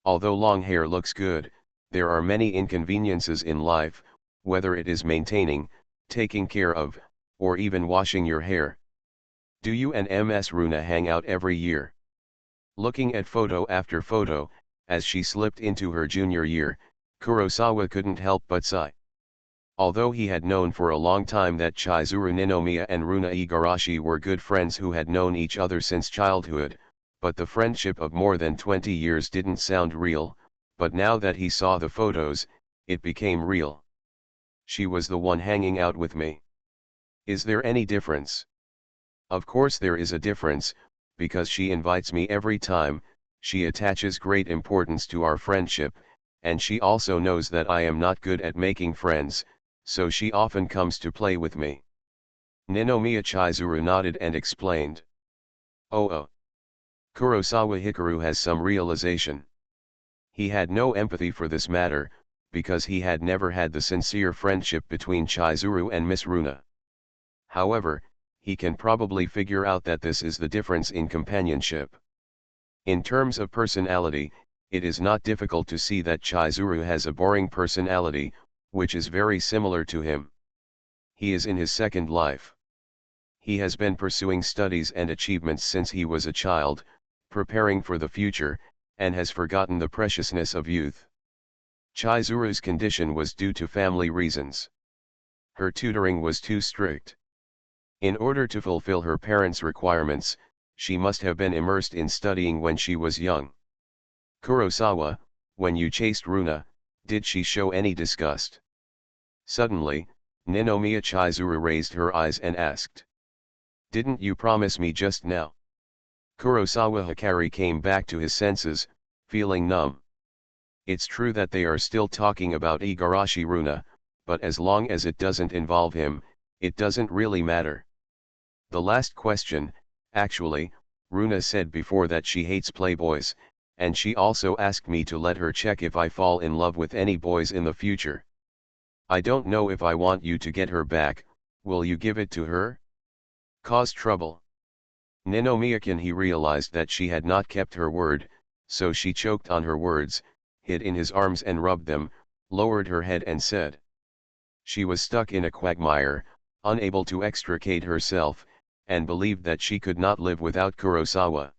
Although long hair looks good, there are many inconveniences in life, whether it is maintaining, taking care of, or even washing your hair. Do you and Ms. Runa hang out every year? Looking at photo after photo, as she slipped into her junior year, Kurosawa couldn't help but sigh. Although he had known for a long time that Chizuru Ninomiya and Runa Igarashi were good friends who had known each other since childhood, but the friendship of more than 20 years didn't sound real, but now that he saw the photos, it became real. She was the one hanging out with me. Is there any difference? Of course there is a difference, because she invites me every time, she attaches great importance to our friendship, and she also knows that I am not good at making friends, so she often comes to play with me. Ninomiya Chizuru nodded and explained. Oh. Kurosawa Hikaru has some realization. He had no empathy for this matter, because he had never had the sincere friendship between Chizuru and Miss Runa. However, he can probably figure out that this is the difference in companionship. In terms of personality, it is not difficult to see that Chizuru has a boring personality, which is very similar to him. He is in his second life. He has been pursuing studies and achievements since he was a child, preparing for the future, and has forgotten the preciousness of youth. Chizuru's condition was due to family reasons. Her tutoring was too strict. In order to fulfill her parents' requirements, she must have been immersed in studying when she was young. Kurosawa, when you chased Runa, did she show any disgust? Suddenly, Ninomiya Chizuru raised her eyes and asked. Didn't you promise me just now? Kurosawa Hikari came back to his senses, feeling numb. It's true that they are still talking about Igarashi Runa, but as long as it doesn't involve him, it doesn't really matter. The last question, actually, Runa said before that she hates playboys, and she also asked me to let her check if I fall in love with any boys in the future. I don't know if I want you to get her back, will you give it to her? Cause trouble. Ninomiya he realized that she had not kept her word, so she choked on her words, hid in his arms and rubbed them, lowered her head and said. She was stuck in a quagmire, unable to extricate herself, and believed that she could not live without Kurosawa.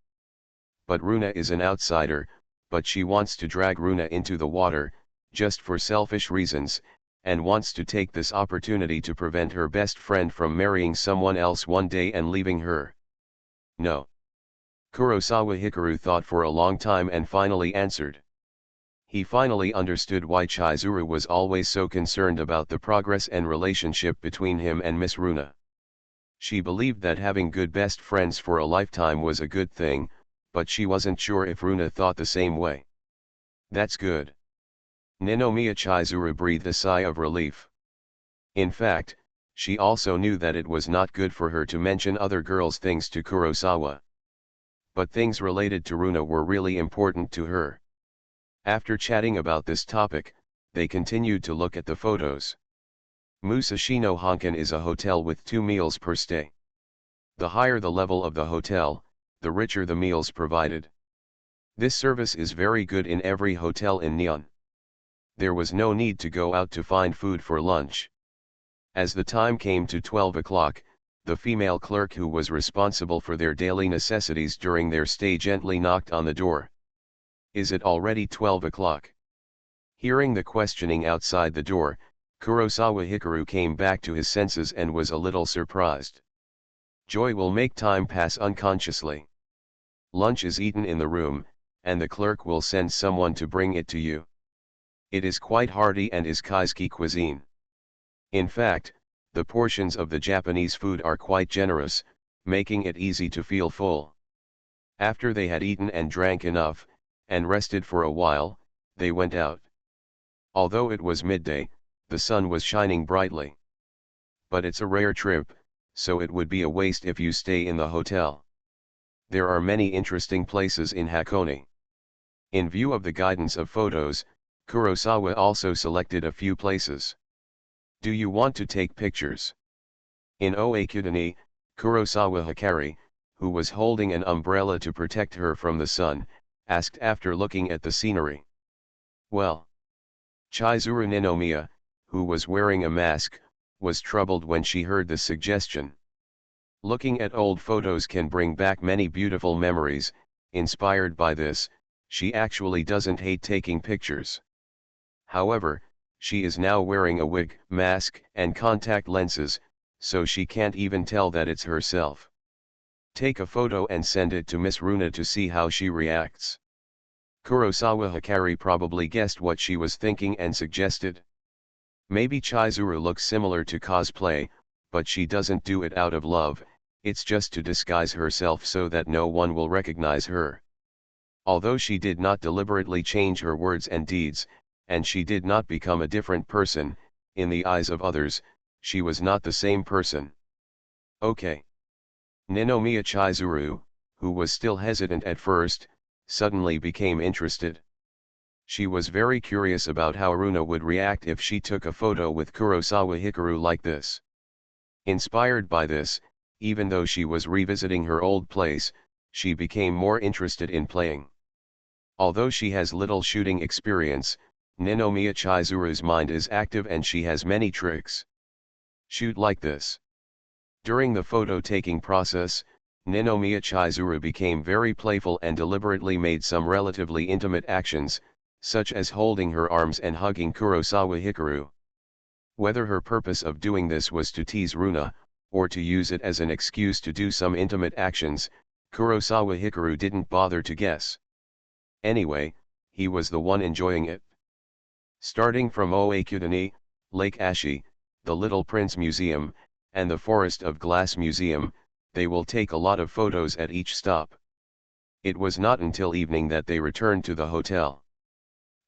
But Runa is an outsider, but she wants to drag Runa into the water, just for selfish reasons, and wants to take this opportunity to prevent her best friend from marrying someone else one day and leaving her. No. Kurosawa Hikaru thought for a long time and finally answered. He finally understood why Chizuru was always so concerned about the progress and relationship between him and Miss Runa. She believed that having good best friends for a lifetime was a good thing, but she wasn't sure if Runa thought the same way. That's good. Ninomiya Chizuru breathed a sigh of relief. In fact, she also knew that it was not good for her to mention other girls' things to Kurosawa. But things related to Runa were really important to her. After chatting about this topic, they continued to look at the photos. Musashino Honkan is a hotel with 2 meals per stay. The higher the level of the hotel, the richer the meals provided. This service is very good in every hotel in Nihon. There was no need to go out to find food for lunch. As the time came to 12 o'clock, the female clerk who was responsible for their daily necessities during their stay gently knocked on the door. Is it already 12 o'clock? Hearing the questioning outside the door, Kurosawa Hikaru came back to his senses and was a little surprised. Joy will make time pass unconsciously. Lunch is eaten in the room, and the clerk will send someone to bring it to you. It is quite hearty and is Kaisuke cuisine. In fact, the portions of the Japanese food are quite generous, making it easy to feel full. After they had eaten and drank enough, and rested for a while, they went out. Although it was midday, the sun was shining brightly. But it's a rare trip, so it would be a waste if you stay in the hotel. There are many interesting places in Hakone. In view of the guidance of photos, Kurosawa also selected a few places. Do you want to take pictures? In Oakudani, Kurosawa Hikari, who was holding an umbrella to protect her from the sun, asked after looking at the scenery. Well. Chizuru Ninomiya, who was wearing a mask, was troubled when she heard the suggestion. Looking at old photos can bring back many beautiful memories. Inspired by this, she actually doesn't hate taking pictures. However, she is now wearing a wig, mask, and contact lenses, so she can't even tell that it's herself. Take a photo and send it to Miss Runa to see how she reacts. Kurosawa Hikari probably guessed what she was thinking and suggested. Maybe Chizuru looks similar to cosplay, but she doesn't do it out of love, it's just to disguise herself so that no one will recognize her. Although she did not deliberately change her words and deeds, and she did not become a different person, in the eyes of others, she was not the same person. Okay. Ninomiya Chizuru, who was still hesitant at first, suddenly became interested. She was very curious about how Runa would react if she took a photo with Kurosawa Hikaru like this. Inspired by this, even though she was revisiting her old place, she became more interested in playing. Although she has little shooting experience, Ninomiya Chizuru's mind is active and she has many tricks. Shoot like this. During the photo-taking process, Ninomiya Chizuru became very playful and deliberately made some relatively intimate actions, such as holding her arms and hugging Kurosawa Hikaru. Whether her purpose of doing this was to tease Runa, or to use it as an excuse to do some intimate actions, Kurosawa Hikaru didn't bother to guess. Anyway, he was the one enjoying it. Starting from Oakudani, Lake Ashi, the Little Prince Museum, and the Forest of Glass Museum, they will take a lot of photos at each stop. It was not until evening that they returned to the hotel.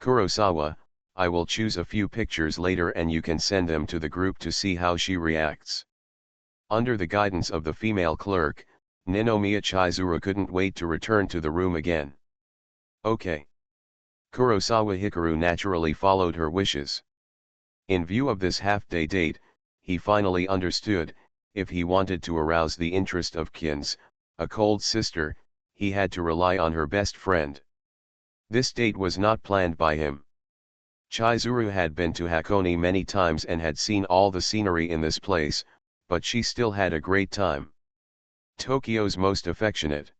Kurosawa, I will choose a few pictures later and you can send them to the group to see how she reacts. Under the guidance of the female clerk, Ninomiya Chizuru couldn't wait to return to the room again. Okay. Kurosawa Hikaru naturally followed her wishes. In view of this half-day date, he finally understood, if he wanted to arouse the interest of Kins, a cold sister, he had to rely on her best friend. This date was not planned by him. Chizuru had been to Hakone many times and had seen all the scenery in this place, but she still had a great time. Tokyo's Most Affectionate.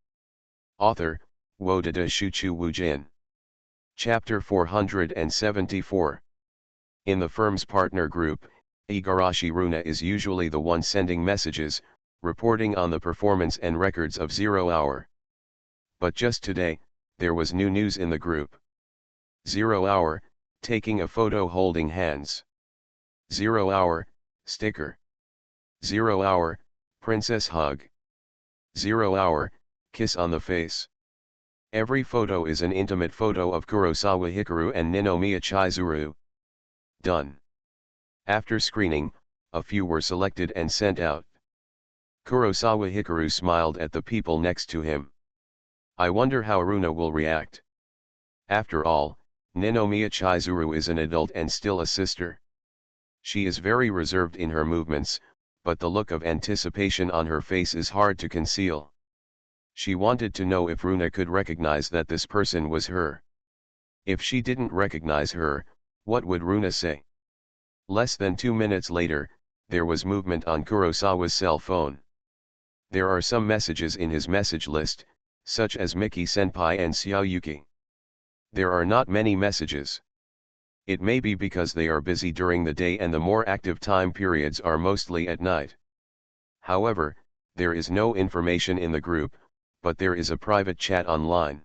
Author, Wodada Shuchu Wujin. Chapter 474. In the firm's partner group, Igarashi Runa is usually the one sending messages, reporting on the performance and records of 0 Hour. But just today, there was new news in the group. 0 hour, taking a photo holding hands. 0 hour, sticker. 0 hour, princess hug. 0 hour, kiss on the face. Every photo is an intimate photo of Kurosawa Hikaru and Ninomiya Chizuru. Done. After screening, a few were selected and sent out. Kurosawa Hikaru smiled at the people next to him. I wonder how Runa will react. After all, Ninomiya Chizuru is an adult and still a sister. She is very reserved in her movements, but the look of anticipation on her face is hard to conceal. She wanted to know if Runa could recognize that this person was her. If she didn't recognize her, what would Runa say? Less than 2 minutes later, there was movement on Kurosawa's cell phone. There are some messages in his message list, such as Miki-senpai and Xiaoyuki. There are not many messages. It may be because they are busy during the day and the more active time periods are mostly at night. However, there is no information in the group, but there is a private chat online.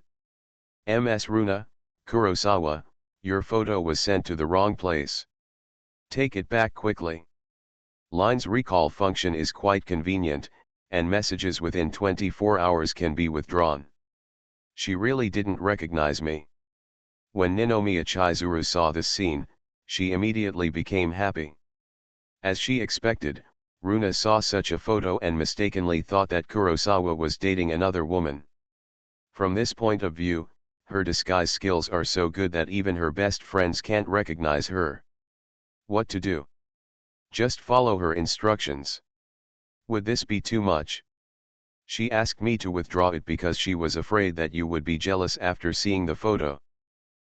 MS Runa, Kurosawa, your photo was sent to the wrong place. Take it back quickly. Line's recall function is quite convenient, and messages within 24 hours can be withdrawn. She really didn't recognize me. When Ninomiya Chizuru saw this scene, she immediately became happy. As she expected, Runa saw such a photo and mistakenly thought that Kurosawa was dating another woman. From this point of view, her disguise skills are so good that even her best friends can't recognize her. What to do? Just follow her instructions. Would this be too much? She asked me to withdraw it because she was afraid that you would be jealous after seeing the photo.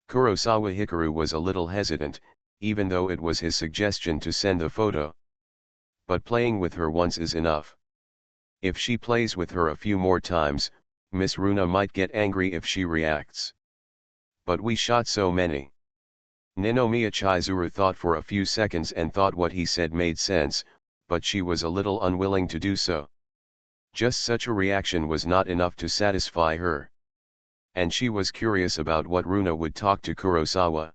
Kurosawa Hikaru was a little hesitant, even though it was his suggestion to send the photo. But playing with her once is enough. If she plays with her a few more times, Miss Runa might get angry if she reacts. But we shot so many. Ninomiya Chizuru thought for a few seconds and thought what he said made sense, but she was a little unwilling to do so. Just such a reaction was not enough to satisfy her. And she was curious about what Runa would talk to Kurosawa.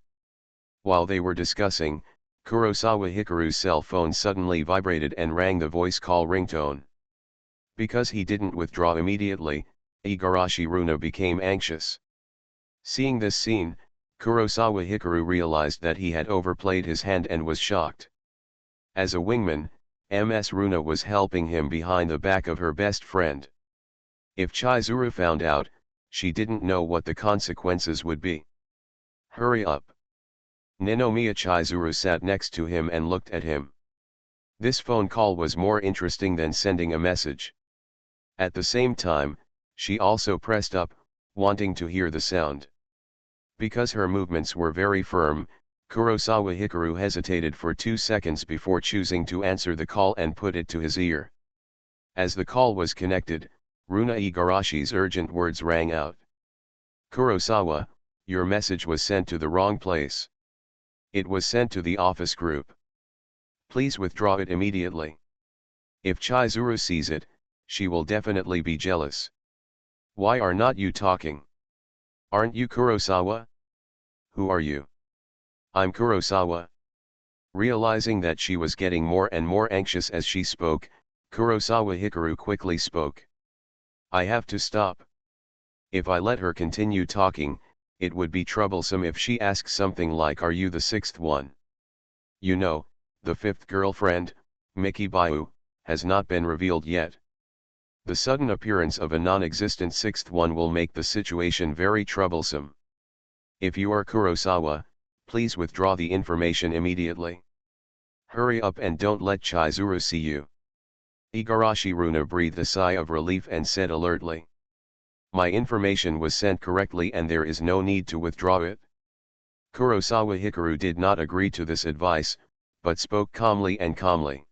While they were discussing, Kurosawa Hikaru's cell phone suddenly vibrated and rang the voice call ringtone. Because he didn't withdraw immediately, Igarashi Runa became anxious. Seeing this scene, Kurosawa Hikaru realized that he had overplayed his hand and was shocked. As a wingman, MS Runa was helping him behind the back of her best friend. If Chizuru found out, she didn't know what the consequences would be. Hurry up. Ninomiya Chizuru sat next to him and looked at him. This phone call was more interesting than sending a message. At the same time, she also pressed up, wanting to hear the sound. Because her movements were very firm, Kurosawa Hikaru hesitated for 2 seconds before choosing to answer the call and put it to his ear. As the call was connected, Runa Igarashi's urgent words rang out. Kurosawa, your message was sent to the wrong place. It was sent to the office group. Please withdraw it immediately. If Chizuru sees it, she will definitely be jealous. Why are not you talking? Aren't you Kurosawa? Who are you? I'm Kurosawa. Realizing that she was getting more and more anxious as she spoke, Kurosawa Hikaru quickly spoke. I have to stop. If I let her continue talking, it would be troublesome if she asks something like are you the sixth one? You know, the fifth girlfriend, Miki Bayu, has not been revealed yet. The sudden appearance of a non-existent sixth one will make the situation very troublesome. If you are Kurosawa, please withdraw the information immediately. Hurry up and don't let Chizuru see you. Igarashi Runa breathed a sigh of relief and said alertly. My information was sent correctly and there is no need to withdraw it. Kurosawa Hikaru did not agree to this advice, but spoke calmly and calmly.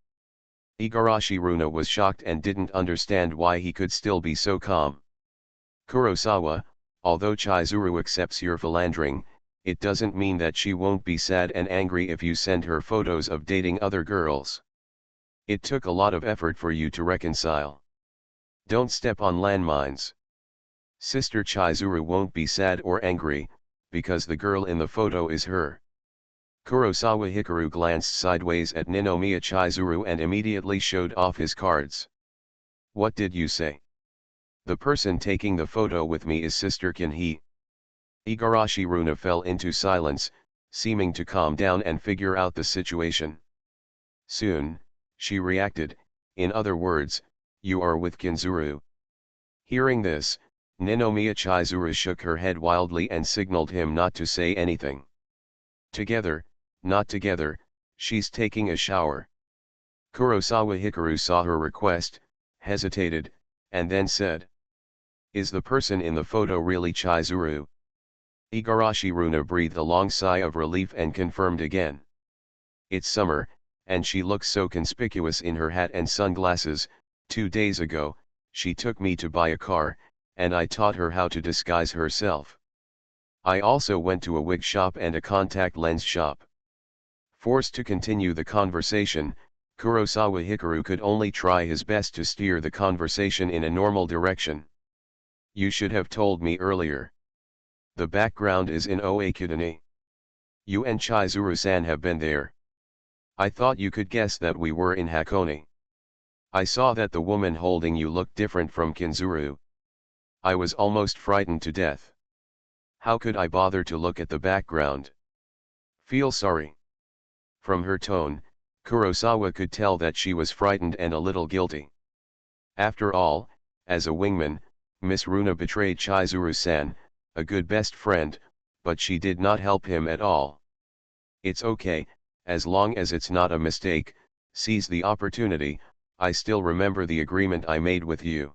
Igarashi Runa was shocked and didn't understand why he could still be so calm. Kurosawa, although Chizuru accepts your philandering, it doesn't mean that she won't be sad and angry if you send her photos of dating other girls. It took a lot of effort for you to reconcile. Don't step on landmines. Sister Chizuru won't be sad or angry, because the girl in the photo is her. Kurosawa Hikaru glanced sideways at Ninomiya Chizuru and immediately showed off his cards. What did you say? The person taking the photo with me is Sister Kinhee. Igarashi Runa fell into silence, seeming to calm down and figure out the situation. Soon, she reacted, in other words, you are with Kinzuru. Hearing this, Ninomiya Chizuru shook her head wildly and signaled him not to say anything. Together, not together, she's taking a shower. Kurosawa Hikaru saw her request, hesitated, and then said, is the person in the photo really Chizuru? Igarashi Runa breathed a long sigh of relief and confirmed again. It's summer, and she looks so conspicuous in her hat and sunglasses. 2 days ago, she took me to buy a car, and I taught her how to disguise herself. I also went to a wig shop and a contact lens shop. Forced to continue the conversation, Kurosawa Hikaru could only try his best to steer the conversation in a normal direction. You should have told me earlier. The background is in Oakudani. You and Chizuru-san have been there. I thought you could guess that we were in Hakone. I saw that the woman holding you looked different from Kinzuru. I was almost frightened to death. How could I bother to look at the background? Feel sorry. From her tone, Kurosawa could tell that she was frightened and a little guilty. After all, as a wingman, Miss Runa betrayed Chizuru-san, a good best friend, but she did not help him at all. It's okay, as long as it's not a mistake. Seize the opportunity. I still remember the agreement I made with you.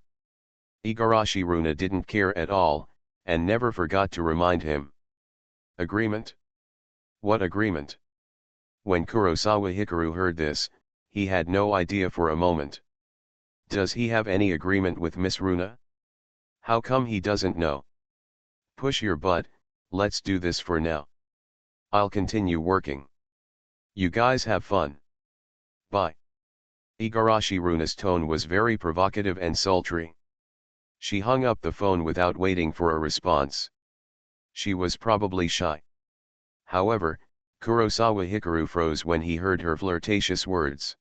Igarashi Runa didn't care at all, and never forgot to remind him. Agreement? What agreement? When Kurosawa Hikaru heard this, he had no idea for a moment. Does he have any agreement with Miss Runa? How come he doesn't know? Push your butt, let's do this for now. I'll continue working. You guys have fun. Bye. Igarashi Runa's tone was very provocative and sultry. She hung up the phone without waiting for a response. She was probably shy. However, Kurosawa Hikaru froze when he heard her flirtatious words.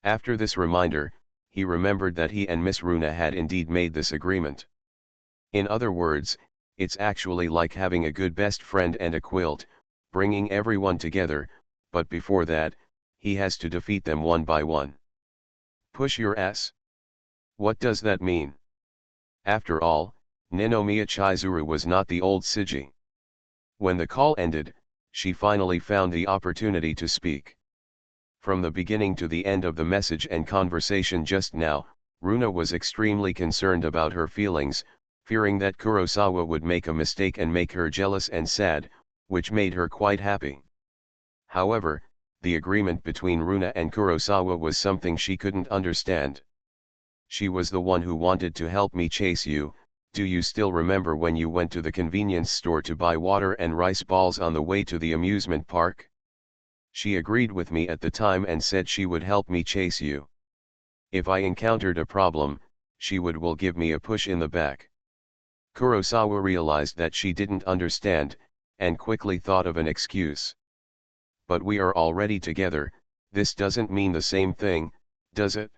After this reminder, he remembered that he and Miss Runa had indeed made this agreement. In other words, it's actually like having a good best friend and a quilt, bringing everyone together, but before that, he has to defeat them one by one. Push your ass? What does that mean? After all, Ninomiya Chizuru was not the old Siji. When the call ended, she finally found the opportunity to speak. From the beginning to the end of the message and conversation just now, Runa was extremely concerned about her feelings, fearing that Kurosawa would make a mistake and make her jealous and sad, which made her quite happy. However, the agreement between Runa and Kurosawa was something she couldn't understand. She was the one who wanted to help me chase you. Do you still remember when you went to the convenience store to buy water and rice balls on the way to the amusement park? She agreed with me at the time and said she would help me chase you. If I encountered a problem, she will give me a push in the back. Kurosawa realized that she didn't understand, and quickly thought of an excuse. But we are already together. This doesn't mean the same thing, does it?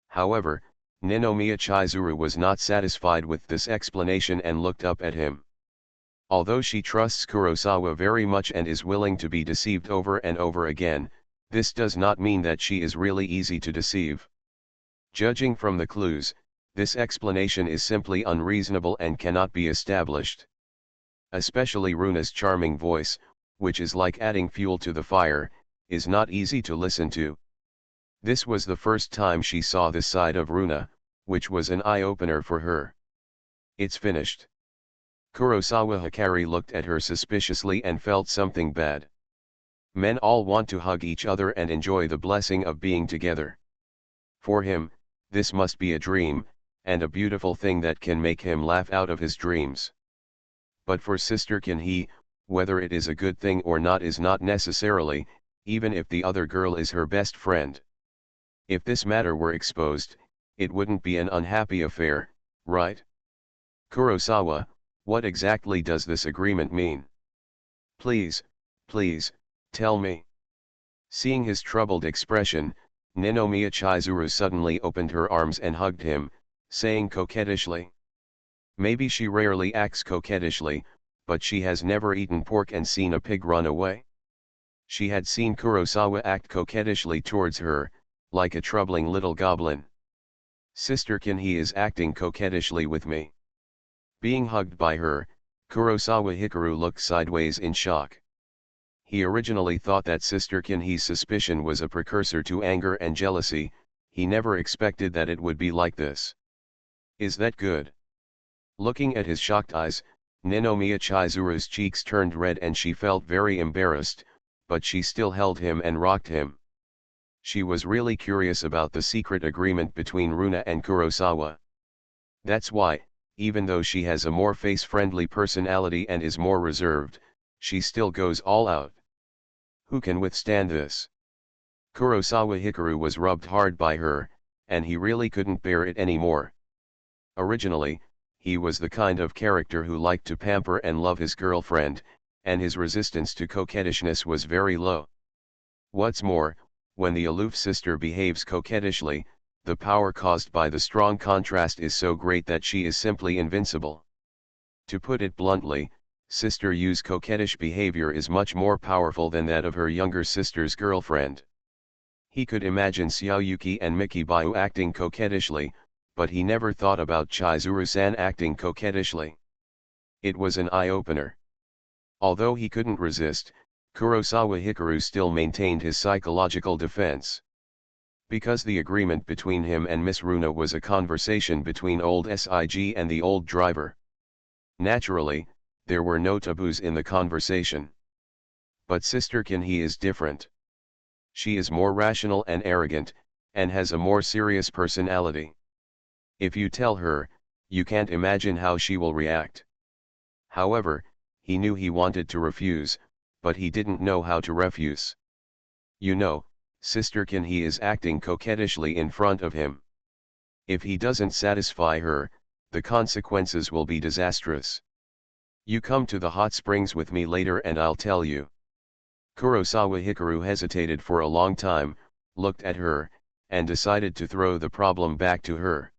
However, Ninomiya Chizuru was not satisfied with this explanation and looked up at him. Although she trusts Kurosawa very much and is willing to be deceived over and over again, this does not mean that she is really easy to deceive. Judging from the clues, this explanation is simply unreasonable and cannot be established. Especially Runa's charming voice, which is like adding fuel to the fire, is not easy to listen to. This was the first time she saw this side of Runa, which was an eye-opener for her. It's finished. Kurosawa Hikari looked at her suspiciously and felt something bad. Men all want to hug each other and enjoy the blessing of being together. For him, this must be a dream, and a beautiful thing that can make him laugh out of his dreams. But for Sister Kinhee, whether it is a good thing or not is not necessarily, even if the other girl is her best friend. If this matter were exposed, it wouldn't be an unhappy affair, right? Kurosawa, What exactly does this agreement mean? Please, please, tell me. Seeing his troubled expression, Ninomiya Chizuru suddenly opened her arms and hugged him, saying coquettishly. Maybe she rarely acts coquettishly, but she has never eaten pork and seen a pig run away. She had seen Kurosawa act coquettishly towards her, like a troubling little goblin. Sisterkin, he is acting coquettishly with me. Being hugged by her, Kurosawa Hikaru looked sideways in shock. He originally thought that Sisterkin He's suspicion was a precursor to anger and jealousy. He never expected that it would be like this. Is that good? Looking at his shocked eyes, Ninomiya Chizuru's cheeks turned red and she felt very embarrassed, but she still held him and rocked him. She was really curious about the secret agreement between Runa and Kurosawa. That's why, even though she has a more face-friendly personality and is more reserved, she still goes all out. Who can withstand this? Kurosawa Hikaru was rubbed hard by her, and he really couldn't bear it anymore. Originally, he was the kind of character who liked to pamper and love his girlfriend, and his resistance to coquettishness was very low. What's more, when the aloof sister behaves coquettishly, the power caused by the strong contrast is so great that she is simply invincible. To put it bluntly, Sister Yu's coquettish behavior is much more powerful than that of her younger sister's girlfriend. He could imagine Xiaoyuki and Mikibayu acting coquettishly, but he never thought about Chizuru-san acting coquettishly. It was an eye-opener. Although he couldn't resist, Kurosawa Hikaru still maintained his psychological defense. Because the agreement between him and Miss Runa was a conversation between old Sig and the old driver. Naturally, there were no taboos in the conversation. But Sisterkin he is different. She is more rational and arrogant, and has a more serious personality. If you tell her, you can't imagine how she will react. However, he knew he wanted to refuse, but he didn't know how to refuse. You know, Sisterkin he is acting coquettishly in front of him. If he doesn't satisfy her, the consequences will be disastrous. You come to the hot springs with me later and I'll tell you. Kurosawa Hikaru hesitated for a long time, looked at her, and decided to throw the problem back to her.